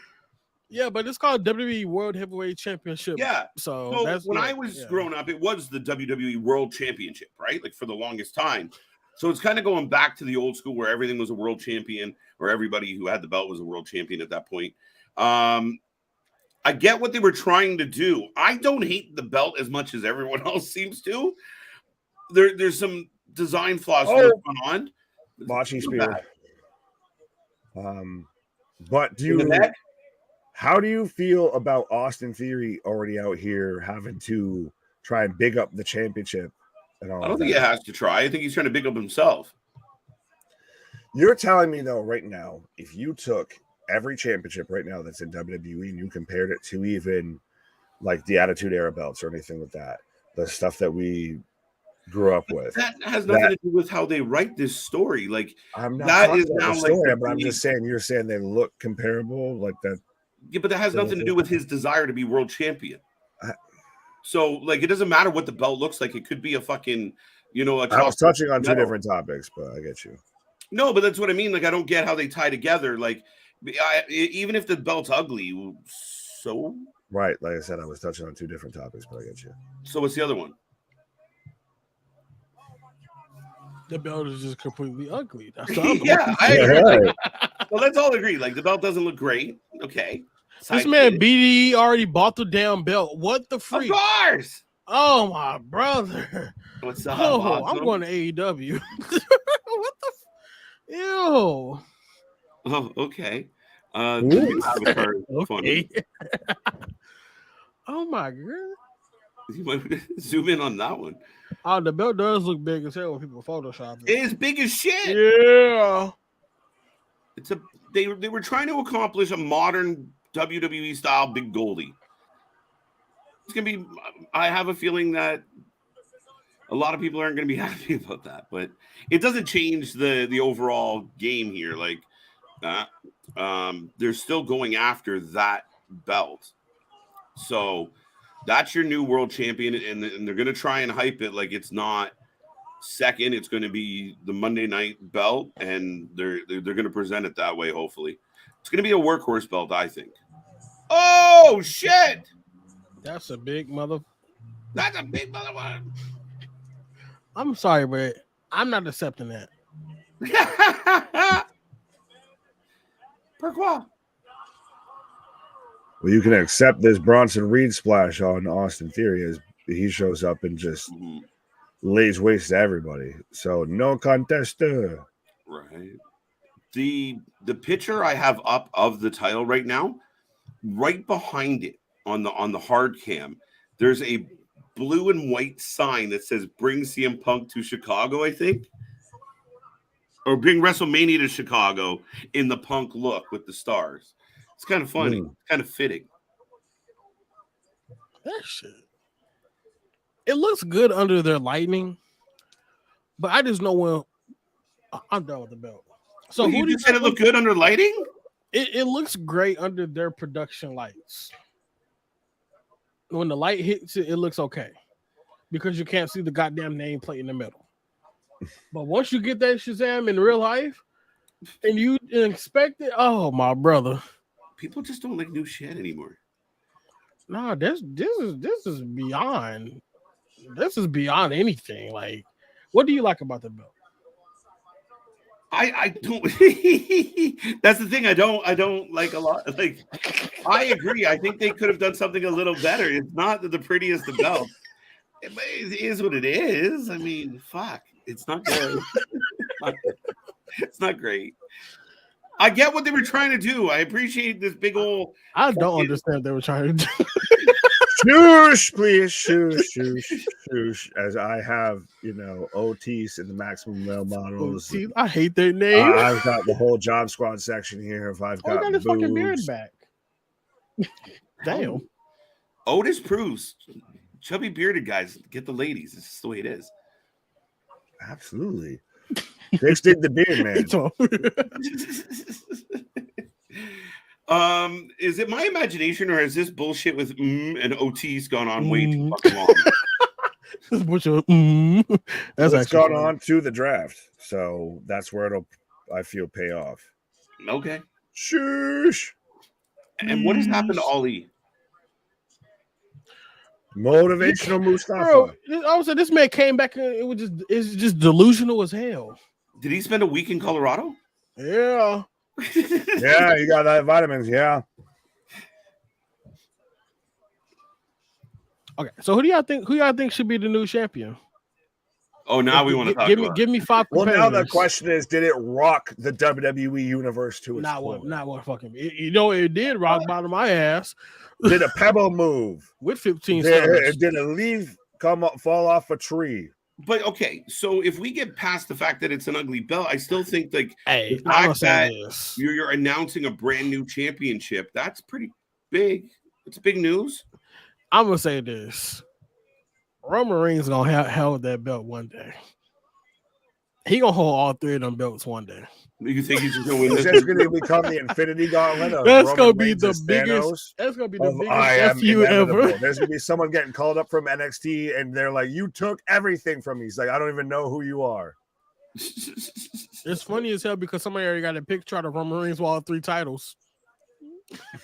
Yeah, but it's called WWE World Heavyweight Championship. Yeah. So that's when I was growing up, it was the WWE World Championship, right? Like for the longest time. So it's kind of going back to the old school where everything was a world champion, or everybody who had the belt was a world champion at that point. I get what they were trying to do. I don't hate the belt as much as everyone else seems to. There's some design flaws going on. Botching spear. But how do you feel about Austin Theory already out here having to try and big up the championship and all? I don't think he has to try. I think he's trying to big up himself. You're telling me though, right now, if you took every championship right now that's in WWE and you compared it to even like the Attitude Era belts or anything like that, the stuff that we grew up with, that has nothing to do with how they write this story. Like I'm not talking about the story, but I'm just saying you're saying they look comparable like that. Yeah, but that has nothing to do with his desire to be world champion. So, like, it doesn't matter what the belt looks like. It could be a fucking, 2 you know, I was touching on two different topics, but I get you. No, but that's what I mean. Like, I don't get how they tie together. Like, even if the belt's ugly, so right. Like I said, I was touching on two different topics, but I get you. So what's the other one? The belt is just completely ugly. That's the other yeah, one. I agree. Right. Like, well, let's all agree. Like, the belt doesn't look great. Okay. This man BDE already bought the damn belt. What the freak? Of course. Oh my brother. What's up? Oh, Awesome? I'm going to AEW. What the? Ew. Oh, okay. Okay. Oh my god. You might zoom in on that one. Oh, the belt does look big as hell when people Photoshop it. It is big as shit. Yeah. They were trying to accomplish a modern WWE style Big Goldie. It's gonna be. I have a feeling that a lot of people aren't gonna be happy about that, but it doesn't change the overall game here. Like, they're still going after that belt, so that's your new world champion, and they're gonna try and hype it like it's not second. It's going to be the Monday night belt, and they're going to present it that way. Hopefully, it's going to be a workhorse belt, I think. Oh shit! That's a big mother. That's a big mother one. I'm sorry, but I'm not accepting that. Pourquoi? Well, you can accept this Bronson Reed splash on Austin Theory as he shows up and just lays waste to everybody. So no contester. Right. The picture I have up of the title right now, right behind it on the hard cam, there's a blue and white sign that says "Bring CM Punk to Chicago," I think, or "Bring WrestleMania to Chicago" in the Punk look with the stars. It's kind of funny, kind of fitting. That shit. It looks good under their lighting, but I just know when I'm done with the belt. So well, who you said it looked good under lighting? It looks great under their production lights. When the light hits it, it looks okay because you can't see the goddamn nameplate in the middle. But once you get that Shazam in real life and you expect it, oh my brother. People just don't like new shit anymore. No, this is beyond. This is beyond anything. Like, what do you like about the belt? I don't. That's the thing. I don't like a lot. Like, I agree. I think they could have done something a little better. It's not the prettiest of belts. It is what it is. I mean, fuck. It's not good. It's not great. I get what they were trying to do. I appreciate this big old. I don't understand what they were trying to do. Shush, please, shush. As I have, Otis and the Maximum Male Models. Otis, I hate their name. I've got the whole Job Squad section here. If I've got his fucking beard back. Damn. Otis proves chubby bearded guys get the ladies. It's just the way it is. Absolutely. Fix did the beard, man. Is it my imagination or has this bullshit with and Otis gone on way too fucking long? This bullshit. That's it's gone on to the draft, so that's where I feel pay off. Okay. Shush. And what has happened to Ali? Motivational Mustafa. Bro, I was saying this man came back and it's just delusional as hell. Did he spend a week in Colorado? Yeah. Yeah, you got that vitamins, yeah. Okay, so who y'all think should be the new champion? Oh, now we want to talk about give me 5 Well, now the question is, did it rock the WWE universe to its core? Not one fucking. It did rock bottom my ass. Did a pebble move with 15 stars? Did a leaf fall off a tree? But okay, so if we get past the fact that it's an ugly belt, I still think the fact that you're announcing a brand new championship, that's pretty big. It's big news. I'm gonna say this: Roman Reigns gonna hold that belt one day, He gonna hold all 3 of them belts one day. You think he's just gonna win Is this? this going to become the Infinity Gauntlet of That's Roman gonna be Reigns the and biggest. Thanos That's gonna be the of, biggest I am feud inevitable. ever. There's going to be someone getting called up from NXT, and they're like, "You took everything from me." He's like, "I don't even know who you are." It's funny as hell because somebody already got a picture of Roman Reigns with all 3 titles.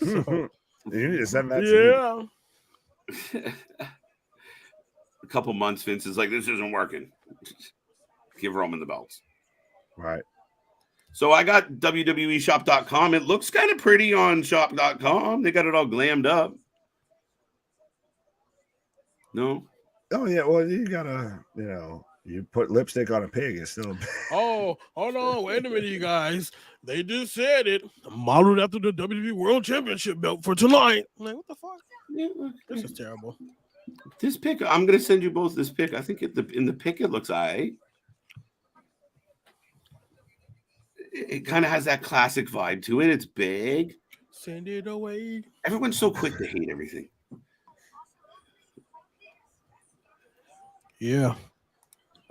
You need to send that to Yeah. A couple months, Vince is like, this isn't working. Give Roman the belts. Right. So I got WWEshop.com. It looks kind of pretty on shop.com. They got it all glammed up. No? Oh, yeah. Well, you got to, you put lipstick on a pig. It's still. Oh, hold on. Wait a minute, you guys. They just said it. Modeled after the WWE World Championship belt for tonight. I'm like, what the fuck? Yeah, This is terrible. This pic, I'm going to send you both this pic. I think in the pic, it looks all right. It kind of has that classic vibe to it. It's big. Send it away. Everyone's so quick to hate everything. Yeah.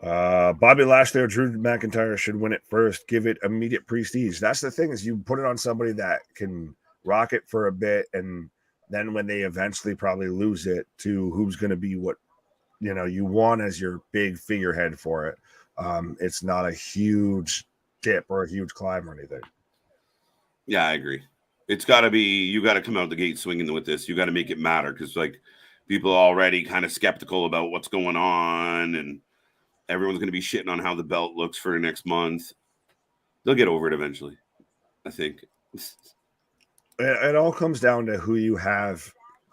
Bobby Lashley or Drew McIntyre should win it first. Give it immediate prestige. That's the thing, is you put it on somebody that can rock it for a bit, and then when they eventually probably lose it to who's going to be what you want as your big figurehead for it. It's not a huge dip or a huge climb or anything. Yeah, I agree. It's got to be, you got to come out the gate swinging with this. You got to make it matter, because like people are already kind of skeptical about what's going on, and everyone's going to be shitting on how the belt looks for next month. They'll get over it eventually, I think. It all comes down to who you have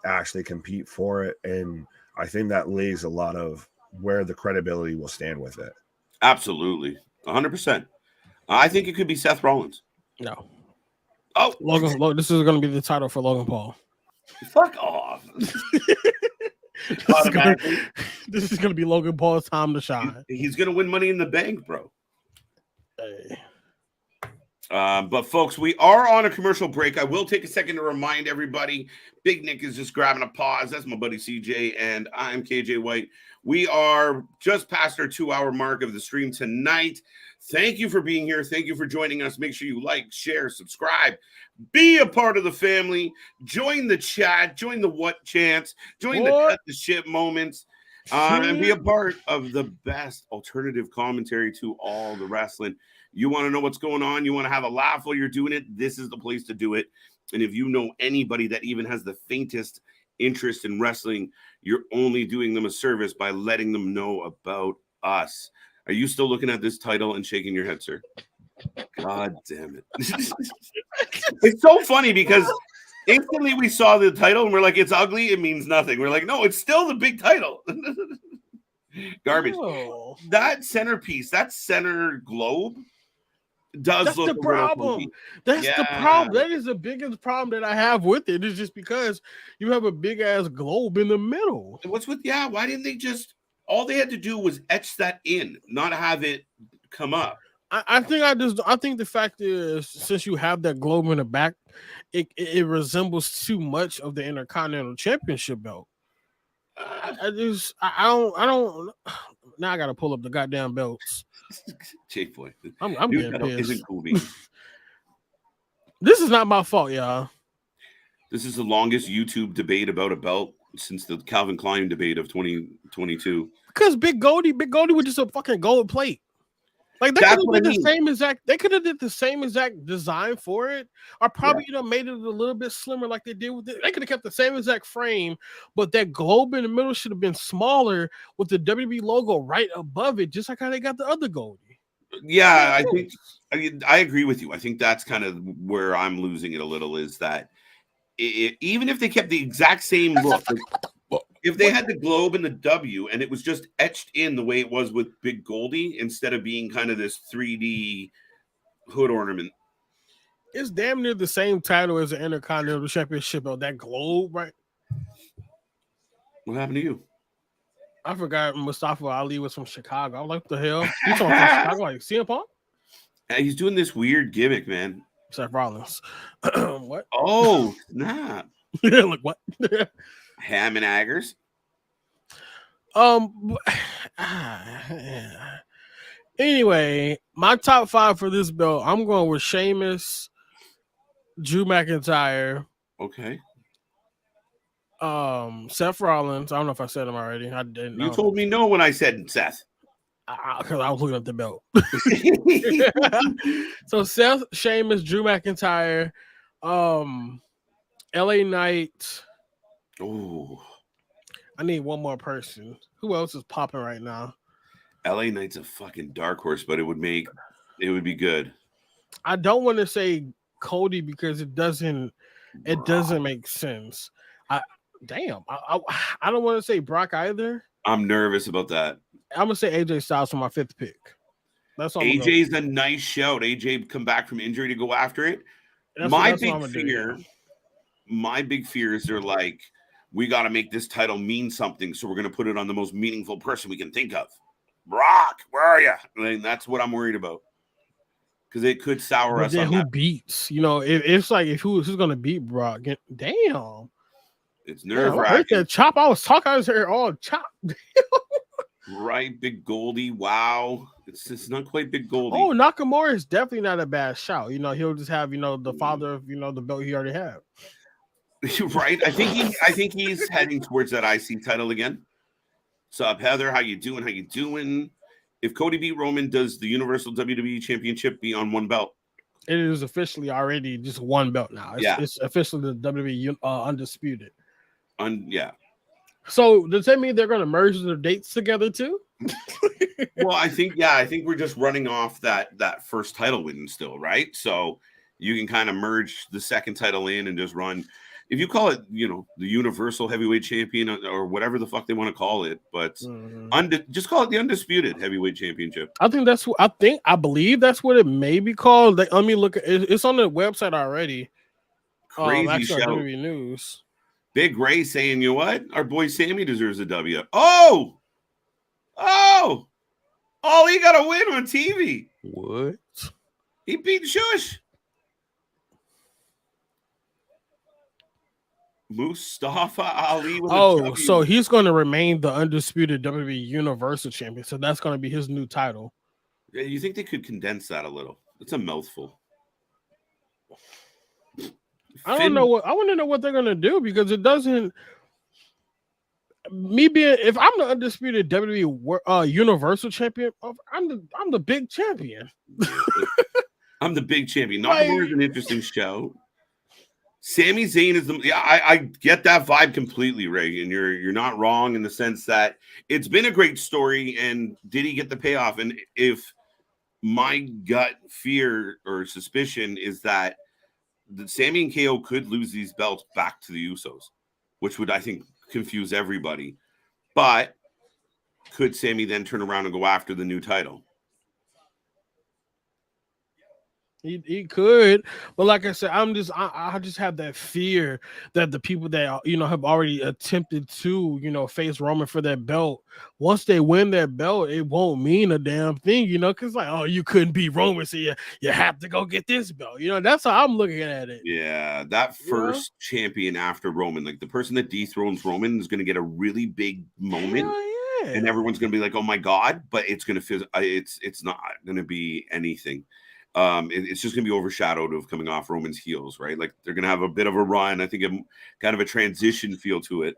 actually compete for it, and I think that lays a lot of where the credibility will stand with it. Absolutely. 100%. I think it could be Seth Rollins. No. Oh, Logan, this is going to be the title for Logan Paul. Fuck off. This is going to be Logan Paul's time to shine. He's going to win Money in the Bank, bro. Hey. But folks, we are on a commercial break. I will take a second to remind everybody, Big Nick is just grabbing a pause. That's my buddy CJ, and I'm KJ White. We are just past our 2-hour mark of the stream tonight. Thank you for being here. Thank you for joining us. Make sure you like, share, subscribe, be a part of the family, join the chat, join the what chance, join the cut the shit moments, and be a part of the best alternative commentary to all the wrestling. You want to know what's going on? You want to have a laugh while you're doing it? This is the place to do it. And if you know anybody that even has the faintest interest in wrestling, you're only doing them a service by letting them know about us. Are you still looking at this title and shaking your head, sir? God damn it. It's so funny because instantly we saw the title and we're like, it's ugly. It means nothing. We're like, no, it's still the big title. Garbage. Oh. That centerpiece, that center globe does look the problem. That's the problem. That is the biggest problem that I have with it. It's just because you have a big ass globe in the middle. What's with why didn't they just, all they had to do was etch that in, not have it come up. I think the fact is, since you have that globe in the back, it resembles too much of the Intercontinental Championship belt. I don't. Now I gotta pull up the goddamn belts. Chief boy, I'm getting pissed. Isn't cool. This is not my fault, y'all. This is the longest YouTube debate about a belt since the Calvin Klein debate of 2022. Because Big Goldie was just a fucking gold plate. Like they could have did the same exact. They could have did the same exact design for it, or probably made it a little bit slimmer, like they did with it. They could have kept the same exact frame, but that globe in the middle should have been smaller with the WWE logo right above it, just like how they got the other Goldie. Yeah, I agree with you. I think that's kind of where I'm losing it a little. Is that even if they kept the exact same look. If they had the globe and the W and it was just etched in the way it was with Big Goldie instead of being kind of this 3D hood ornament. It's damn near the same title as the Intercontinental Championship of that globe, right? What happened to you? I forgot Mustafa Ali was from Chicago. I was like, what the hell? He's from Chicago, like CM Punk? He's doing this weird gimmick, man. Seth Rollins. What? Oh, snap. Like what? Ham and Aggers. Anyway, my top 5 for this belt, I'm going with Sheamus, Drew McIntyre, Okay. Seth Rollins. I don't know if I said him already. I didn't. You told me no when I said Seth. Because I was looking at the belt. So Seth, Sheamus, Drew McIntyre, LA Knight. Oh, I need one more person. Who else is popping right now? LA Knight's a fucking dark horse, but it would be good. I don't want to say Cody because it doesn't make sense. I don't want to say Brock either. I'm nervous about that. I'm gonna say AJ Styles for my 5th pick. That's all. AJ's a nice shout. AJ come back from injury to go after it. My big fear is they're like, we got to make this title mean something, so we're going to put it on the most meaningful person we can think of. Brock, where are you? And that's what I'm worried about, because it could sour us. Who beats? It's like who's going to beat Brock? Damn, it's nerve-wracking. I heard that chop. I was here all chop. Right, Big Goldie. Wow, it's not quite Big Goldie. Oh, Nakamura is definitely not a bad shout. He'll just have the father of the belt he already had. Right. I think he's heading towards that IC title again. What's up, Heather? How you doing? If Cody beat Roman, does the Universal WWE Championship be on one belt? It is officially already just one belt now. It's officially the WWE Undisputed. Yeah. So does that mean they're going to merge their dates together too? Well, I think we're just running off that first title win still, right? So you can kind of merge the second title in and just run. If you call it, the Universal Heavyweight Champion or whatever the fuck they want to call it, but just call it the Undisputed Heavyweight Championship. I believe that's what it may be called. Let me look. It's on the website already. Crazy show. WWE News. Big Ray saying, you know what? Our boy Sammy deserves a W. Oh, he got a win on TV. What? He beat Shush. Mustafa Ali. So he's going to remain the undisputed WWE Universal Champion. So that's going to be his new title. Yeah, you think they could condense that a little? It's a mouthful. I want to know what they're going to do, because it doesn't. If I'm the undisputed WWE Universal Champion, I'm the big champion. I'm the big champion. Nakamura is an interesting show. Sami Zayn is I get that vibe completely, Ray, and you're not wrong in the sense that it's been a great story, and did he get the payoff? And if my gut fear or suspicion is that Sami and KO could lose these belts back to the Usos, which would, I think, confuse everybody. But could Sami then turn around and go after the new title? He could, but like I said, I just have that fear that the people that have already attempted to face Roman for that belt, once they win that belt, it won't mean a damn thing, because you couldn't beat Roman, so you have to go get this belt. That's how I'm looking at it. Yeah, that first champion after Roman, like the person that dethrones Roman, is going to get a really big moment, and everyone's going to be like, "Oh my god!" But it's going to feel it's not going to be anything. It's just gonna be overshadowed of coming off Roman's heels, right? Like they're gonna have a bit of a run. I think kind of a transition feel to it.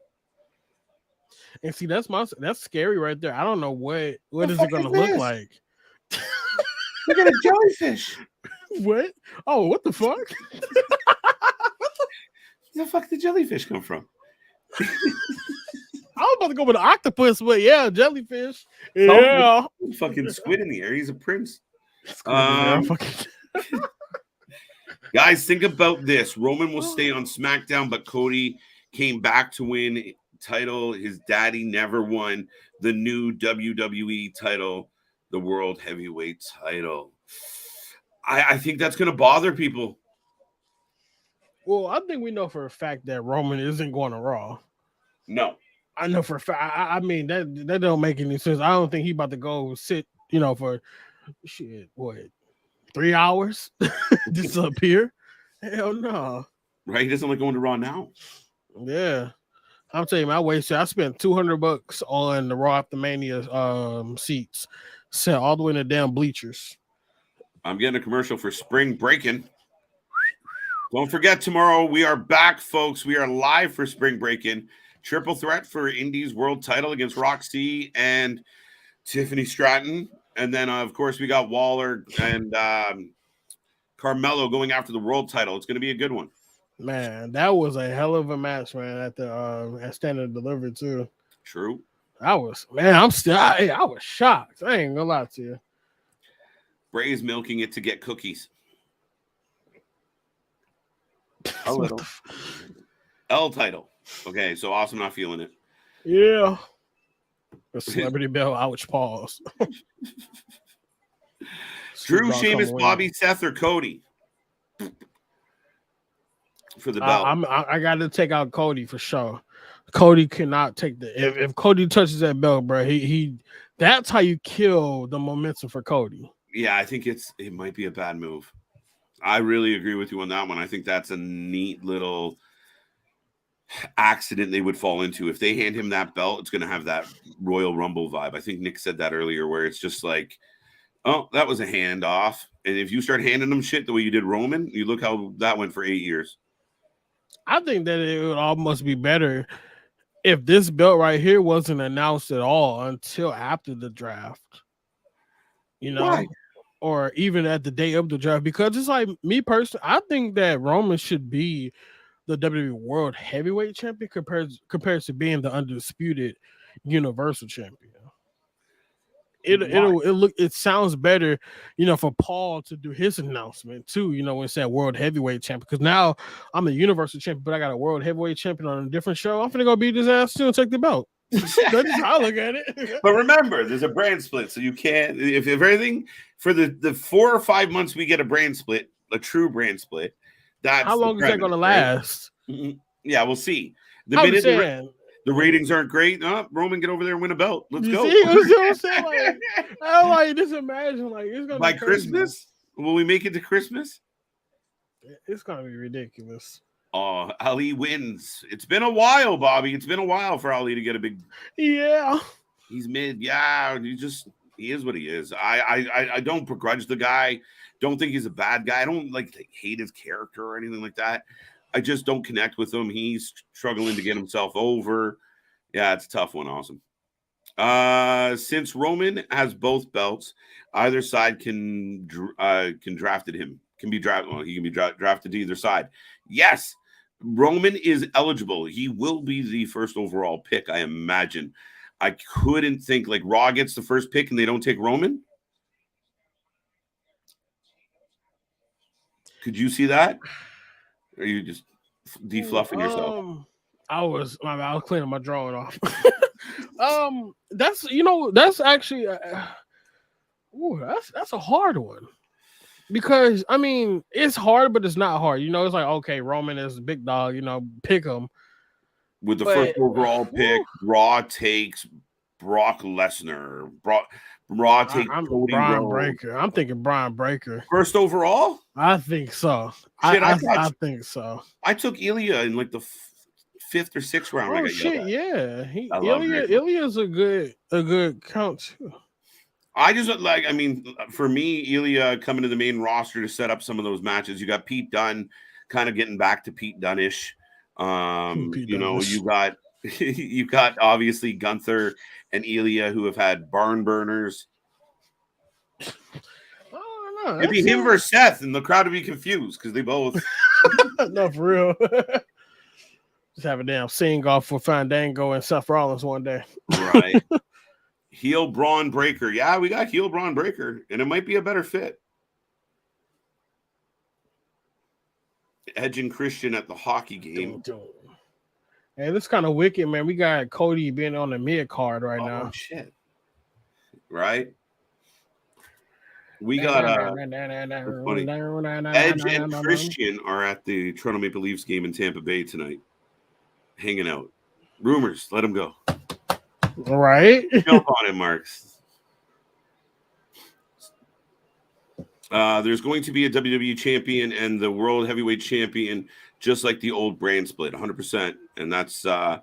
And see, that's scary right there. I don't know what is it gonna look like. Look at a jellyfish. What? Oh, what the fuck? Where the fuck did jellyfish come from? I was about to go with an octopus, but yeah, jellyfish. Yeah, fucking squid in the air. He's a prince. Guys, think about this. Roman will stay on SmackDown, but Cody came back to win title. His daddy never won the new WWE title, the World Heavyweight title. I think that's going to bother people. Well, I think we know for a fact that Roman isn't going to Raw. No. I know for a fact. I mean, that don't make any sense. I don't think he about to go sit, for shit, what, 3 hours disappear? Hell no. Right? He doesn't like going to Raw now. Yeah. I'm telling you, I spent $200 on the Raw After Mania seats, sent all the way in the damn bleachers. I'm getting a commercial for Spring Breakin'. Don't forget, tomorrow we are back, folks. We are live for Spring Breakin'. Triple threat for Indies World Title against Roxy and Tiffany Stratton. And then, of course, we got Waller and Carmelo going after the world title. It's going to be a good one. Man, that was a hell of a match, man, at Standard Delivery, too. True. I was shocked. I ain't gonna lie to you. Bray's milking it to get cookies. A little. L title. Okay, so Awesome not feeling it. Yeah. The celebrity bell, ouch, pause. Drew, Sheamus, Bobby, Seth, or Cody for the belt. I got to take out Cody for sure. Cody cannot take if Cody touches that belt, bro. He that's how you kill the momentum for Cody. Yeah, I think it might be a bad move. I really agree with you on that one. I think that's a neat little accident they would fall into. If they hand him that belt, it's going to have that Royal Rumble vibe. I think Nick said that earlier, where it's just like, oh, that was a handoff. And if you start handing them shit the way you did Roman, you look how that went for 8 years. I think that it would almost be better if this belt right here wasn't announced at all until after the draft. You know? Why? Or even at the day of the draft, because it's like, me personally, I think that Roman should be the WWE World Heavyweight Champion compared to being the undisputed Universal Champion. It sounds better, you know, for Paul to do his announcement too, you know, when it's that World Heavyweight Champion. Because now I'm a Universal Champion, but I got a World Heavyweight Champion on a different show. I'm gonna go beat his ass too and take the belt. That's how I look at it. But remember, there's a brand split, so you can't. If everything for the 4 or 5 months we get a brand split, a true brand split. That's how long is that going to last? Right? Yeah, we'll see. The I'm minute saying, the ratings aren't great, Roman, get over there and win a belt. Let's go. See what I'm saying? Like, I like just imagine, like, it's gonna by be crazy. Christmas. Will we make it to Christmas? It's gonna be ridiculous. Oh, Ali wins. It's been a while, Bobby. It's been a while for Ali to get a big. Yeah, he's mid. Yeah, he is what he is. I don't begrudge the guy. Don't think he's a bad guy. I don't hate his character or anything like that. I just don't connect with him. He's struggling to get himself over. Yeah, it's a tough one. Awesome. Since Roman has both belts, either side can drafted him. Can be drafted. Well, he can be drafted to either side. Yes, Roman is eligible. He will be the first overall pick, I imagine. I couldn't think like Raw gets the first pick and they don't take Roman. Could you see that? Or are you just defluffing yourself? I was cleaning my drawing off. That's actually that's a hard one. Because, I mean, it's hard, but it's not hard. You know, it's like, okay, Roman is a big dog, you know, pick him. With the first overall pick, Raw takes Brock Lesnar. Raw takes Cody Brian Rhodes. Breaker. I'm thinking Brian Breaker. First overall? I think so. Shit, I think so. I took Ilya in like the 5th or 6th round. Oh, shit, yeah. Ilya's a good count, too. I just for me, Ilya coming to the main roster to set up some of those matches. You got Pete Dunne kind of getting back to Pete Dunne-ish. You got obviously Gunther and Ilya who have had barn burners. Oh, no, it'd be him versus Seth, and the crowd would be confused because they both. No, for real. Just have a damn sing-off for Fandango and Seth Rollins one day. Right. Heel Braun Breaker. Yeah, we got heel Braun Breaker, and it might be a better fit. Edge and Christian at the hockey game. Hey, this kind of wicked, man. We got Cody being on the mid card right now. Oh, shit. Right? We got funny. Edge and Christian are at the Toronto Maple Leafs game in Tampa Bay tonight, hanging out. Rumors, let them go. All right. Jump on it, Marks. There's going to be a WWE champion and the World Heavyweight champion, just like the old brand split, 100%. And that's, I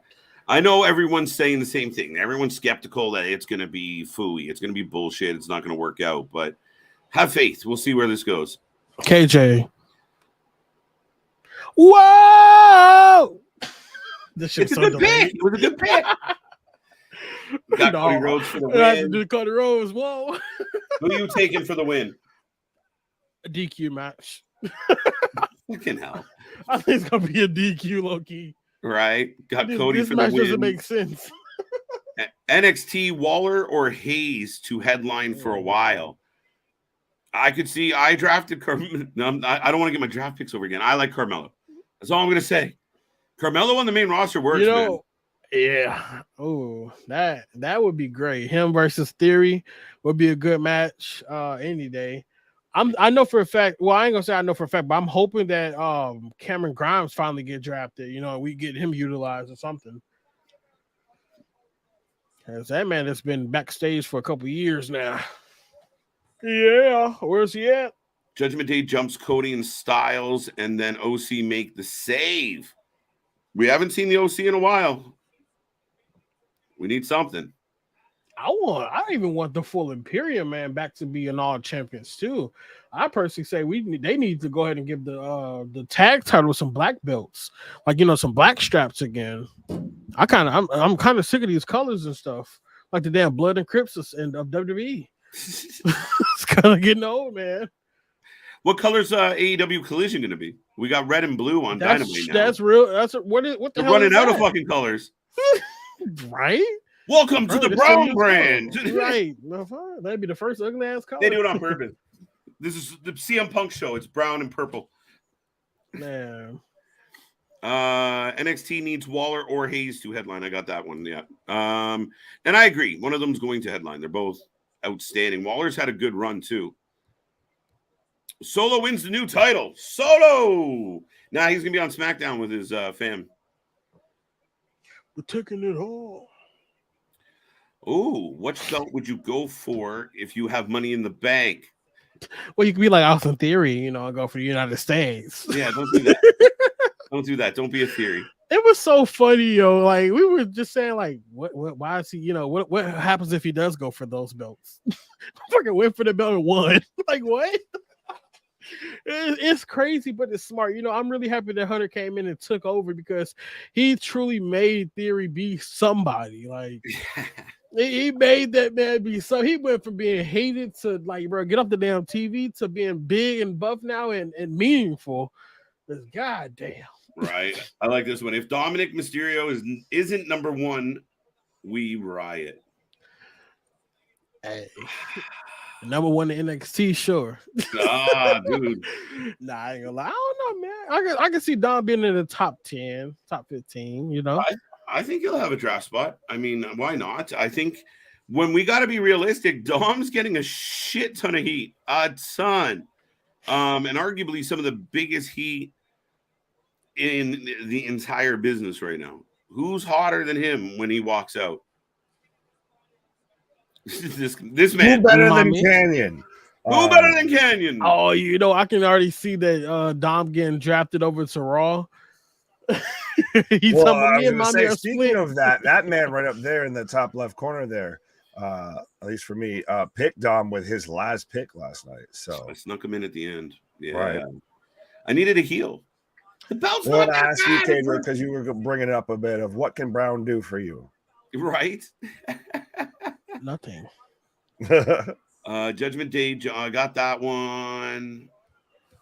I know everyone's saying the same thing. Everyone's skeptical that it's going to be phooey. It's going to be bullshit. It's not going to work out. But have faith. We'll see where this goes. KJ. Whoa! It's a good pick. It was a good pick. Got Cody Rhodes for the win. I have to do Cody Rhodes. Whoa. Who are you taking for the win? A DQ match. Fucking hell. I think it's going to be a DQ, low-key. Right? Got Cody this for the win. This match doesn't make sense. NXT, Waller or Hayes to headline for a while. I could see. I drafted Carmelo. No, I don't want to get my draft picks over again. I like Carmelo. That's all I'm going to say. Carmelo on the main roster works, man. Yeah. Oh, that would be great. Him versus Theory would be a good match any day. I know for a fact. Well, I ain't gonna say I know for a fact, but I'm hoping that Cameron Grimes finally get drafted. You know, we get him utilized or something. Because that man has been backstage for a couple of years now. Yeah, where's he at? Judgment Day jumps Cody and Styles, and then OC make the save. We haven't seen the OC in a while. We need something. I even want the full Imperium man back to be an all champions too. I personally say they need to go ahead and give the tag title some black belts, like some black straps again. I'm kind of sick of these colors and stuff, like the damn Blood and Crips of WWE. It's kind of getting old, man. What color's AEW Collision going to be? We got red and blue on Dynamite now. That's real. What the They're hell running is out that? of fucking colors. Right? Welcome to the brown brand. Right. That'd be the first ugly ass color. They do it on purpose. This is the CM Punk show. It's brown and purple. Man. NXT needs Waller or Hayes to headline. I got that one. Yeah. And I agree. One of them's going to headline. They're both outstanding. Waller's had a good run too. Solo wins the new title. Solo. Now he's gonna be on SmackDown with his fam. We're taking it all. Oh, what belt would you go for if you have money in the bank? Well, you could be like Austin Theory, I'll go for the United States. Yeah, don't do that. Don't do that. Don't be a Theory. It was so funny, yo. Like we were just saying, like, why is he? What happens if he does go for those belts? Fucking went for the belt and won. Like what? It's crazy, but it's smart. I'm really happy that Hunter came in and took over because he truly made Theory be somebody. Like he made that man be so. He went from being hated to like, bro, get off the damn TV to being big and buff now and meaningful. Goddamn. Right. I like this one. If Dominic Mysterio isn't number one, we riot. Hey. Number one in NXT, sure. Dude. Nah, I ain't gonna lie. I don't know, man. I can see Dom being in the top 10, top 15, I think he'll have a draft spot. I mean, why not? I think when we got to be realistic, Dom's getting a shit ton of heat. A ton. And arguably some of the biggest heat in the entire business right now. Who's hotter than him when he walks out? this man. Who better than Canyon? Who better than Canyon? Oh, I can already see that Dom getting drafted over to Raw. Speaking of that man right up there in the top left corner there, at least for me, picked Dom with his last pick last night. So I snuck him in at the end. Yeah, right. I needed a heel. The belt's not that ask you, bad. Taylor, because you were bringing up a bit of what can Brown do for you, right? Nothing. Judgment Day, I got that one.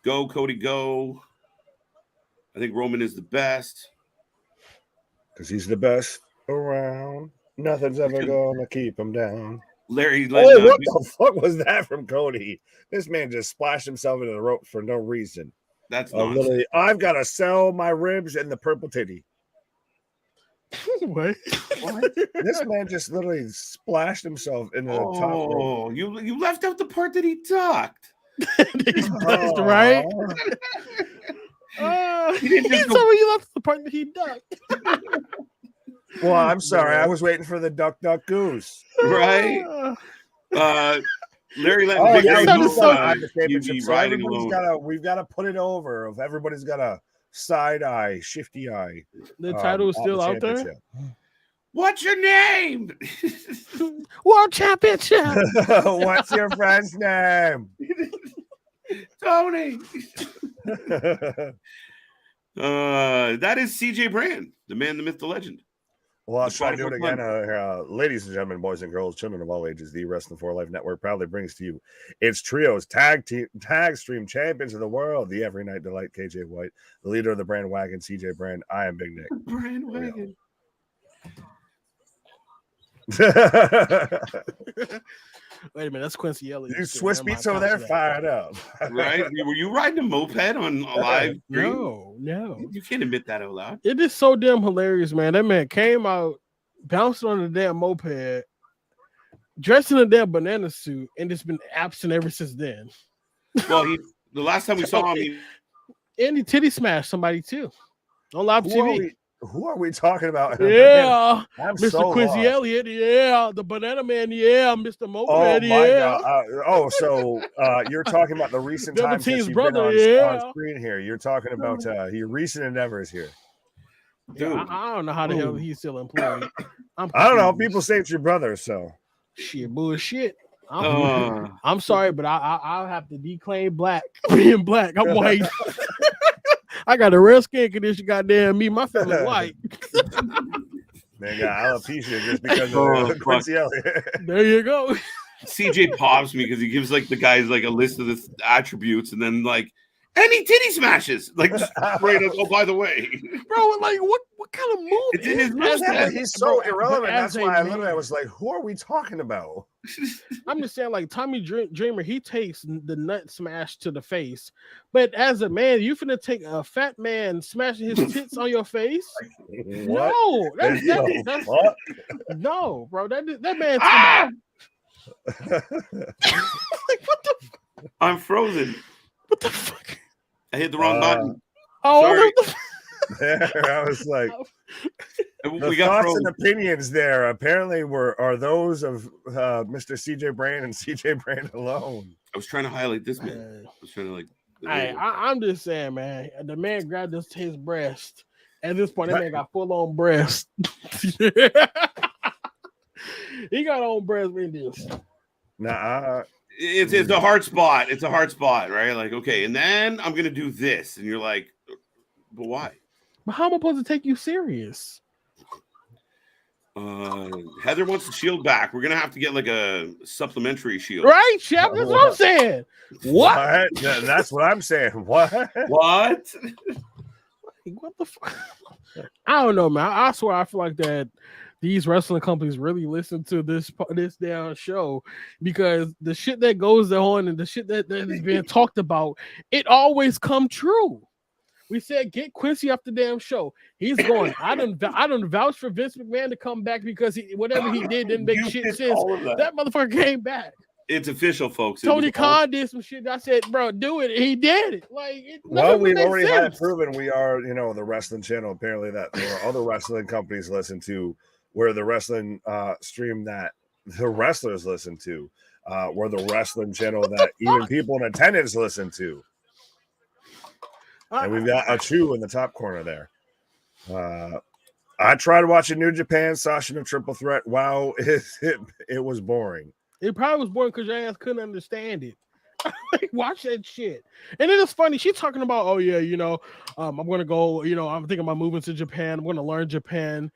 Go, Cody, go. I think Roman is the best. Because he's the best around. Nothing's ever going to keep him down. Larry, what the fuck was that from Cody? This man just splashed himself into the rope for no reason. That's literally, I've got to sell my ribs and the purple titty. What? This man just literally splashed himself into the top rope. Oh, you left out the part that he ducked. Right? He didn't just go... you left the part that he ducked. Well, I'm sorry. I was waiting for the duck, duck, goose. Right? Larry let you be riding alone. We've got to put it over. If everybody's got a side eye, shifty eye. The title is still out there. What's your name? World Championship. What's your friend's name? Tony. That is CJ Brand, the man, the myth, the legend. Well, I'll try to do it again. Ladies and gentlemen, boys and girls, children of all ages, the Wrestling for Life Network proudly brings to you its trios tag stream champions of the world, the Every Night Delight, KJ White, the leader of the Brand Wagon, CJ Brand. I am Big Nick. Brand Wagon. Wait a minute, that's Quincy Elliott. You Swiss beats over there, fired up. Right? Were you riding a moped on a live stream? No. You can't admit that out loud. It is so damn hilarious, man. That man came out, bounced on the damn moped, dressed in a damn banana suit, and just been absent ever since then. Well, the last time we saw him, and he titty smashed somebody too on live TV. Who are we talking about? Yeah, Mr. So Quincy lost. Elliott. Yeah, the banana man. Yeah, Mr. Moped. Oh my yeah. God! So you're talking about the recent times that you've been on screen here. You're talking about your recent endeavors here. Dude, I don't know how the hell he's still employed. I don't know. People say it's your brother, so shit, bullshit. I'm sorry, but I'll have to declaim black. Being black, I'm white. I got a rare skin condition. Goddamn me, my family white. Man got alopecia just because of Quincy Elliott. There you go. CJ pops me because he gives like the guys like a list of the attributes, and then like any titty smashes, like just right. Oh, by the way, bro, like what kind of movie? It's in his mustache. He's so irrelevant. That's why I was like, who are we talking about? I'm just saying, like Tommy Dreamer, he takes the nut smash to the face, but as a man, you finna take a fat man smashing his tits on your face? What? No, that's no, bro. That man. Like, what the? I'm frozen. What the fuck? I hit the wrong button. Oh, sorry. I was like, we the got thoughts frozen. and opinions there apparently are those of Mr. CJ Brand and CJ Brand alone. I was trying to highlight this man. I was trying to like. I'm just saying, man. The man grabbed his breast. At this point, that man got full on breast. He got on breast in this. Nah. It's a hard spot. It's a hard spot, right? Like, okay, and then I'm gonna do this, and you're like, but why? But how am I supposed to take you serious? Heather wants the shield back. We're gonna have to get like a supplementary shield, right, Chef? That's what I'm saying. What? That's what I'm saying. What? What the fuck? I don't know, man. I swear, I feel like that. These wrestling companies really listen to this damn show, because the shit that goes on and the shit that is being talked about, it always come true. We said get Quincy off the damn show. He's going. I don't vouch for Vince McMahon to come back because whatever he did didn't make shit sense. That motherfucker came back. It's official, folks. Tony Khan did some shit. I said, bro, do it. He did it. Like, well, we've already had it proven. We are, the wrestling channel. Apparently, that there are other wrestling companies listen to. Where the wrestling stream that the wrestlers listen to, where the wrestling channel that even people in attendance listen to. And we've got a chew in the top corner there. I tried watching New Japan, Sasha and Triple Threat. Wow, it was boring. It probably was boring because your ass couldn't understand it. Like, watch that shit. And it is funny. She's talking about, oh, yeah, I'm going to go, I'm thinking about moving to Japan. I'm going to learn Japan.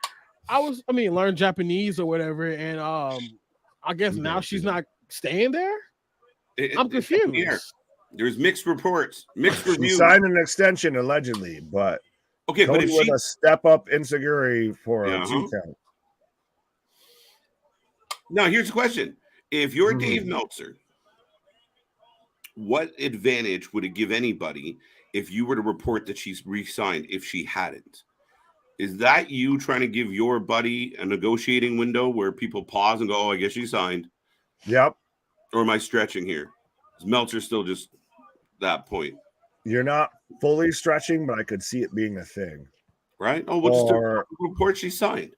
Learn Japanese or whatever, and I guess now she's not staying there. I'm confused. There's mixed reports, mixed reviews. She signed an extension allegedly, but okay, but if a step up insecurity for a 2 count. Now, here's the question: if you're Dave Meltzer, what advantage would it give anybody if you were to report that she's re-signed if she hadn't? Is that you trying to give your buddy a negotiating window where people pause and go, oh, I guess she signed? Yep. Or am I stretching here? Is Meltzer still just that point? You're not fully stretching, but I could see it being a thing. Right? Oh, what's the report she signed?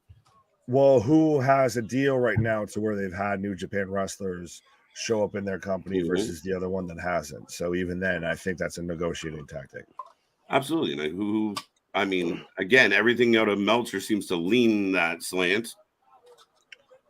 Well, who has a deal right now to where they've had New Japan wrestlers show up in their company versus the other one that hasn't? So even then, I think that's a negotiating tactic. Absolutely. Again, everything out of Meltzer seems to lean that slant.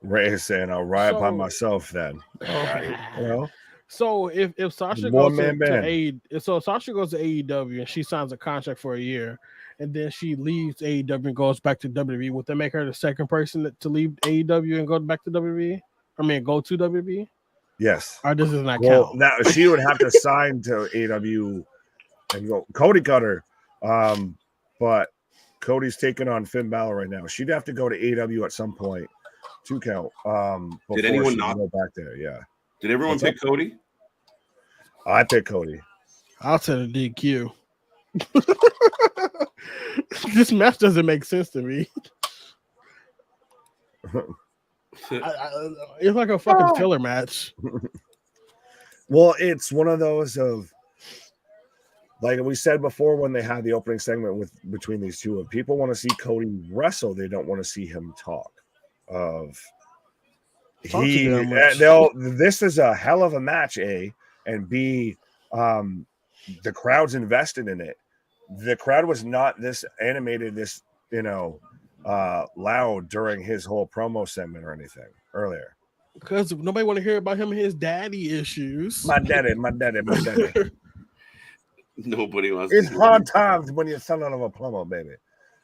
Ray is saying I'll ride by myself then. Right. You know? So if Sasha goes if Sasha goes to AEW and she signs a contract for a year, and then she leaves AEW and goes back to WWE, would that make her the second person to leave AEW and go back to WWE? I mean, go to WWE? Yes. Or does it not count? Now she would have to sign to AEW and go. Cody cut her, but Cody's taking on Finn Balor right now. She'd have to go to AEW at some point to count. Did anyone not go back there? Yeah. Did everyone pick Cody? I picked Cody. I'll tell the DQ. This match doesn't make sense to me. It's like a fucking filler match. Well, it's one of those of, like we said before when they had the opening segment between these two, if people want to see Cody wrestle, they don't want to see him talk. This is a hell of a match, A, and B, the crowd's invested in it. The crowd was not this animated, this loud during his whole promo segment or anything earlier. Because nobody want to hear about him and his daddy issues. My daddy. Nobody wants. It's hard times when you're son of a plumber, baby.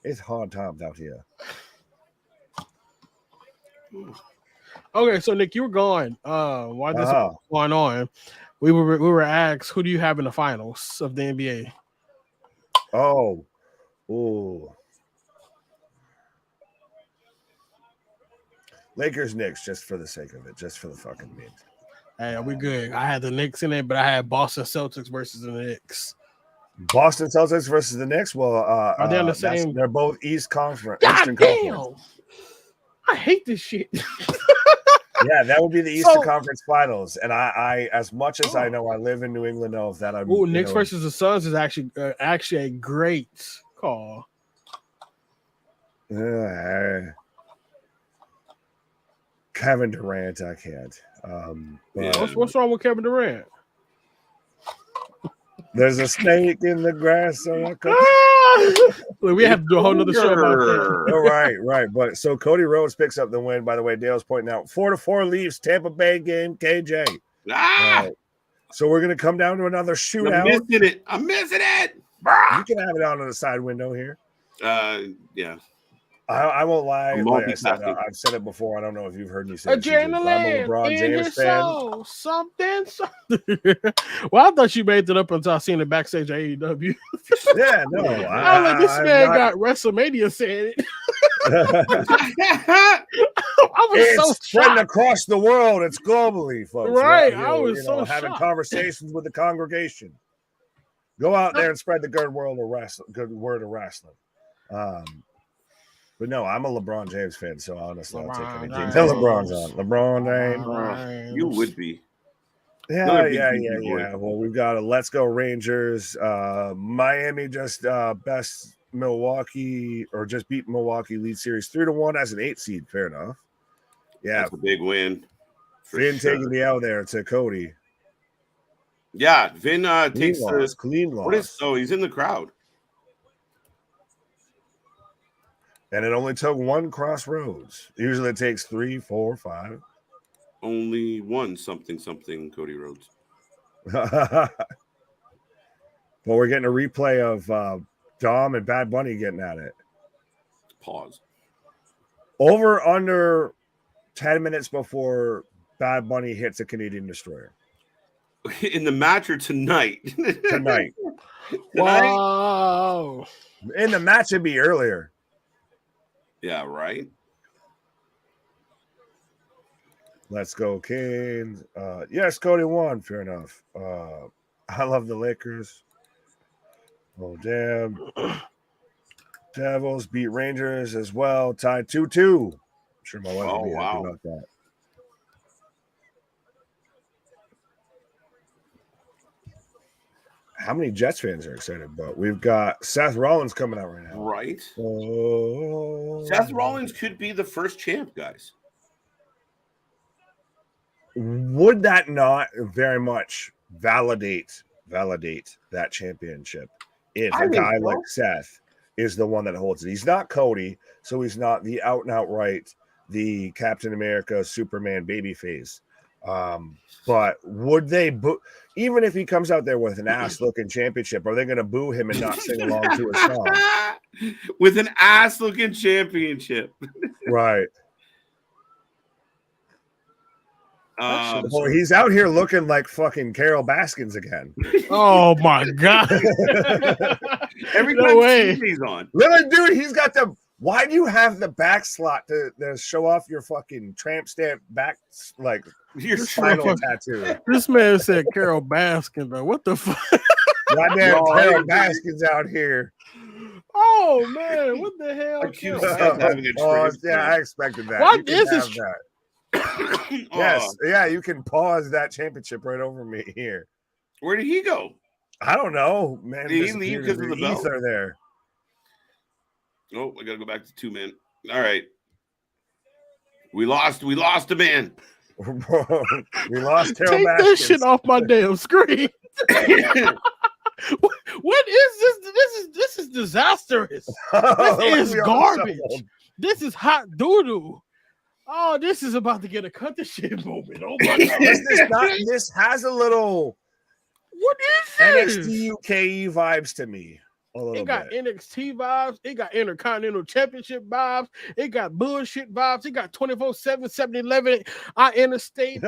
It's hard times out here. Okay, so Nick, you were gone. While this was going on, we were asked, who do you have in the finals of the NBA? Oh. Lakers, Knicks, just for the sake of it, just for the fucking memes. Hey, are we good? I had the Knicks in it, but I had Boston Celtics versus the Knicks. Boston Celtics versus the Knicks? Well, are they on the same? They're both East Conference. God damn! I hate this shit. Yeah, that would be the Eastern Conference Finals, and I as much as I know, I live in New England, know that I'm. Oh, Knicks versus the Suns is actually a great call. Kevin Durant, I can't. What's wrong with Kevin Durant? There's a snake in the grass, so I could. We have to do a whole nother show about that. Oh, right. But so Cody Rhodes picks up the win. By the way, Dale's pointing out 4-4 leaves Tampa Bay game. KJ. So we're gonna come down to another shootout. I'm missing it. You can have it out on the side window here. Yeah. I won't lie. Like I said, I've said it before. I don't know if you've heard me say it. Adrenaline, I'm a LeBron James fan. Something. Well, I thought you made it up until I seen it backstage at AEW. Yeah, no. I was like, this man got WrestleMania saying it. I was so spreading across the world. It's globally, folks. Right. I was so having shocked. Conversations with the congregation. Go out there and spread the good word of wrestling. But no, I'm a LeBron James fan, so honestly, I'll take anything. LeBron's on. LeBron James. You would be. Yeah. Well, we've got a Let's Go Rangers. Miami just best Milwaukee, or just beat Milwaukee lead series 3-1 as an 8 seed. Fair enough. Yeah. That's a big win. Vin taking the L there to Cody. Yeah, Vin takes the clean loss. He's in the crowd. And it only took one crossroads. Usually it takes 3, 4, 5. Only one something, Cody Rhodes. But we're getting a replay of Dom and Bad Bunny getting at it. Pause. Over under 10 minutes before Bad Bunny hits a Canadian Destroyer. In the match or tonight? Tonight. Wow. In the match, it'd be earlier. Yeah, right. Let's go, Canes. Yes, Cody won. Fair enough. I love the Lakers. Oh, damn. Devils beat Rangers as well. Tied 2-2. I'm sure my wife will be happy about that. How many Jets fans are excited? But we've got Seth Rollins coming out right now. Right. Seth Rollins could be the first champ, guys. Would that not very much validate that championship if a guy like Seth is the one that holds it? He's not Cody, so he's not the out and outright the Captain America, Superman babyface. But would they boo? Even if he comes out there with an ass-looking championship, are they going to boo him and not sing along to his song? With an ass-looking championship, Right. Well, he's out here looking like fucking Carol Baskins again. Oh my god! Every No time way. he's on, Literally, dude, he's got the. Why do you have the back slot to show off your fucking tramp stamp back, like your spinal tattoo? This man said Carol Baskin, bro. What the fuck? Goddamn Carol Baskins out here. Oh man, what the hell? Accused Carol- of having a Yeah, I expected that. What? You can This have is- that. Oh, Yes, yeah, you can pause that championship right over me here. where did he go? I don't know, man. Did he leave because of the belt? ether there? Oh, I gotta go back to 2 men. All right, we lost a man. We lost Carol Take Baskins. that shit off my damn screen. What is this? This is disastrous. This is garbage. This is hot doo-doo. Oh, this is about to get a cut the shit moment. Oh my god. This has a little What is this? NXT UK vibes to me. A little It got bit. NXT vibes. It got Intercontinental Championship vibes. It got bullshit vibes. It got 24/7, 7-Eleven, Interstate,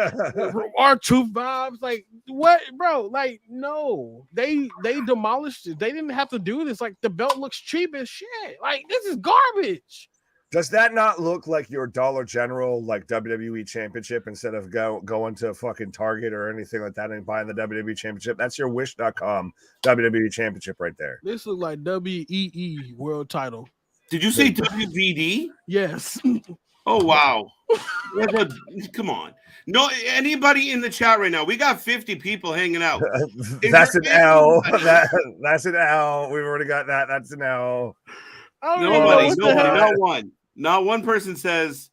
R-Truth vibes. Like, what, bro? Like, no. They demolished it. They didn't have to do this. Like, the belt looks cheap as shit. Like, this is garbage. Does that not look like your Dollar General, like WWE Championship, instead of going to fucking Target or anything like that and buying the WWE Championship? That's your Wish.com WWE Championship right there. This looks like WEE world title. Did you say WVD? Yes. Oh wow! Come on. No, anybody in the chat right now? We got 50 people hanging out. That's an there L. anybody- That's an L. We've already got that. That's an L. I don't even know what the hell. Not one. Not one person says,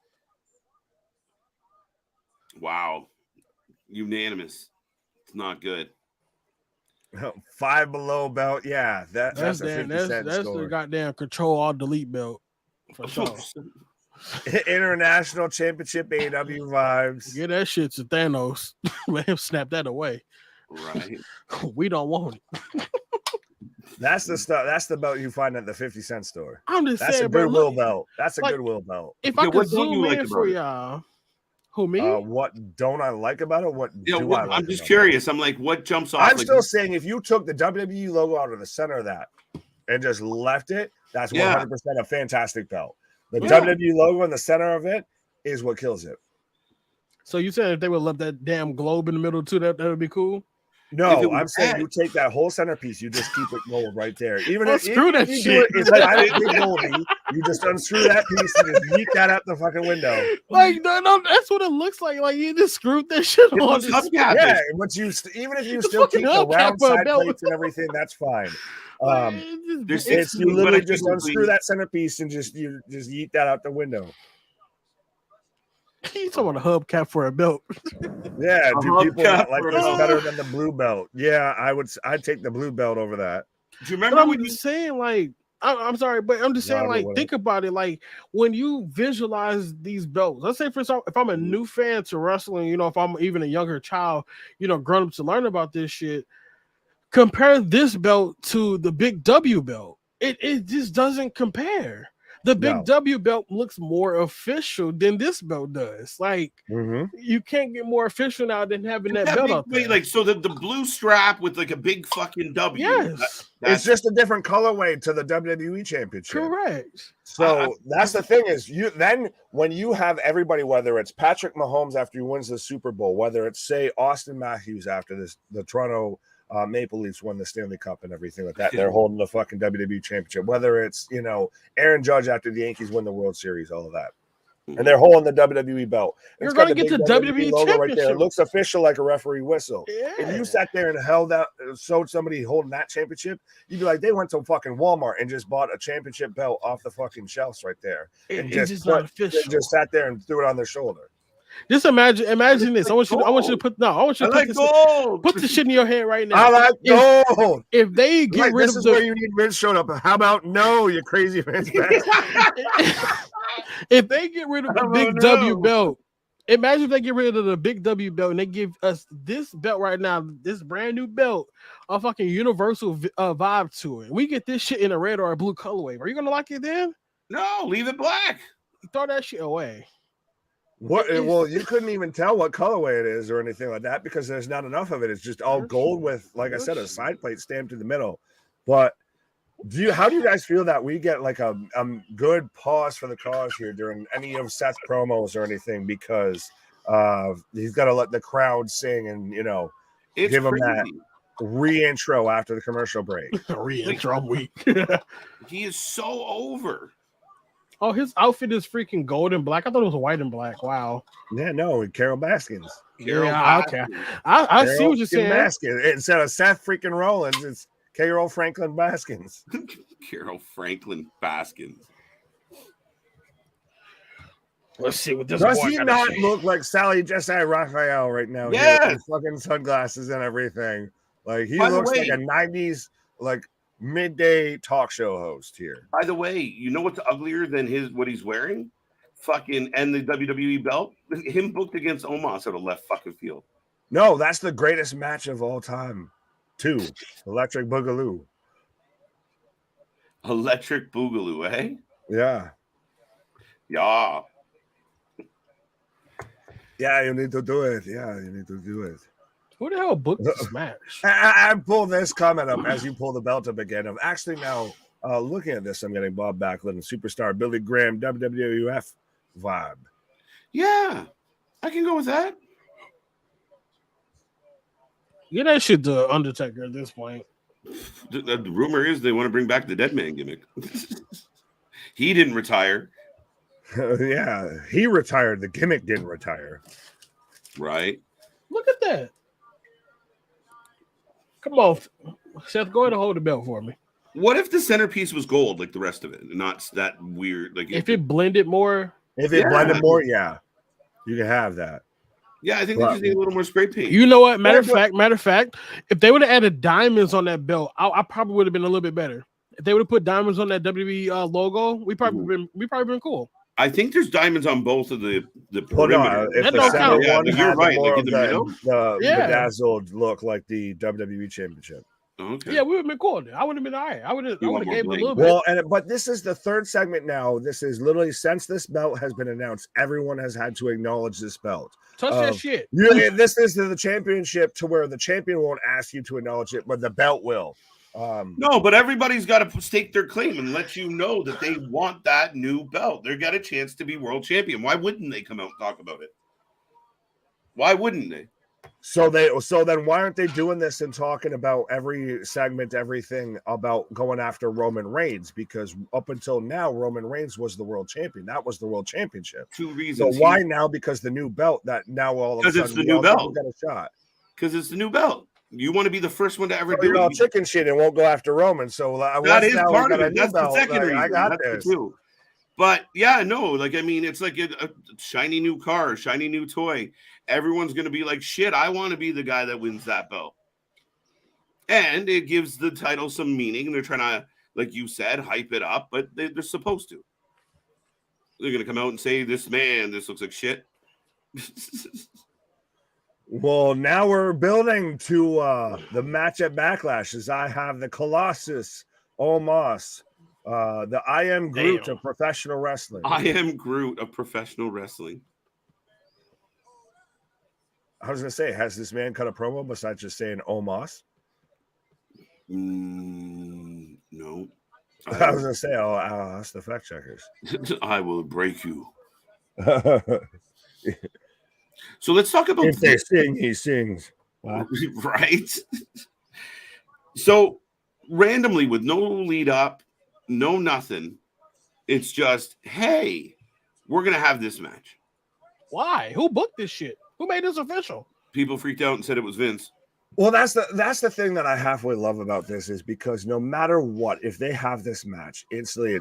wow, unanimous. It's not good. 5 Below belt. Yeah, that's a 50 cent that's score. the goddamn control all delete belt. For sure. International Championship AEW vibes. Get that shit to Thanos. Let him snap that away. Right. We don't want it. That's the stuff. That's the belt you find at the 50-cent store. I'm just That's a saying, bro. Goodwill Look, belt. That's a like, Goodwill belt. if I Okay, could what don't zoom you like in for about it? y'all, who me? What don't I like about it? What Yeah, do I like I'm just about it? curious. I'm like, what jumps off? I'm like, still saying if you took the WWE logo out of the center of that and just left it, that's 100% a fantastic belt. The Yeah. WWE logo in the center of it is what kills it. So you said if they would love that damn globe in the middle too, that would be cool. If No, it was I'm saying red. you take that whole centerpiece, you just keep it gold right there. Even Well, if screw that you shit. do it, it's like big Goldie, you just unscrew that piece and just yeet that out the fucking window. Like no, that's what it looks like. Like you just screwed that shit It on. looks Just- hubcap. Yeah, but even if you The still fucking keep the hubcap round for a side belt. plates and everything, that's fine. like, There's it's- It's you literally just But I unscrew that centerpiece and just yeet that out the window. you talking about a hubcap for a belt? Yeah, A do people not hubcap like for a this belt. better than the blue belt? Yeah, I'd take the blue belt over that. Do you But remember I'm when you just saying, like, I'm sorry, but I'm just saying, No, like, whatever. think about it. Like, when you visualize these belts, let's say for example, if I'm a new fan to wrestling, you know, if I'm even a younger child, you know, grown up to learn about this shit, compare this belt to the big W belt. It just doesn't compare. The big No. W belt looks more official than this belt does. Like, you can't get more official now than having that belt out there. like so the blue strap with like a big fucking W. Yes, It's just a different colorway to the WWE Championship. correct. So that's the thing is when you have everybody, whether it's Patrick Mahomes after he wins the Super Bowl, whether it's say Austin Matthews after the Toronto Maple Leafs won the Stanley Cup and everything like that, they're holding the fucking WWE Championship. Whether it's Aaron Judge after the Yankees win the World Series, all of that, and they're holding the WWE belt. You're It's got gonna the get big the WWE logo right there. Championship. It looks official like a referee whistle. Yeah. If you sat there and showed somebody holding that championship, you'd be like, they went to fucking Walmart and just bought a championship belt off the fucking shelves right there. And It's just not official. just sat there and threw it on their shoulder. Just imagine this. I want you to put the shit in your head right now. I like gold. If they get Like, rid this of is the where you need Vince showed up. How about no, you crazy Vince? If they get rid of the big W belt, imagine if they get rid of the big W belt and they give us this belt right now, this brand new belt, a fucking universal vibe to it. We get this shit in a red or a blue colorway. Are you gonna like it then? No, leave it black. Throw that shit away. What? Well, you couldn't even tell what colorway it is or anything like that because there's not enough of it. It's just all gold with, like I said, a side plate stamped in the middle. But how do you guys feel that we get like a good pause for the cause here during any of Seth's promos or anything because he's got to let the crowd sing and give him that re-intro after the commercial break. Re-intro week. He is so over. Oh, his outfit is freaking gold and black. I thought it was white and black. Wow. Yeah, no, Carol Baskins. Okay. I see what you're saying. Baskins. Instead of Seth freaking Rollins, it's Carol Franklin Baskins. Carol Franklin Baskins. Let's see what this does he not look like Sally Jesse Raphael right now? Yeah, with fucking sunglasses and everything. Like he looks like a 90s like midday talk show host here. By the way, you know what's uglier than what he's wearing? Fucking and the WWE belt? Him booked against Omos at a left fucking field. No, that's the greatest match of all time. 2, Electric Boogaloo. Electric Boogaloo, eh? Yeah. Yeah. Yeah, you need to do it. Yeah, you need to do it. Who the hell booked this match? I pull this comment up as you pull the belt up again. I'm actually now looking at this. I'm getting Bob Backlund and Superstar Billy Graham WWF vibe. Yeah, I can go with that. Yeah, that shit the Undertaker at this point. The rumor is they want to bring back the Dead Man gimmick. He didn't retire. Yeah, he retired. The gimmick didn't retire. Right. Look at that. Come on, Seth, go ahead and hold the belt for me. What if the centerpiece was gold like the rest of it and not that weird? Like if it blended more. If it blended more, yeah, you can have that. Yeah, I think they just need a little more spray paint. You know what? Matter of fact, if they would have added diamonds on that belt, I probably would have been a little bit better. If they would have put diamonds on that WWE logo, we probably been cool. I think there's diamonds on both of the well, perimeter. No, if the center one you're right. Like in the middle, the bedazzled look like the WWE Championship. Okay. Yeah, we would have been cool. I would have been all right. I would have gave it a little bit. Well, but this is the third segment now. This is literally since this belt has been announced, everyone has had to acknowledge this belt. Touch that shit. This is the championship to where the champion won't ask you to acknowledge it, but the belt will. No, but everybody's got to stake their claim and let you know that they want that new belt. They got a chance to be world champion. Why wouldn't they come out and talk about it? Why wouldn't they? So then why aren't they doing this and talking about every segment, everything about going after Roman Reigns? Because up until now, Roman Reigns was the world champion. That was the world championship. 2 reasons. So why now? Because the new belt that now all of a sudden it's the new belt. Got a shot. Because it's the new belt. You want to be the first one to ever do it. All chicken shit and won't go after Roman. So that is part of it. That's the second reason. I got this too. But yeah, no, like I mean, it's like a shiny new car, shiny new toy. Everyone's going to be like, shit, I want to be the guy that wins that belt. And it gives the title some meaning. They're trying to, like you said, hype it up, but they're supposed to. They're going to come out and say, this looks like shit. Well, now we're building to the match at Backlash as I have the Colossus, Omos, the I Am Groot of professional wrestling. I Am Groot of professional wrestling. I was going to say, has this man cut a promo besides just saying Omos? No. I was going to say, that's the fact checkers. I will break you. So let's talk about if they sing, he sings. Wow. Right? So randomly with no lead up, no nothing, it's just, hey, we're going to have this match. Why? Who booked this shit? Who made this official? People freaked out and said it was Vince. Well, that's the thing that I halfway love about this is because no matter what, if they have this match, instantly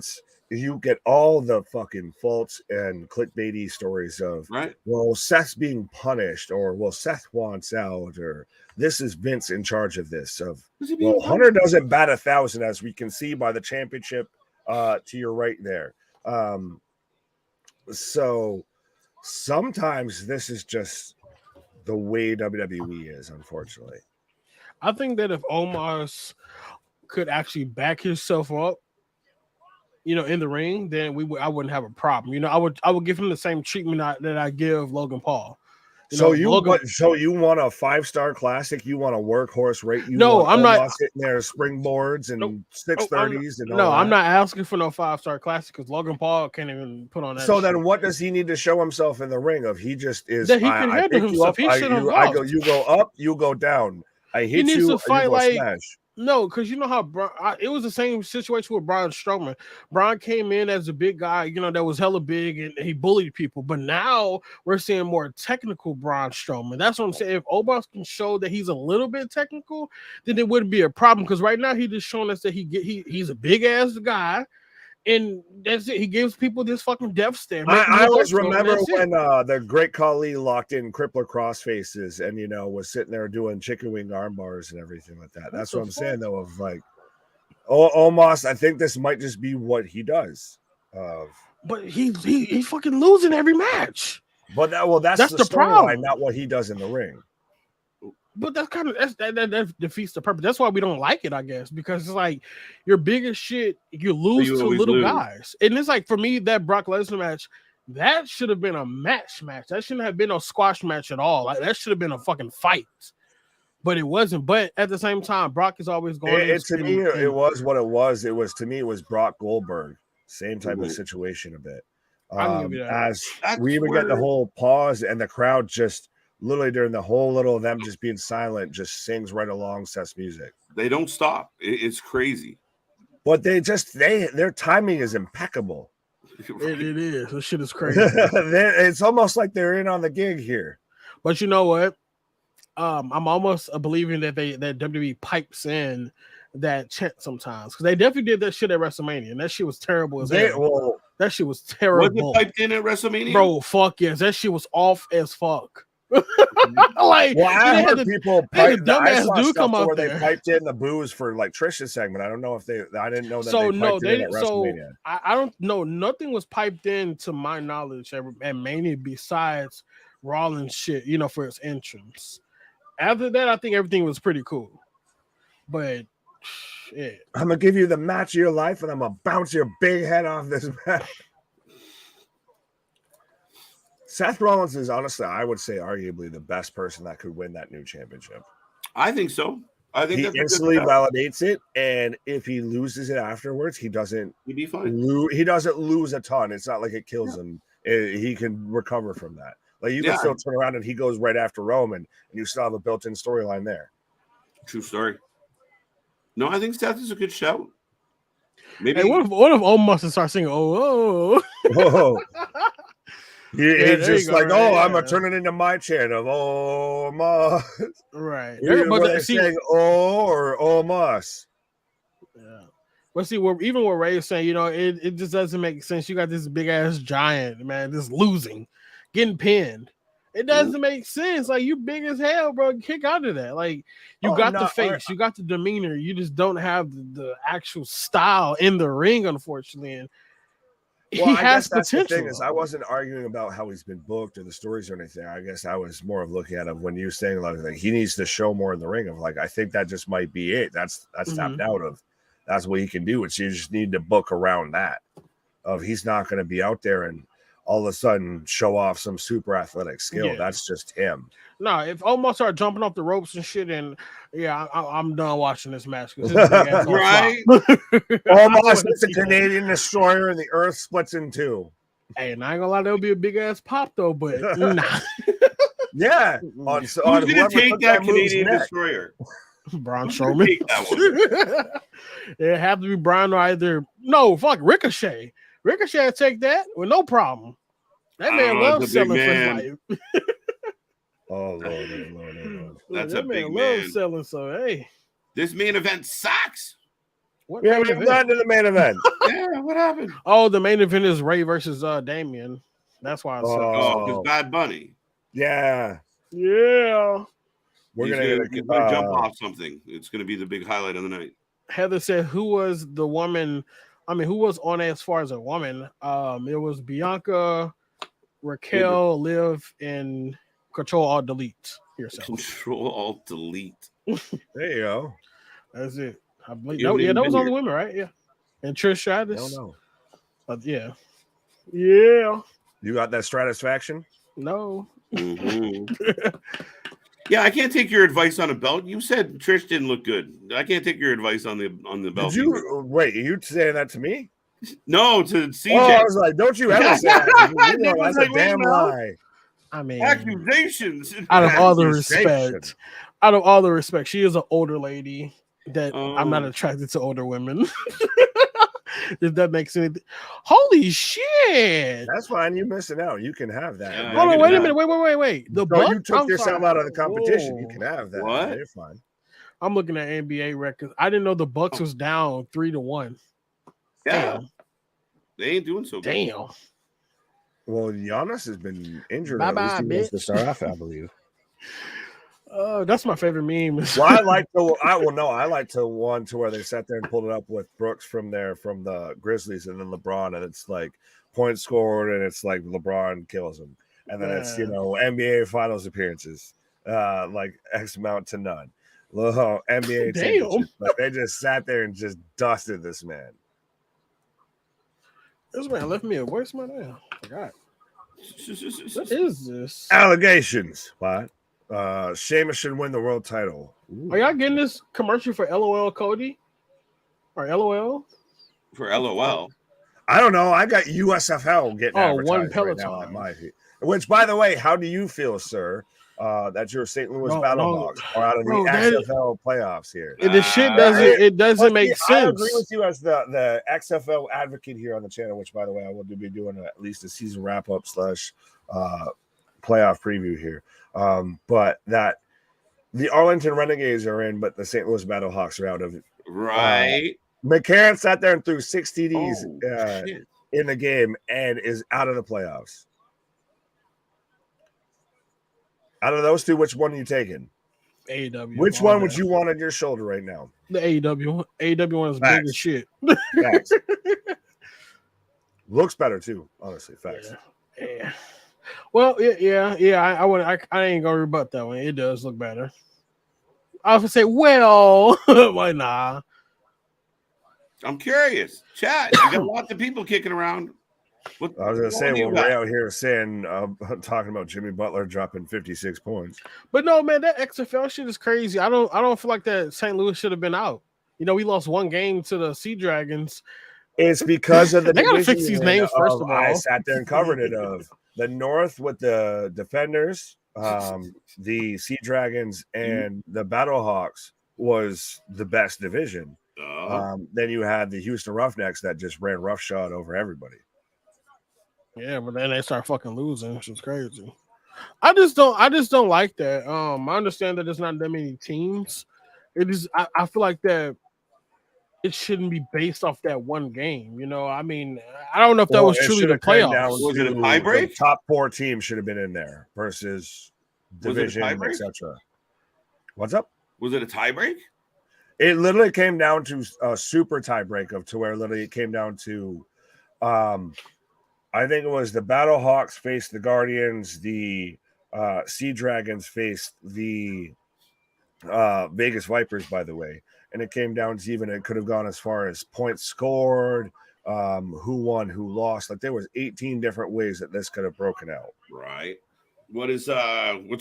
you get all the fucking faults and clickbaity stories of, right? Well, Seth's being punished, or well, Seth wants out, or this is Vince in charge of this. Well, Hunter doesn't bat 1,000, as we can see by the championship to your right there. So sometimes this is just the way WWE is, unfortunately. I think that if Omos could actually back himself up, in the ring, then I wouldn't have a problem. I would give him the same treatment that I give Logan Paul. So you want a 5-star classic? You want a workhorse rate? I'm not sitting there springboards and 630s and all no, that? I'm not asking for no 5-star classic because Logan Paul can't even put on that. So then, what does he need to show himself in the ring? Of he just is that he can handle himself. You go up, you go down. I hit he needs you, to fight you go like smash. No, because you know how it was the same situation with Braun Strowman. Braun came in as a big guy, that was hella big and he bullied people. But now we're seeing more technical Braun Strowman. That's what I'm saying. If Omos can show that he's a little bit technical, then it wouldn't be a problem. Because right now he's just showing us that he's a big ass guy. And that's it. He gives people this fucking death stare. I always remember when the Great Khali locked in crippler crossfaces and was sitting there doing chicken wing arm bars and everything like that. That's what I'm saying though. Of like, Omos, I think this might just be what he does. But he fucking losing every match. But that's the problem. Not what he does in the ring. But that's kind of that defeats the purpose. That's why we don't like it, I guess, because it's like your biggest shit, you lose to little guys. And it's like for me, that Brock Lesnar match, that should have been a match. That shouldn't have been a squash match at all. Like that should have been a fucking fight. But it wasn't. But at the same time, Brock is always going. To me, it was what it was. It was to me, it was Brock Goldberg. Same type of situation a bit. As we even get the whole pause and the crowd just. Literally during the whole little of them just being silent, just sings right along Seth's music. They don't stop. It's crazy. But their timing is impeccable. It is. This shit is crazy. It's almost like they're in on the gig here. But you know what? I'm almost believing that WWE pipes in that chant sometimes because they definitely did that shit at WrestleMania, and that shit was terrible as hell. That shit was terrible. Was it piped in at WrestleMania? Bro, fuck yes. That shit was off as fuck. I heard people pipe, dumbass dude come up where there. They piped in the booze for like Trish's segment. I don't know if I didn't know that. So they no, they didn't. So I don't know. Nothing was piped in to my knowledge at Mania besides Rollins shit. For his entrance. After that, I think everything was pretty cool. But shit, I'm gonna give you the match of your life, and I'm gonna bounce your big head off this match. Seth Rollins is honestly, I would say, arguably the best person that could win that new championship. I think so. I think he instantly validates it, and if he loses it afterwards, he'd be fine. He doesn't lose a ton. It's not like it kills him. He can recover from that. Like you can still turn around and he goes right after Roman, and you still have a built-in storyline there. True story. No, I think Seth is a good shout. Maybe. Hey, what if Omos starts singing? Oh. He's just like, I'm gonna turn it into my chant of Omos. Right. But saying or Omos. Yeah. But see, even what Ray is saying, it just doesn't make sense. You got this big ass giant, man, just losing, getting pinned. It doesn't make sense. Like, you big as hell, bro. Kick out of that. Like, you got the face, you got the demeanor. You just don't have the actual style in the ring, unfortunately. And he has potential. The thing is, I wasn't arguing about how he's been booked or the stories or anything. I guess I was more of looking at it when you were saying like he needs to show more in the ring. Of like, I think that just might be it. That's tapped out of. That's what he can do. It's you just need to book around that. Of he's not going to be out there and all of a sudden show off some super athletic skill. Yeah. That's just him. No, if Omos start jumping off the ropes and shit, and I'm done watching this match. Right? Omos hits a Canadian destroyer and the earth splits in two. Hey, and I ain't gonna lie, there'll be a big ass pop though, but nah. Yeah. Who's gonna take that Canadian destroyer? Braun Strowman. It have to be Braun or either Ricochet. Ricochet take that with no problem. That man loves selling for his life. Oh Lord. That's a big man. Loves selling, so hey. This main event sucks. We haven't even gotten to the main event. Yeah, what happened? Oh, the main event is Ray versus Damian. That's why I said because Bad Bunny. Yeah. Yeah. We're gonna jump off something. It's gonna be the big highlight of the night. Heather said, who was the woman I mean, who was on it as far as a woman? It was Bianca, Raquel, Liv, and Control Alt Delete yourself. Control Alt Delete. There you go. That's it. I believe. You That was all the women, right? Yeah. And Trish Stratus. I don't know. Yeah. Yeah. You got that Stratisfaction? No. Mm-hmm. Yeah, I can't take your advice on a belt. You said Trish didn't look good. I can't take your advice on the belt. Did you wait? Are you saying that to me? No, to CJ. Oh, I was like, don't you ever say that to me. You know, that's like, a damn lie. I mean, accusations. Out of all the respect, she is an older lady that I'm not attracted to older women. If that makes anything. Holy shit! That's fine. You're missing out. You can have that. Yeah, Hold on, wait a minute. Wait. The Bucks, you took yourself out of the competition. You can have that. What? Man. You're fine. I'm looking at NBA records. I didn't know the Bucks was down 3-1. Yeah. Damn. They ain't doing so good. Damn. Well, Giannis has been injured. Bye-bye, at least he was bitch. to start off, I believe. That's my favorite meme. Well, I like the one to where they sat there and pulled it up with Brooks from the Grizzlies and then LeBron, and it's like points scored, and it's like LeBron kills him, and then it's NBA Finals appearances, like X amount to none. NBA championship. Like they just sat there and just dusted this man. This man left me a voicemail now. I forgot. What is this? Allegations. What? Sheamus should win the world title. Ooh. Are y'all getting this commercial for LOL Cody? Or LOL? For LOL. I don't know. I got USFL getting advertised one Peloton. right now on my feed. Which, by the way, how do you feel, sir? That your St. Louis Battlehawks are out of the XFL playoffs here. The shit doesn't make sense. I agree with you as the XFL advocate here on the channel, which, by the way, I will be doing at least a season wrap-up / playoff preview here. But that the Arlington Renegades are in, but the St. Louis Battlehawks are out of it. Right. McCarron sat there and threw 6 TDs in the game and is out of the playoffs. Out of those two, which one are you taking? AEW. Which one would you want on your shoulder right now? The AEW. AEW one is big as shit. Facts. Looks better too, honestly. Facts. Yeah. Well, yeah. I ain't gonna rebut that one. It does look better. I was gonna say, well, why nah? I'm curious. Chat, you got lots of people kicking around. I was gonna say, well, we're out here saying, talking about Jimmy Butler dropping 56 points. But no, man, that XFL shit is crazy. I don't feel like that St. Louis should have been out. You know, we lost one game to the Sea Dragons. It's because of the they gotta fix these names first of all. I sat there and covered it of the North with the Defenders, the Sea Dragons, and the Battlehawks was the best division. Then you had the Houston Roughnecks that just ran roughshod over everybody. Yeah, but then they start fucking losing, which is crazy. I just don't like that. I understand that there's not that many teams. It is. I feel like that it shouldn't be based off that one game. You know, I mean, I don't know if that was truly the playoffs. Was it a tiebreak? The top 4 teams should have been in there versus division, etc. What's up? Was it a tiebreak? It literally came down to a super tiebreak to where literally it came down to, I think it was the Battlehawks faced the Guardians, the Sea Dragons faced the Vegas Vipers, by the way. And it came down to it could have gone as far as points scored, who won, who lost. Like there was 18 different ways that this could have broken out. Right. What's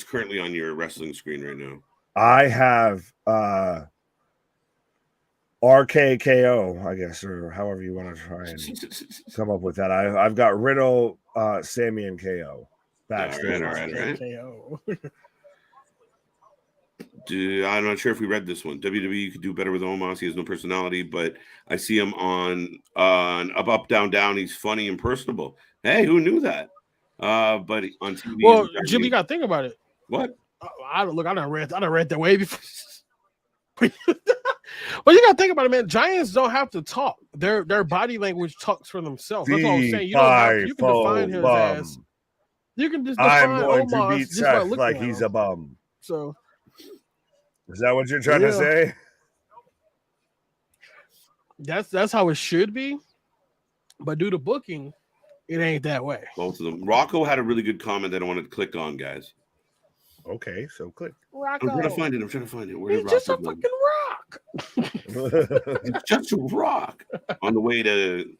currently on your wrestling screen right now? I have RKKO, I guess, or however you want to try and come up with that. I've got Riddle, Sammy, and KO. Backstage. All right. I'm not sure if we read this one. WWE could do better with Omos. He has no personality, but I see him on up, down, down. He's funny and personable. Hey, who knew that? But on TV. Well, Jim, you got to think about it. What? I done read that way before. Well, you gotta think about it, man. Giants don't have to talk. Their body language talks for themselves. That's what I'm saying. You don't have to, you can define his ass. You can just define I'm going Omos to beat just by Seth looking like at he's him. a bum. So is that what you're trying to say? That's how it should be. But due to booking, it ain't that way. Both of them. Rocco had a really good comment that I wanted to click on, guys. Okay, so click. Rocco. I'm trying to find it. Where He's did just a Rocco go? fucking rock. It's just a rock. On the way to,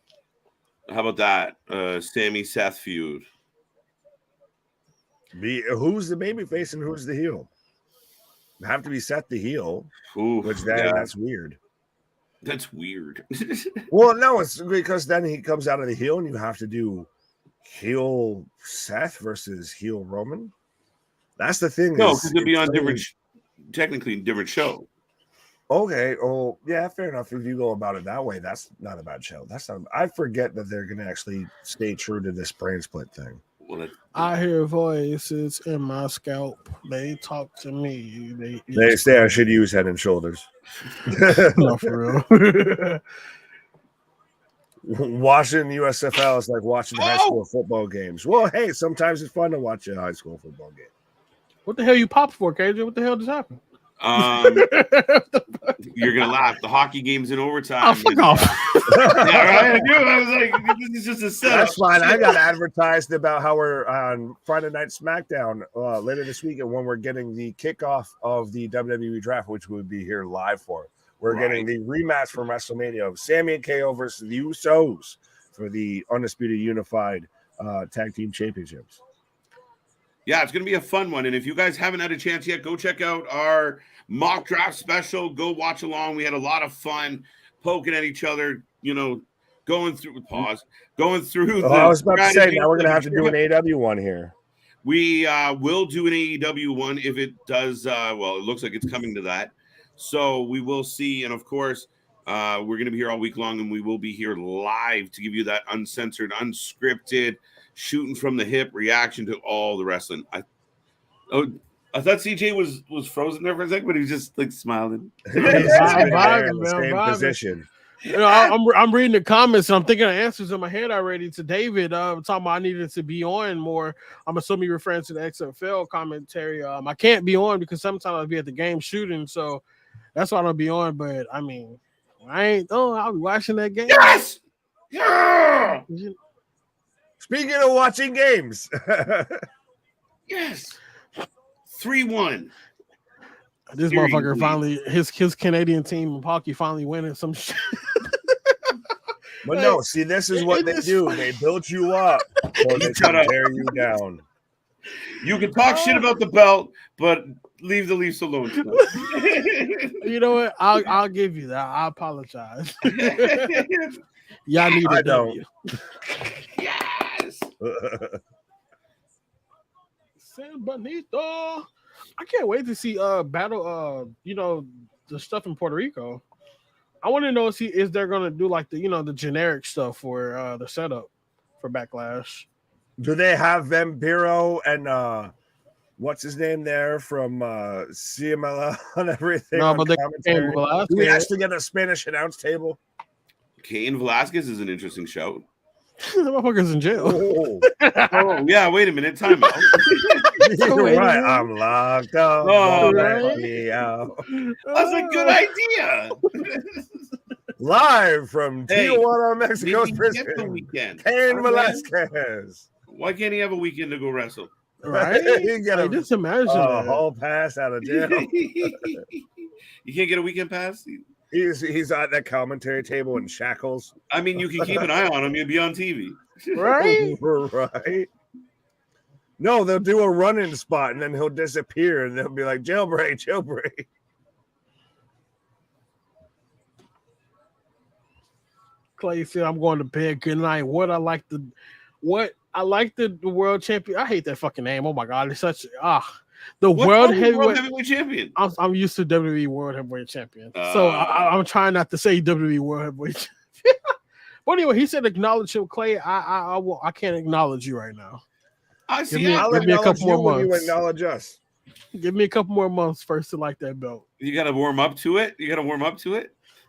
how about that? Sammy Seth feud. Who's the baby face and who's the heel? Have to be Seth the heel, Ooh, which then that's weird. That's weird. Well, no, it's because then he comes out of the heel and you have to do heel Seth versus heel Roman. That's the thing. No, because it'd be on technically different show. Okay. Oh, yeah, fair enough. If you go about it that way, that's not a bad show. That's not. I forget that they're going to actually stay true to this brand split thing. Well, I hear voices in my scalp. They talk to me. They say I should use Head and Shoulders. No, for real. Watching USFL is like watching high school football games. Well, hey, sometimes it's fun to watch a high school football game. What the hell you popped for, KJ? What the hell just happened? You're gonna laugh. The hockey game's in overtime. Oh, fuck off. Yeah, right. I was like, this is just a setup. That's fine. I got advertised about how we're on Friday Night SmackDown later this week, and when we're getting the kickoff of the WWE draft, which we'll be here live for. We're getting the rematch from WrestleMania of Sami and KO versus the Usos for the Undisputed Unified Tag Team Championships. Yeah, it's going to be a fun one. And if you guys haven't had a chance yet, go check out our mock draft special. Go watch along. We had a lot of fun poking at each other, going through the I was about to say, now we're going to have to do an AEW one here. We will do an AEW one if it does. It looks like it's coming to that. So we will see. And of course, we're going to be here all week long, and we will be here live to give you that uncensored, unscripted, shooting from the hip reaction to all the wrestling. I thought CJ was frozen there for a second, but he was just like smiling. He's in the same position. I'm reading the comments and I'm thinking of answers in my head already to David. Talking about I needed to be on more. I'm assuming you're referring to the XFL commentary. I can't be on because sometimes I'll be at the game shooting, so that's why I don't be on. But I mean, I'll be watching that game. Yes. Yeah. Speaking of watching games, yes, 3-1. This motherfucker finally, his Canadian team hockey finally winning some shit. But no, see, this is what they do. They build you up so they can tear you down. You can talk shit about the belt, but leave the Leafs alone. You know what? I'll give you that. I apologize. Y'all need a W. Yes. San Benito. I can't wait to see battle the stuff in Puerto Rico. I want to know is they're gonna do like the generic stuff for the setup for Backlash. Do they have Vampiro and what's his name there from CMLL and everything? No, but do we actually get a Spanish announce table? Cain Velasquez is an interesting show. The motherfucker's in jail. Oh yeah, wait a minute, time out. You're right. I'm locked up. Oh, let me out. That's a good idea. Live from Tijuana, Mexico's prison. Weekend. Cain Velasquez. Why can't he have a weekend to go wrestle? Right? You get just imagine a whole pass out of jail. You can't get a weekend pass? He's at that commentary table in shackles. I mean, you can keep an eye on him. You'll be on TV. Right? Right. No, they'll do a run-in spot, and then he'll disappear, and they'll be like, jailbreak. Clay said, I'm going to bed. Good night. I like the world champion. I hate that fucking name. Oh, my God. It's such... The world heavyweight champion. I'm used to WWE World Heavyweight Champion, so I'm trying not to say WWE World Heavyweight Champion. But anyway, he said acknowledge him, Clay. I can't acknowledge you right now. Give me a couple more months. You acknowledge us. Give me a couple more months first to like that belt. You got to warm up to it.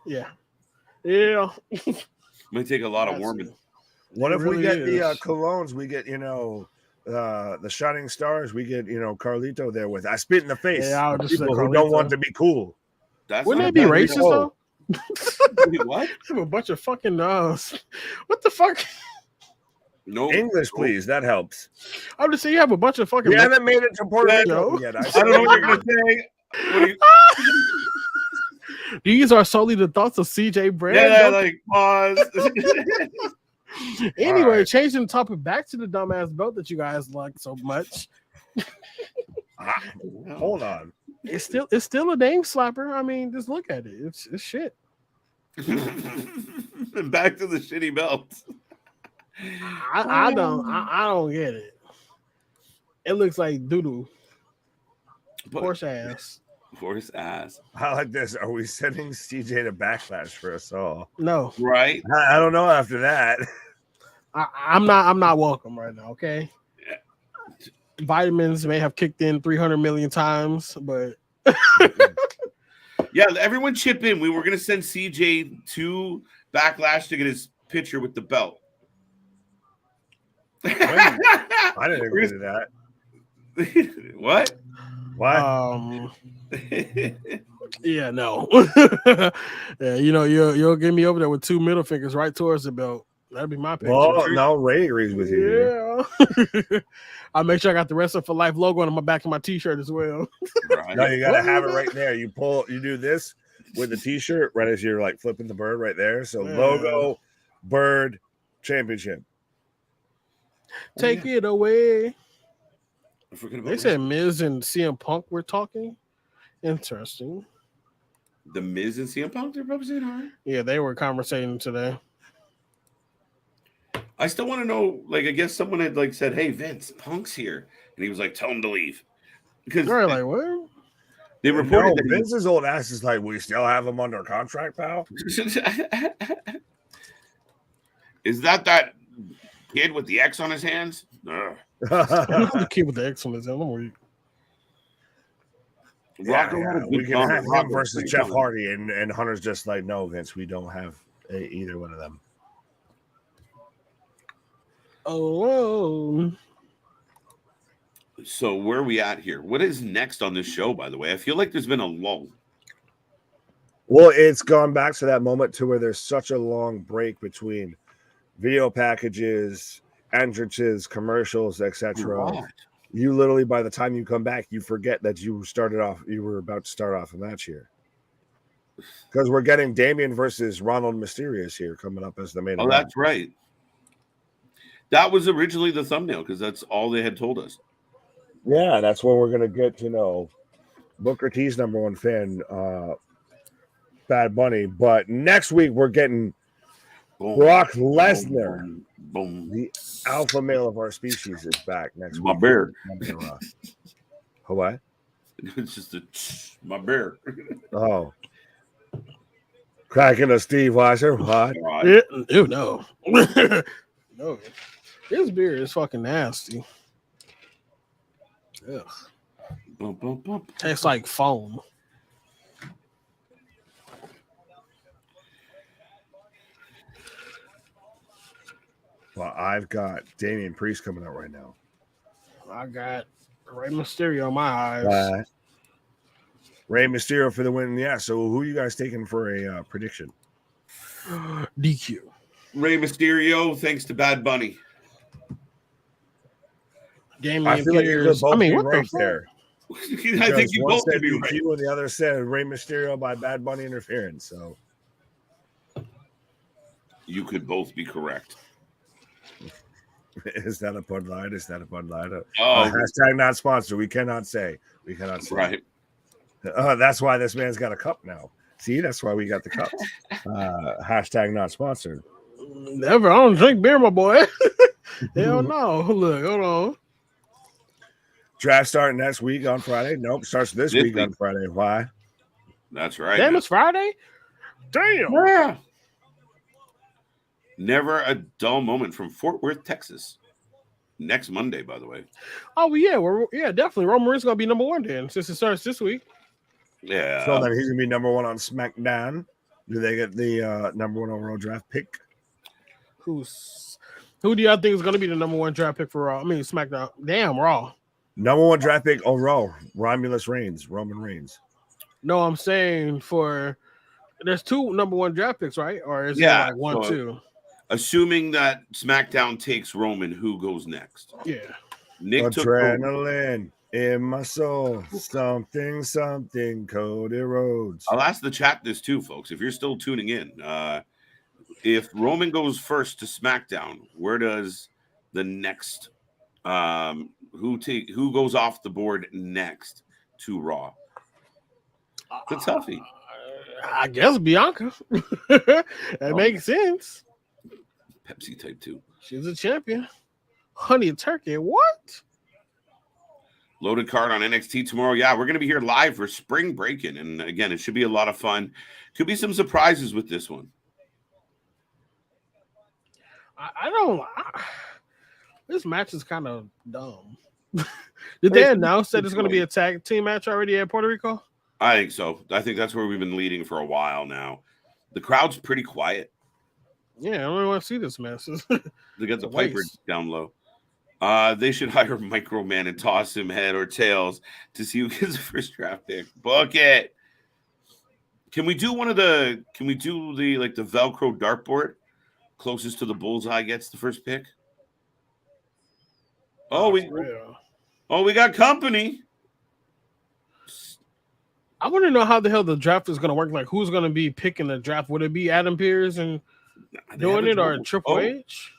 Yeah. Might take a lot of warming. What if we get the colognes? We get the Shining Stars, we get Carlito there with I spit in the face. Yeah, people who don't want to be cool. Wouldn't they be racist though? Wait, what? I have a bunch of fucking what the fuck? No English, please. That helps. I'm just saying you have a bunch of fucking. You haven't made it to Puerto Rico Yo. yet. I don't know what you're gonna say. What are you? These are solely the thoughts of CJ Brand. Yeah, like pause. Anyway, right. changing the topic back to the dumbass belt that you guys like so much. Hold on. It's still a name slapper. I mean, just look at it. It's shit. Back to the shitty belt. I don't get it. It looks like doo-doo. Horse ass. Horse ass. I like this. Are we sending CJ to Backlash for us all? No. Right? I don't know after that. I'm not welcome right now, okay? Yeah. Vitamins may have kicked in 300 million times, but yeah, everyone chip in. We were gonna send CJ to Backlash to get his picture with the belt. I didn't agree to that. What? What? Yeah, no. Yeah, you'll get me over there with 2 middle fingers right towards the belt. That'd be my picture. Well, no, Ray agrees with you. Yeah. I'll make sure I got the Wrestling for Life logo on my back of my t-shirt as well. Right. No, you gotta have it right there. You do this with the t-shirt right as you're like flipping the bird right there. So logo, bird, championship. Take it away. They said that. Miz and CM Punk were talking. Interesting. The Miz and CM Punk, they're probably saying, all right. Yeah, they were conversating today. I still want to know, like, I guess someone had like said, "Hey, Vince, Punk's here," and he was like, "Tell him to leave," because They're like, what? they reported that Vince's old ass is like, we still have him under contract, pal. Is that kid with the X on his hands? The kid with the X on his hand. We can have him versus Jeff Hardy, and Hunter's just like, no, Vince, we don't have either one of them. Oh. So where are we at here? What is next on this show, by the way? I feel like there's been a lull. Well, it's gone back to that moment to where there's such a long break between video packages, entrances, commercials, etc. Right. You literally, by the time you come back, you forget that you were about to start off a match here. Because we're getting Damian versus Ronald Mysterious here coming up as the main event. That's right. That was originally the thumbnail because that's all they had told us. Yeah, that's when we're gonna get Booker T's #1 fan, Bad Bunny. But next week we're getting Brock Lesnar, the alpha male of our species, is back next week. My bear. What? It's just my bear. Oh, cracking a Steve Weiser. What? Ew, no. No. This beer is fucking nasty. Ugh. Tastes like foam. Well, I've got Damian Priest coming out right now. I got Rey Mysterio in my eyes. Rey Mysterio for the win. Yeah. So who are you guys taking for a prediction? DQ. Rey Mysterio, thanks to Bad Bunny. I feel like you're both what right there. I think you both could be right. And the other said Rey Mysterio by Bad Bunny interference. So you could both be correct. Is that a Bud Light? Is that a Bud Light? Hashtag not sponsored. We cannot say. Right. That's why this man's got a cup now. See, that's why we got the cup. Hashtag not sponsored. Never. I don't drink beer, my boy. Hell no. Look, hold on. Draft starting next week on Friday. Nope, starts this week on Friday. Why? That's right. Damn, it's Friday? Damn. Yeah. Never a dull moment from Fort Worth, Texas. Next Monday, by the way. Oh, yeah. Definitely. Roman Reigns going to be #1 then, since it starts this week. Yeah. So then he's going to be #1 on SmackDown. Do they get the #1 overall draft pick? Who do y'all think is going to be the #1 draft pick for Raw? I mean, SmackDown. Damn, Raw. #1 draft pick overall, Roman Reigns. No, I'm saying for There's 2 number 1 draft picks, right? Or is it Yeah, like 1, so 2? assuming that SmackDown takes Roman, who goes next? Yeah. Nick took Roman. Adrenaline in my soul. Something, Cody Rhodes. I'll ask the chat this too, folks. If you're still tuning in, if Roman goes first to SmackDown, where does the next who goes off the board next to Raw? It's a toughie. I guess Bianca. That makes sense. Pepsi type 2. She's a champion. Honey turkey. What? Loaded card on NXT tomorrow. Yeah, we're going to be here live for Spring Breakin'. And again, it should be a lot of fun. Could be some surprises with this one. This match is kind of dumb. Did they announce that it's going to be a tag team match already at Puerto Rico? I think so. I think that's where we've been leading for a while now. The crowd's pretty quiet. Yeah, I don't really want to see this mess. They got the Piper down low. They should hire Micro Man and toss him head or tails to see who gets the first draft pick. Book it. Can we do the Velcro dartboard? Closest to the bullseye gets the first pick. We got company. I want to know how the hell the draft is going to work. Like, who's going to be picking the draft? Would it be Adam Pearce and doing it, or Triple H?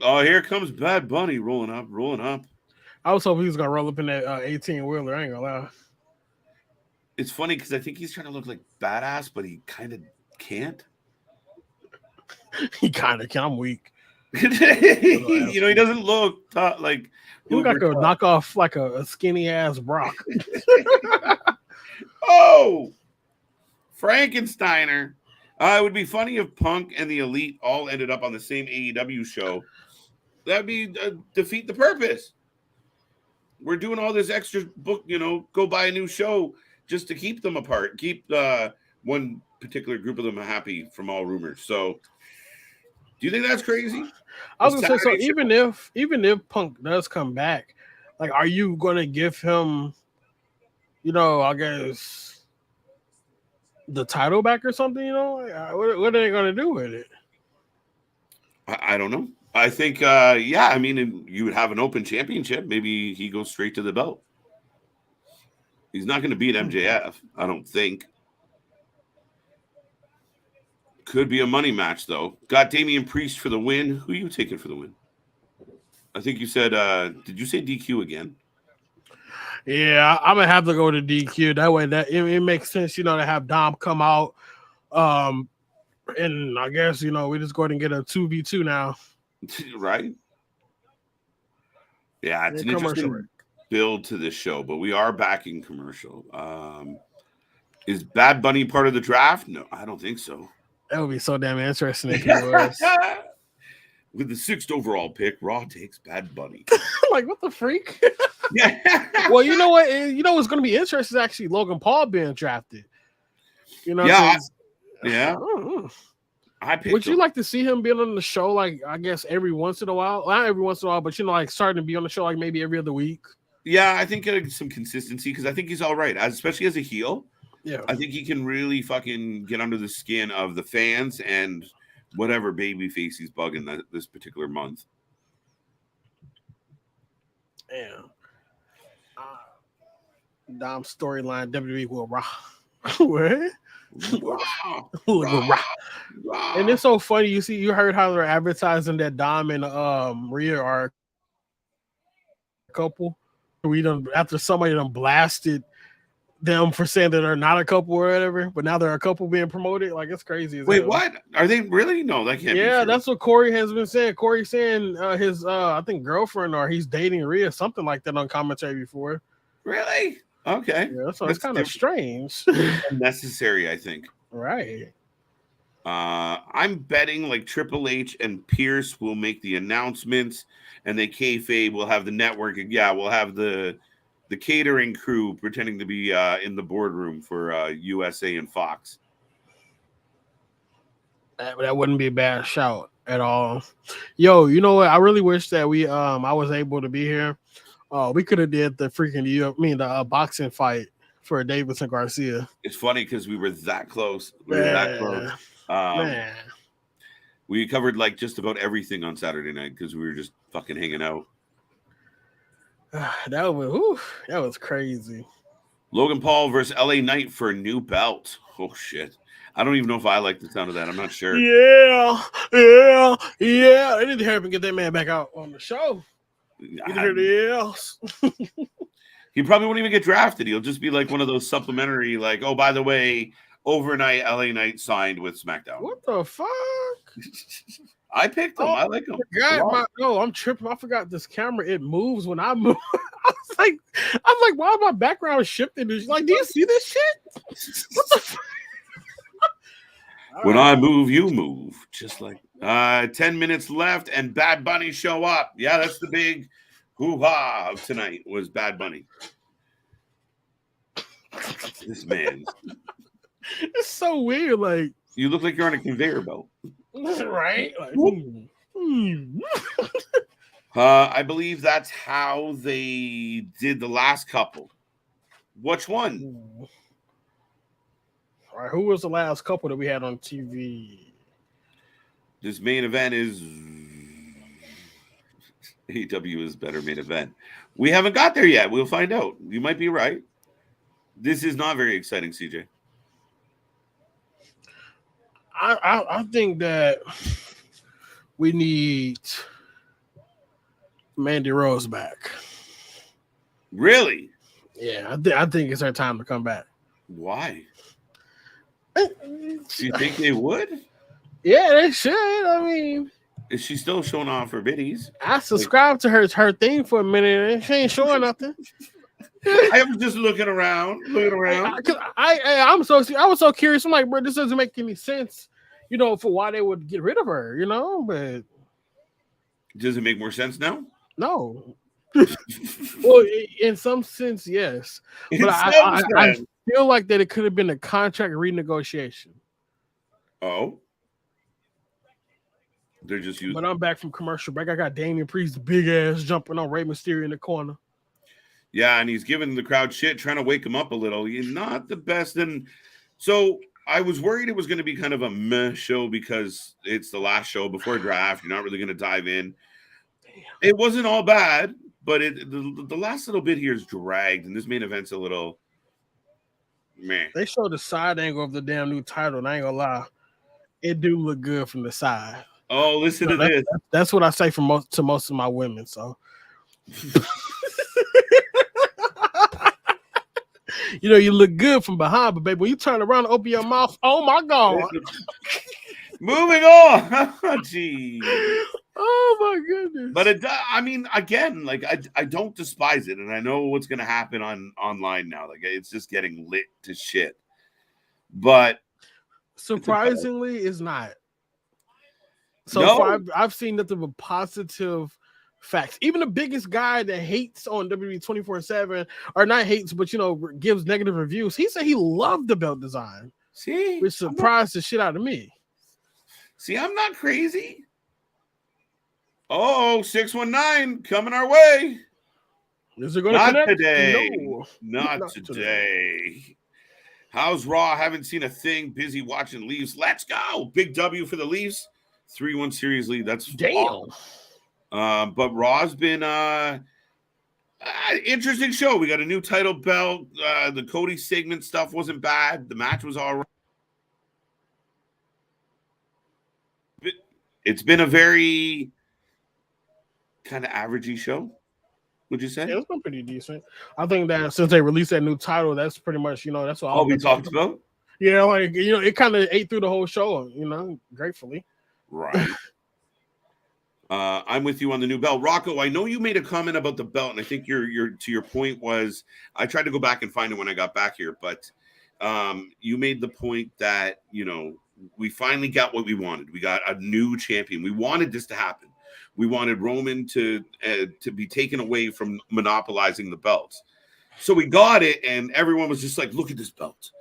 Oh, here comes Bad Bunny rolling up. I was hoping he was going to roll up in that 18-wheeler. I ain't going to lie. It's funny because I think he's trying to look like badass, but he kind of can't. He kind of can. I'm weak. He doesn't look like he look like a knockoff, like a skinny ass Brock. Oh, Frankensteiner. It would be funny if Punk and the Elite all ended up on the same AEW show. That'd be defeat the purpose. We're doing all this extra book, go buy a new show just to keep them apart, keep one particular group of them happy from all rumors. So, do you think that's crazy? I was gonna say, so even if Punk does come back, like, are you gonna give him, I guess, the title back or something? What are they gonna do with it? I don't know. I think, you would have an open championship. Maybe he goes straight to the belt. He's not going to beat MJF, I don't think. Could be a money match, though. Got Damian Priest for the win. Who are you taking for the win? I think you said, did you say DQ again? Yeah, I'm going to have to go to DQ. That way, it makes sense, to have Dom come out. And I guess, we just go ahead and get a 2v2 now. Right? Yeah, it's an interesting build to this show, but we are backing commercial. Is Bad Bunny part of the draft? No, I don't think so. That would be so damn interesting if he was. With the 6th overall pick, Raw takes Bad Bunny. Like, what the freak? Yeah. Well, you know what? What's going to be interesting is actually Logan Paul being drafted. Yeah. Would you like to see him being on the show, like, I guess, every once in a while? Not every once in a while, but, like, starting to be on the show, like, maybe every other week? Yeah, I think some consistency, because I think he's all right, especially as a heel. Yeah, I think he can really fucking get under the skin of the fans and whatever babyface he's bugging this particular month. Yeah. Dom storyline, WWE will RAW. What? And it's so funny. You heard how they're advertising that Dom and Rhea are a couple. After somebody done blasted them for saying that they're not a couple or whatever, but now they're a couple being promoted. Like, it's crazy. Wait, what? Are they really? No, that can't be true. That's what Corey has been saying. Corey's saying his I think girlfriend, or he's dating Rhea, something like that, on commentary before. Really? Okay. Yeah, so it's kind of strange. Unnecessary, I think. Right. I'm betting like Triple H and Pierce will make the announcements, and they kayfabe will have the network. Yeah, we'll have the catering crew pretending to be in the boardroom for USA and Fox. That wouldn't be a bad shout at all. Yo, you know what? I really wish that I was able to be here. We could have did the freaking the boxing fight for Davis and Garcia. It's funny because we were that close. Man. We covered like just about everything on Saturday night because we were just fucking hanging out. That was crazy. Logan Paul versus LA Knight for a new belt. Oh shit. I don't even know if I like the sound of that. I'm not sure. Yeah. They need to help him get that man back out on the show. You hear the yells. He probably won't even get drafted. He'll just be like one of those supplementary, like, oh, by the way, overnight LA Knight signed with SmackDown. What the fuck? I picked him. I like him. I'm tripping. I forgot this camera. It moves when I move. I'm like, why my background shifting? Like, do you see this shit? What the fuck? When I move, you move. Just like 10 minutes left and Bad Bunny show up. Yeah, that's the big hoo-ha of tonight was Bad Bunny. This man. It's so weird. Like, you look like you're on a conveyor belt. Right? Like, I believe that's how they did the last couple. Which one? All right, who was the last couple that we had on TV? This main event is AEW is better main event. We haven't got there yet. We'll find out. You might be right. This is not very exciting, CJ. I think that we need Mandy Rose back. Really? Yeah, I think it's her time to come back. Why? Do you think they would? Yeah, they should. I mean, is she still showing off her biddies? I subscribed to her thing for a minute and she ain't showing nothing. I was just looking around. I was so curious. I'm like, bro, this doesn't make any sense, for why they would get rid of her, but does it make more sense now? No. Well, in some sense, yes. But I feel like that it could have been a contract renegotiation. Oh. They're just using. But I'm back from commercial break. I got Damian Priest, big ass, jumping on Rey Mysterio in the corner. Yeah, and he's giving the crowd shit, trying to wake him up a little. He's not the best. And so I was worried it was going to be kind of a meh show because it's the last show before draft. You're not really going to dive in. Damn. It wasn't all bad, but the last little bit here is dragged, and this main event's a little meh. They showed the side angle of the damn new title, and I ain't gonna lie, it do look good from the side. Oh, listen to this. That's what I say to most of my women. So, you look good from behind, but baby, when you turn around and open your mouth, oh my god! Moving on. Jeez. Oh my goodness. But again, like I don't despise it, and I know what's going to happen online now. Like it's just getting lit to shit. But surprisingly, it's not. So far, I've seen nothing but positive facts. Even the biggest guy that hates on WWE 24/7, or not hates, but gives negative reviews, he said he loved the belt design. See, which surprised the shit out of me. See, I'm not crazy. Oh, 619 coming our way. Is it going to connect? Today. No, not today. How's Raw? Haven't seen a thing. Busy watching Leafs. Let's go. Big W for the Leafs. 3-1 series lead. That's damn. But Raw's been interesting show. We got a new title belt. The Cody segment stuff wasn't bad. The match was all right. It's been a very kind of averagey show, would you say? Yeah, it's been pretty decent. I think that since they released that new title, that's pretty much, that's all we talked about. Yeah, like, it kind of ate through the whole show, gratefully. Right. I'm with you on the new belt. Rocco, I know you made a comment about the belt, and I think your to your point was, I tried to go back and find it when I got back here, but you made the point that, we finally got what we wanted. We got a new champion. We wanted this to happen. We wanted Roman to be taken away from monopolizing the belts. So we got it, and everyone was just like, look at this belt.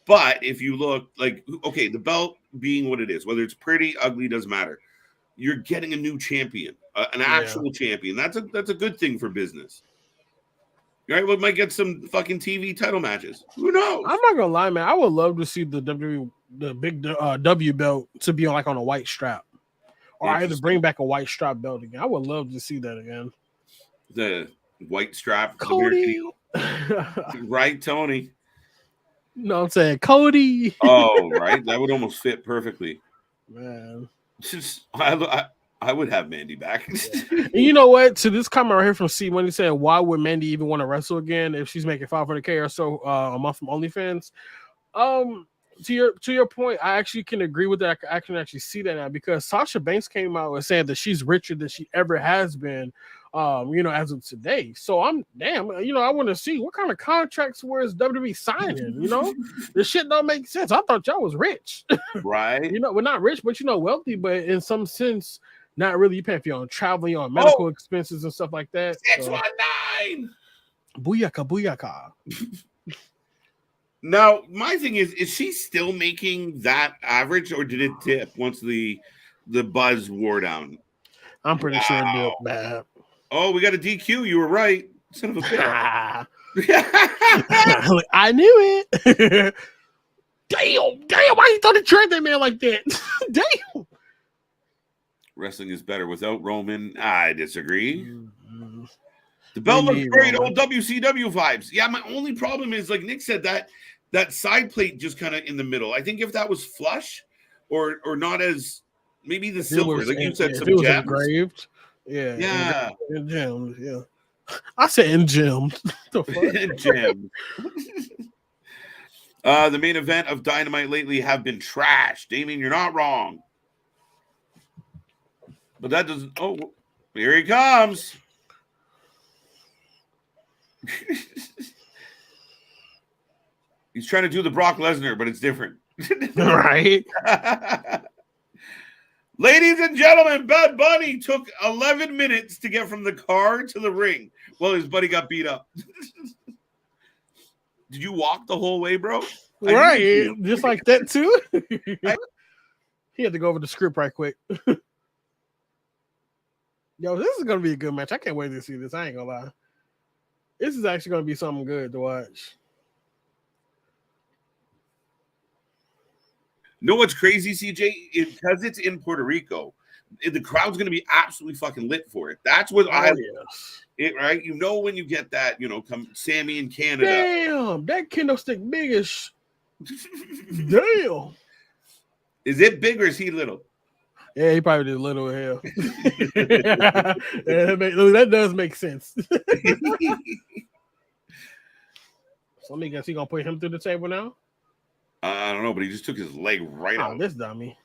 But if you look, like, okay, the belt being what it is, whether it's pretty, ugly, doesn't matter. You're getting a new champion, an actual champion. That's a good thing for business. Right? We might get some fucking TV title matches. Who knows? I'm not gonna lie, man. I would love to see the big W belt to be on a white strap, or either bring back a white strap belt again. I would love to see that again. The white strap, Cody, right, Tony? No, I'm saying Cody. Oh, right. That would almost fit perfectly. Man, I would have Mandy back. And you know what? To this comment right here from C Money said, "Why would Mandy even want to wrestle again if she's making $500K or so a month from OnlyFans?" To your point, I actually can agree with that. I can actually see that now because Sasha Banks came out and said that she's richer than she ever has been, as of today. So I want to see what kind of contracts was WWE signing. The shit don't make sense. I thought y'all was rich, right? We're not rich, but wealthy, but in some sense, not really. You pay for your own travel, your own medical expenses and stuff like that. 619. Booyaka, booyaka. Now, my thing is she still making that average, or did it dip once the buzz wore down? I'm pretty sure it dipped, man. Oh, we got a DQ. You were right. Son of a bitch. I knew it. Damn, why you throw the trade that man like that? Damn. Wrestling is better without Roman. I disagree. Mm-hmm. The belt looks great, old WCW vibes. Yeah, my only problem is, like Nick said, that side plate just kind of in the middle. I think if that was flush or not as maybe the silver, like you said, some gems. Engraved. Yeah. In gems, yeah. I said in gems. Gems. The main event of Dynamite lately have been trash. Damien, you're not wrong. But that doesn't. Oh, here he comes. He's trying to do the Brock Lesnar, but it's different. Right. Ladies and gentlemen, Bad Bunny took 11 minutes to get from the car to the ring. Well, his buddy got beat up. Did you walk the whole way, bro? Right. Just like that, too? He had to go over the script right quick. Yo, this is going to be a good match. I can't wait to see this. I ain't going to lie. This is actually going to be something good to watch. Know what's crazy, CJ? Because it's in Puerto Rico, the crowd's going to be absolutely fucking lit for it. That's what right? When you get that, come Sammy in Canada. Damn, that kendo stick big as damn. Is it big or is he little? Yeah, he probably did little hell. That does make sense. So let me guess, he gonna put him through the table now? I don't know, but he just took his leg right out. This dummy.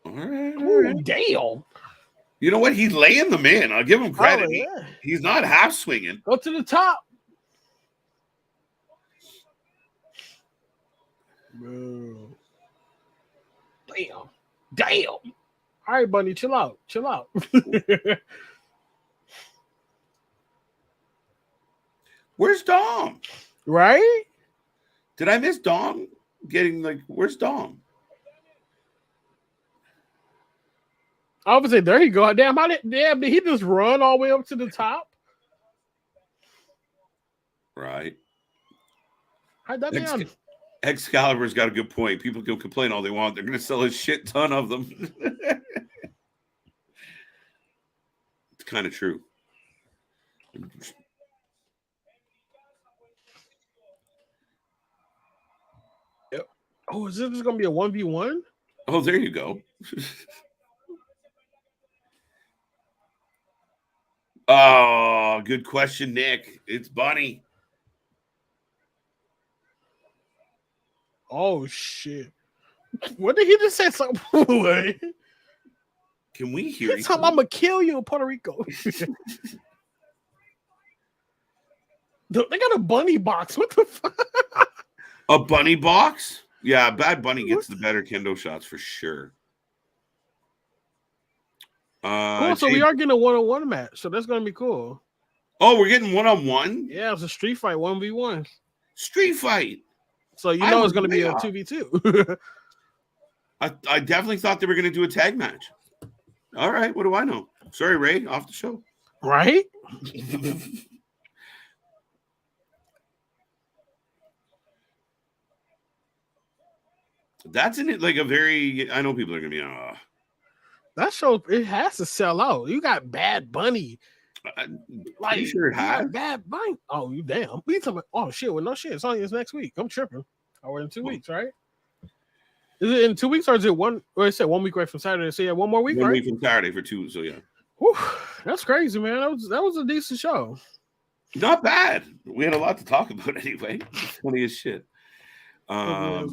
All right. Ooh, damn. You know what? He's laying them in. I'll give him credit. Oh, yeah. He's not half swinging. Go to the top. Bro. Damn. All right, Bunny, chill out. Where's Dom? Right? Did I miss Dom? Where's Dom? I was say, there you go. Damn, did he just run all the way up to the top? Right. How'd that be? Excalibur's got a good point. People can complain all they want. They're going to sell a shit ton of them. It's kind of true. Yep. Oh, is this going to be a 1v1? Oh, there you go. Oh, good question, Nick. It's Bunny. Oh, shit. What did he just say? Something? Can we hear you? I'm going to kill you in Puerto Rico. They got a bunny box. What the fuck? A bunny box? Yeah, Bad Bunny gets the better kendo shots for sure. Cool, so we are getting a one-on-one match, so that's going to be cool. Oh, we're getting one-on-one? Yeah, it's a street fight, 1v1. Street fight? So it's going to be a 2v2. I definitely thought they were going to do a tag match. All right. What do I know? Sorry, Ray. Off the show. Right? That's in it like a very. I know people are gonna be. That show, it has to sell out. You got Bad Bunny. Like, sure it has. Bad Bunny. Oh, you damn. We talking about, oh shit. Well, no shit. It's only this next week. I'm tripping. Oh, we're in 2 weeks, right? Is it in 2 weeks or is it one? Or I said 1 week right from Saturday. So yeah, one more week, 1 right? week from Saturday for 2. So yeah. Whew, that's crazy, man. That was a decent show. Not bad. We had a lot to talk about anyway. Funny as shit. Yeah.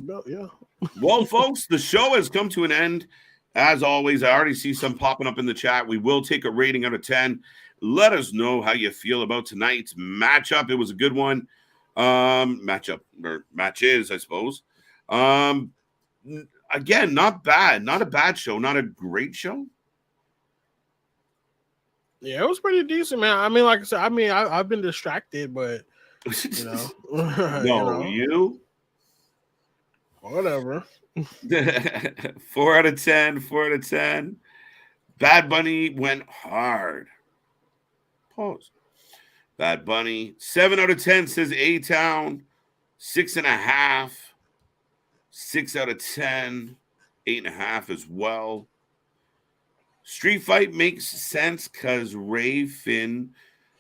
Well, folks, the show has come to an end. As always, I already see some popping up in the chat. We will take a rating out of 10. Let us know how you feel about tonight's matchup. It was a good one. Matchup or matches, I suppose. Again, not bad. Not a bad show. Not a great show. Yeah, it was pretty decent, man. I mean, like I said, I've been distracted, but you know, no, you. Whatever. 4 out of 10. 4 out of 10. Bad Bunny went hard. Pause. Bad Bunny. 7 out of 10 says A-Town. 6.5. 6 out of 10. 8.5 as well. Street fight makes sense because Ray, Finn,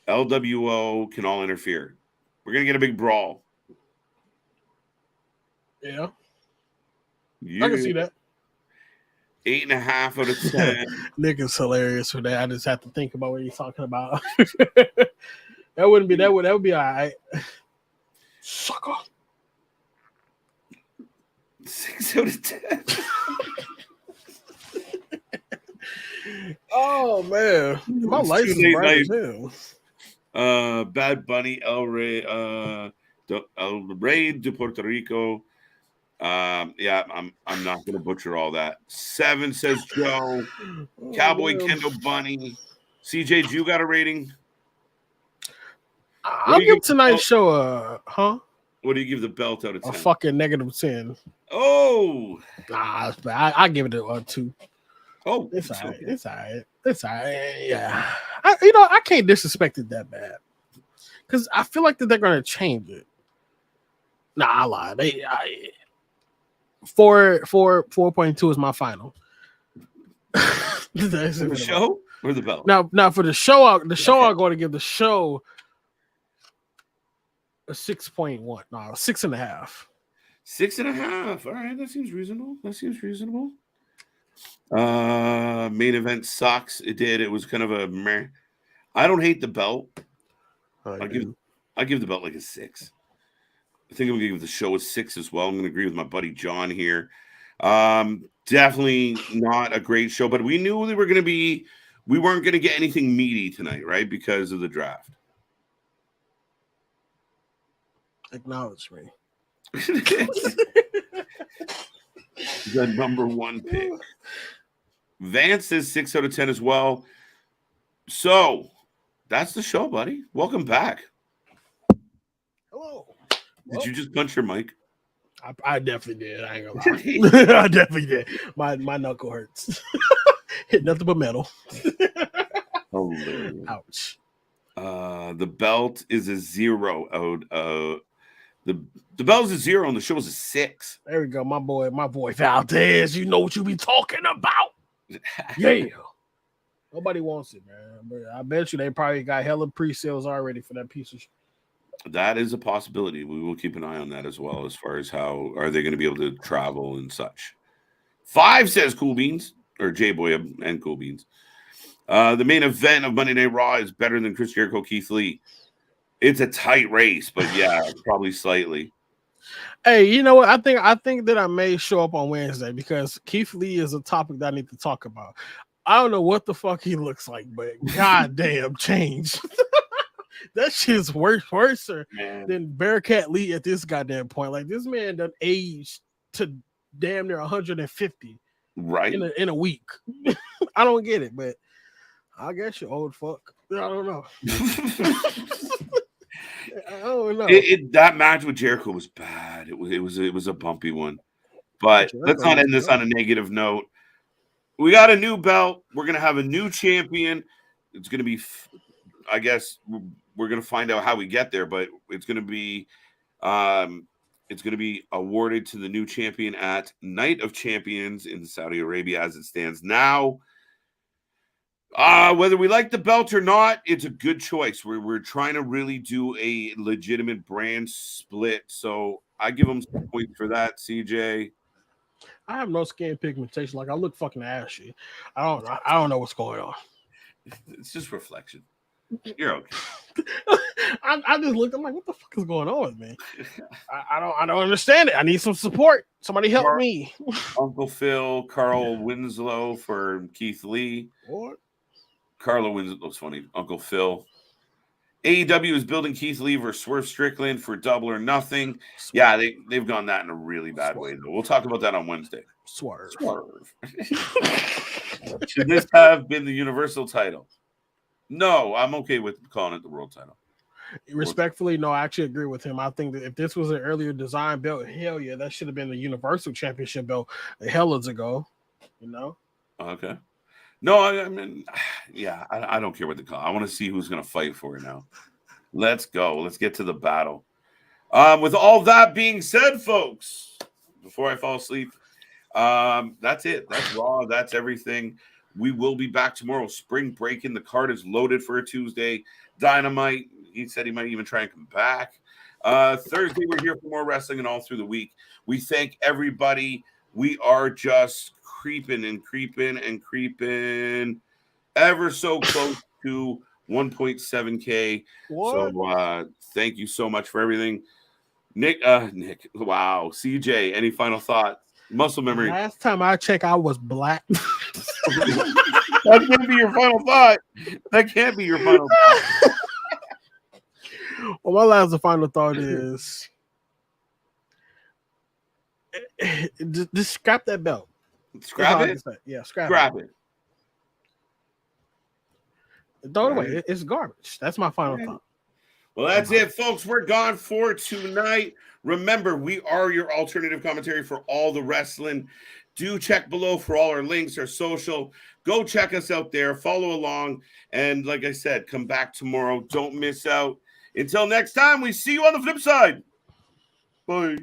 LWO can all interfere. We're going to get a big brawl. Yeah. I can see that. 8.5 out of 10. Nick is hilarious for that. I just have to think about what he's talking about. That would be all right. Sucker. 6 out of 10. Oh man, my license is bright as hell. Bad Bunny, El Rey de Puerto Rico. Yeah, I'm not gonna butcher all that. 7 says Joe. Cowboy Kendall Bunny. CJ, you got a rating? I'll give tonight's show What do you give the belt out of 10? A fucking -10. Oh, nah, I give it a 2. Oh, it's all right. Okay. It's all right. Yeah, I can't disrespect it that bad because I feel like that they're gonna change it. Nah, I lied. 4.2 is my final. The show or the belt? Now for the show, I'm going to give the show a 6.1. No, 6.5. 6.5. All right, that seems reasonable. Main event sucks. It did. It was kind of a meh. I don't hate the belt. I give the belt like a 6. I think I'm gonna give the show a 6 as well. I'm gonna agree with my buddy John here. Definitely not a great show, but we knew we weren't gonna get anything meaty tonight, right? Because of the draft. Acknowledge me. The number 1 pick. Vance says 6 out of 10 as well. So that's the show, buddy. Welcome back. Hello. Did you just punch your mic? I definitely did. I ain't gonna lie. I definitely did. My knuckle hurts. Hit nothing but metal. Hilarious. Ouch. The belt is a 0 out. The belt is a 0 and the show is a 6. There we go, my boy Valdez. You know what you be talking about. Yeah. Nobody wants it, man. But I bet you they probably got hella pre-sales already for that piece of shit. That is a possibility. We will keep an eye on that as well, as far as how are they going to be able to travel and such. 5 says Cool Beans, or J-Boy and Cool Beans. The main event of Monday Night Raw is better than Chris Jericho, Keith Lee. It's a tight race, but yeah, probably slightly. Hey, you know what? I think that I may show up on Wednesday because Keith Lee is a topic that I need to talk about. I don't know what the fuck he looks like, but goddamn change. That shit's worse than Bearcat Lee at this goddamn point. Like this man done aged to damn near 150 right in a week. I don't get it, but I guess you're old fuck. I don't know. I don't know. That match with Jericho was bad. It was a bumpy one. But let's not end this on a negative note. we got a new belt. We're going to have a new champion. It's going to be, I guess, we're going to find out how we get there, but it's going to be awarded to the new champion at Night of Champions in Saudi Arabia as it stands now. Whether we like the belt or not, it's a good choice. We're trying to really do a legitimate brand split. So I give them some points for that, CJ. I have no skin pigmentation. Like I look fucking ashy. I don't know what's going on. It's just reflection. You're okay. I just looked. I'm like, what the fuck is going on with me? I don't understand it. I need some support. Somebody help me. Uncle Phil, Carl Winslow for Keith Lee. What? Carlo Winslow's funny. Uncle Phil. AEW is building Keith Lee versus Swerve Strickland for Double or Nothing. Yeah, they've gone that in a really bad way, though. We'll talk about that on Wednesday. Swerve. Should this have been the Universal title? No, I'm okay with calling it the World title. Respectfully, no, I actually agree with him. I think that if this was an earlier design belt, hell yeah, that should have been the Universal Championship belt hellas ago. You know? Okay. No, I mean, yeah, I don't care what they call it. I want to see who's going to fight for it now. Let's go. Let's get to the battle. With all that being said, folks, before I fall asleep, that's it. That's Raw. That's everything. We will be back tomorrow. Spring break in the card is loaded for a Tuesday. Dynamite. He said he might even try and come back. Thursday, we're here for more wrestling and all through the week. We thank everybody. We are just creeping ever so close to 1.7K. So thank you so much for everything. Nick, wow. CJ, any final thought? Muscle memory. Last time I checked, I was black. That can't be your final thought. That can't be your final thought. Well, my last and final thought is just scrap that belt. Scrap it? Yeah, scrap it. Throw it away. It's garbage. That's my final thought. Well, that's it, folks. We're gone for tonight. Remember, we are your alternative commentary for all the wrestling. Do check below for all our links, our social. Go check us out there. Follow along. And like I said, come back tomorrow. Don't miss out. Until next time, we see you on the flip side. Bye.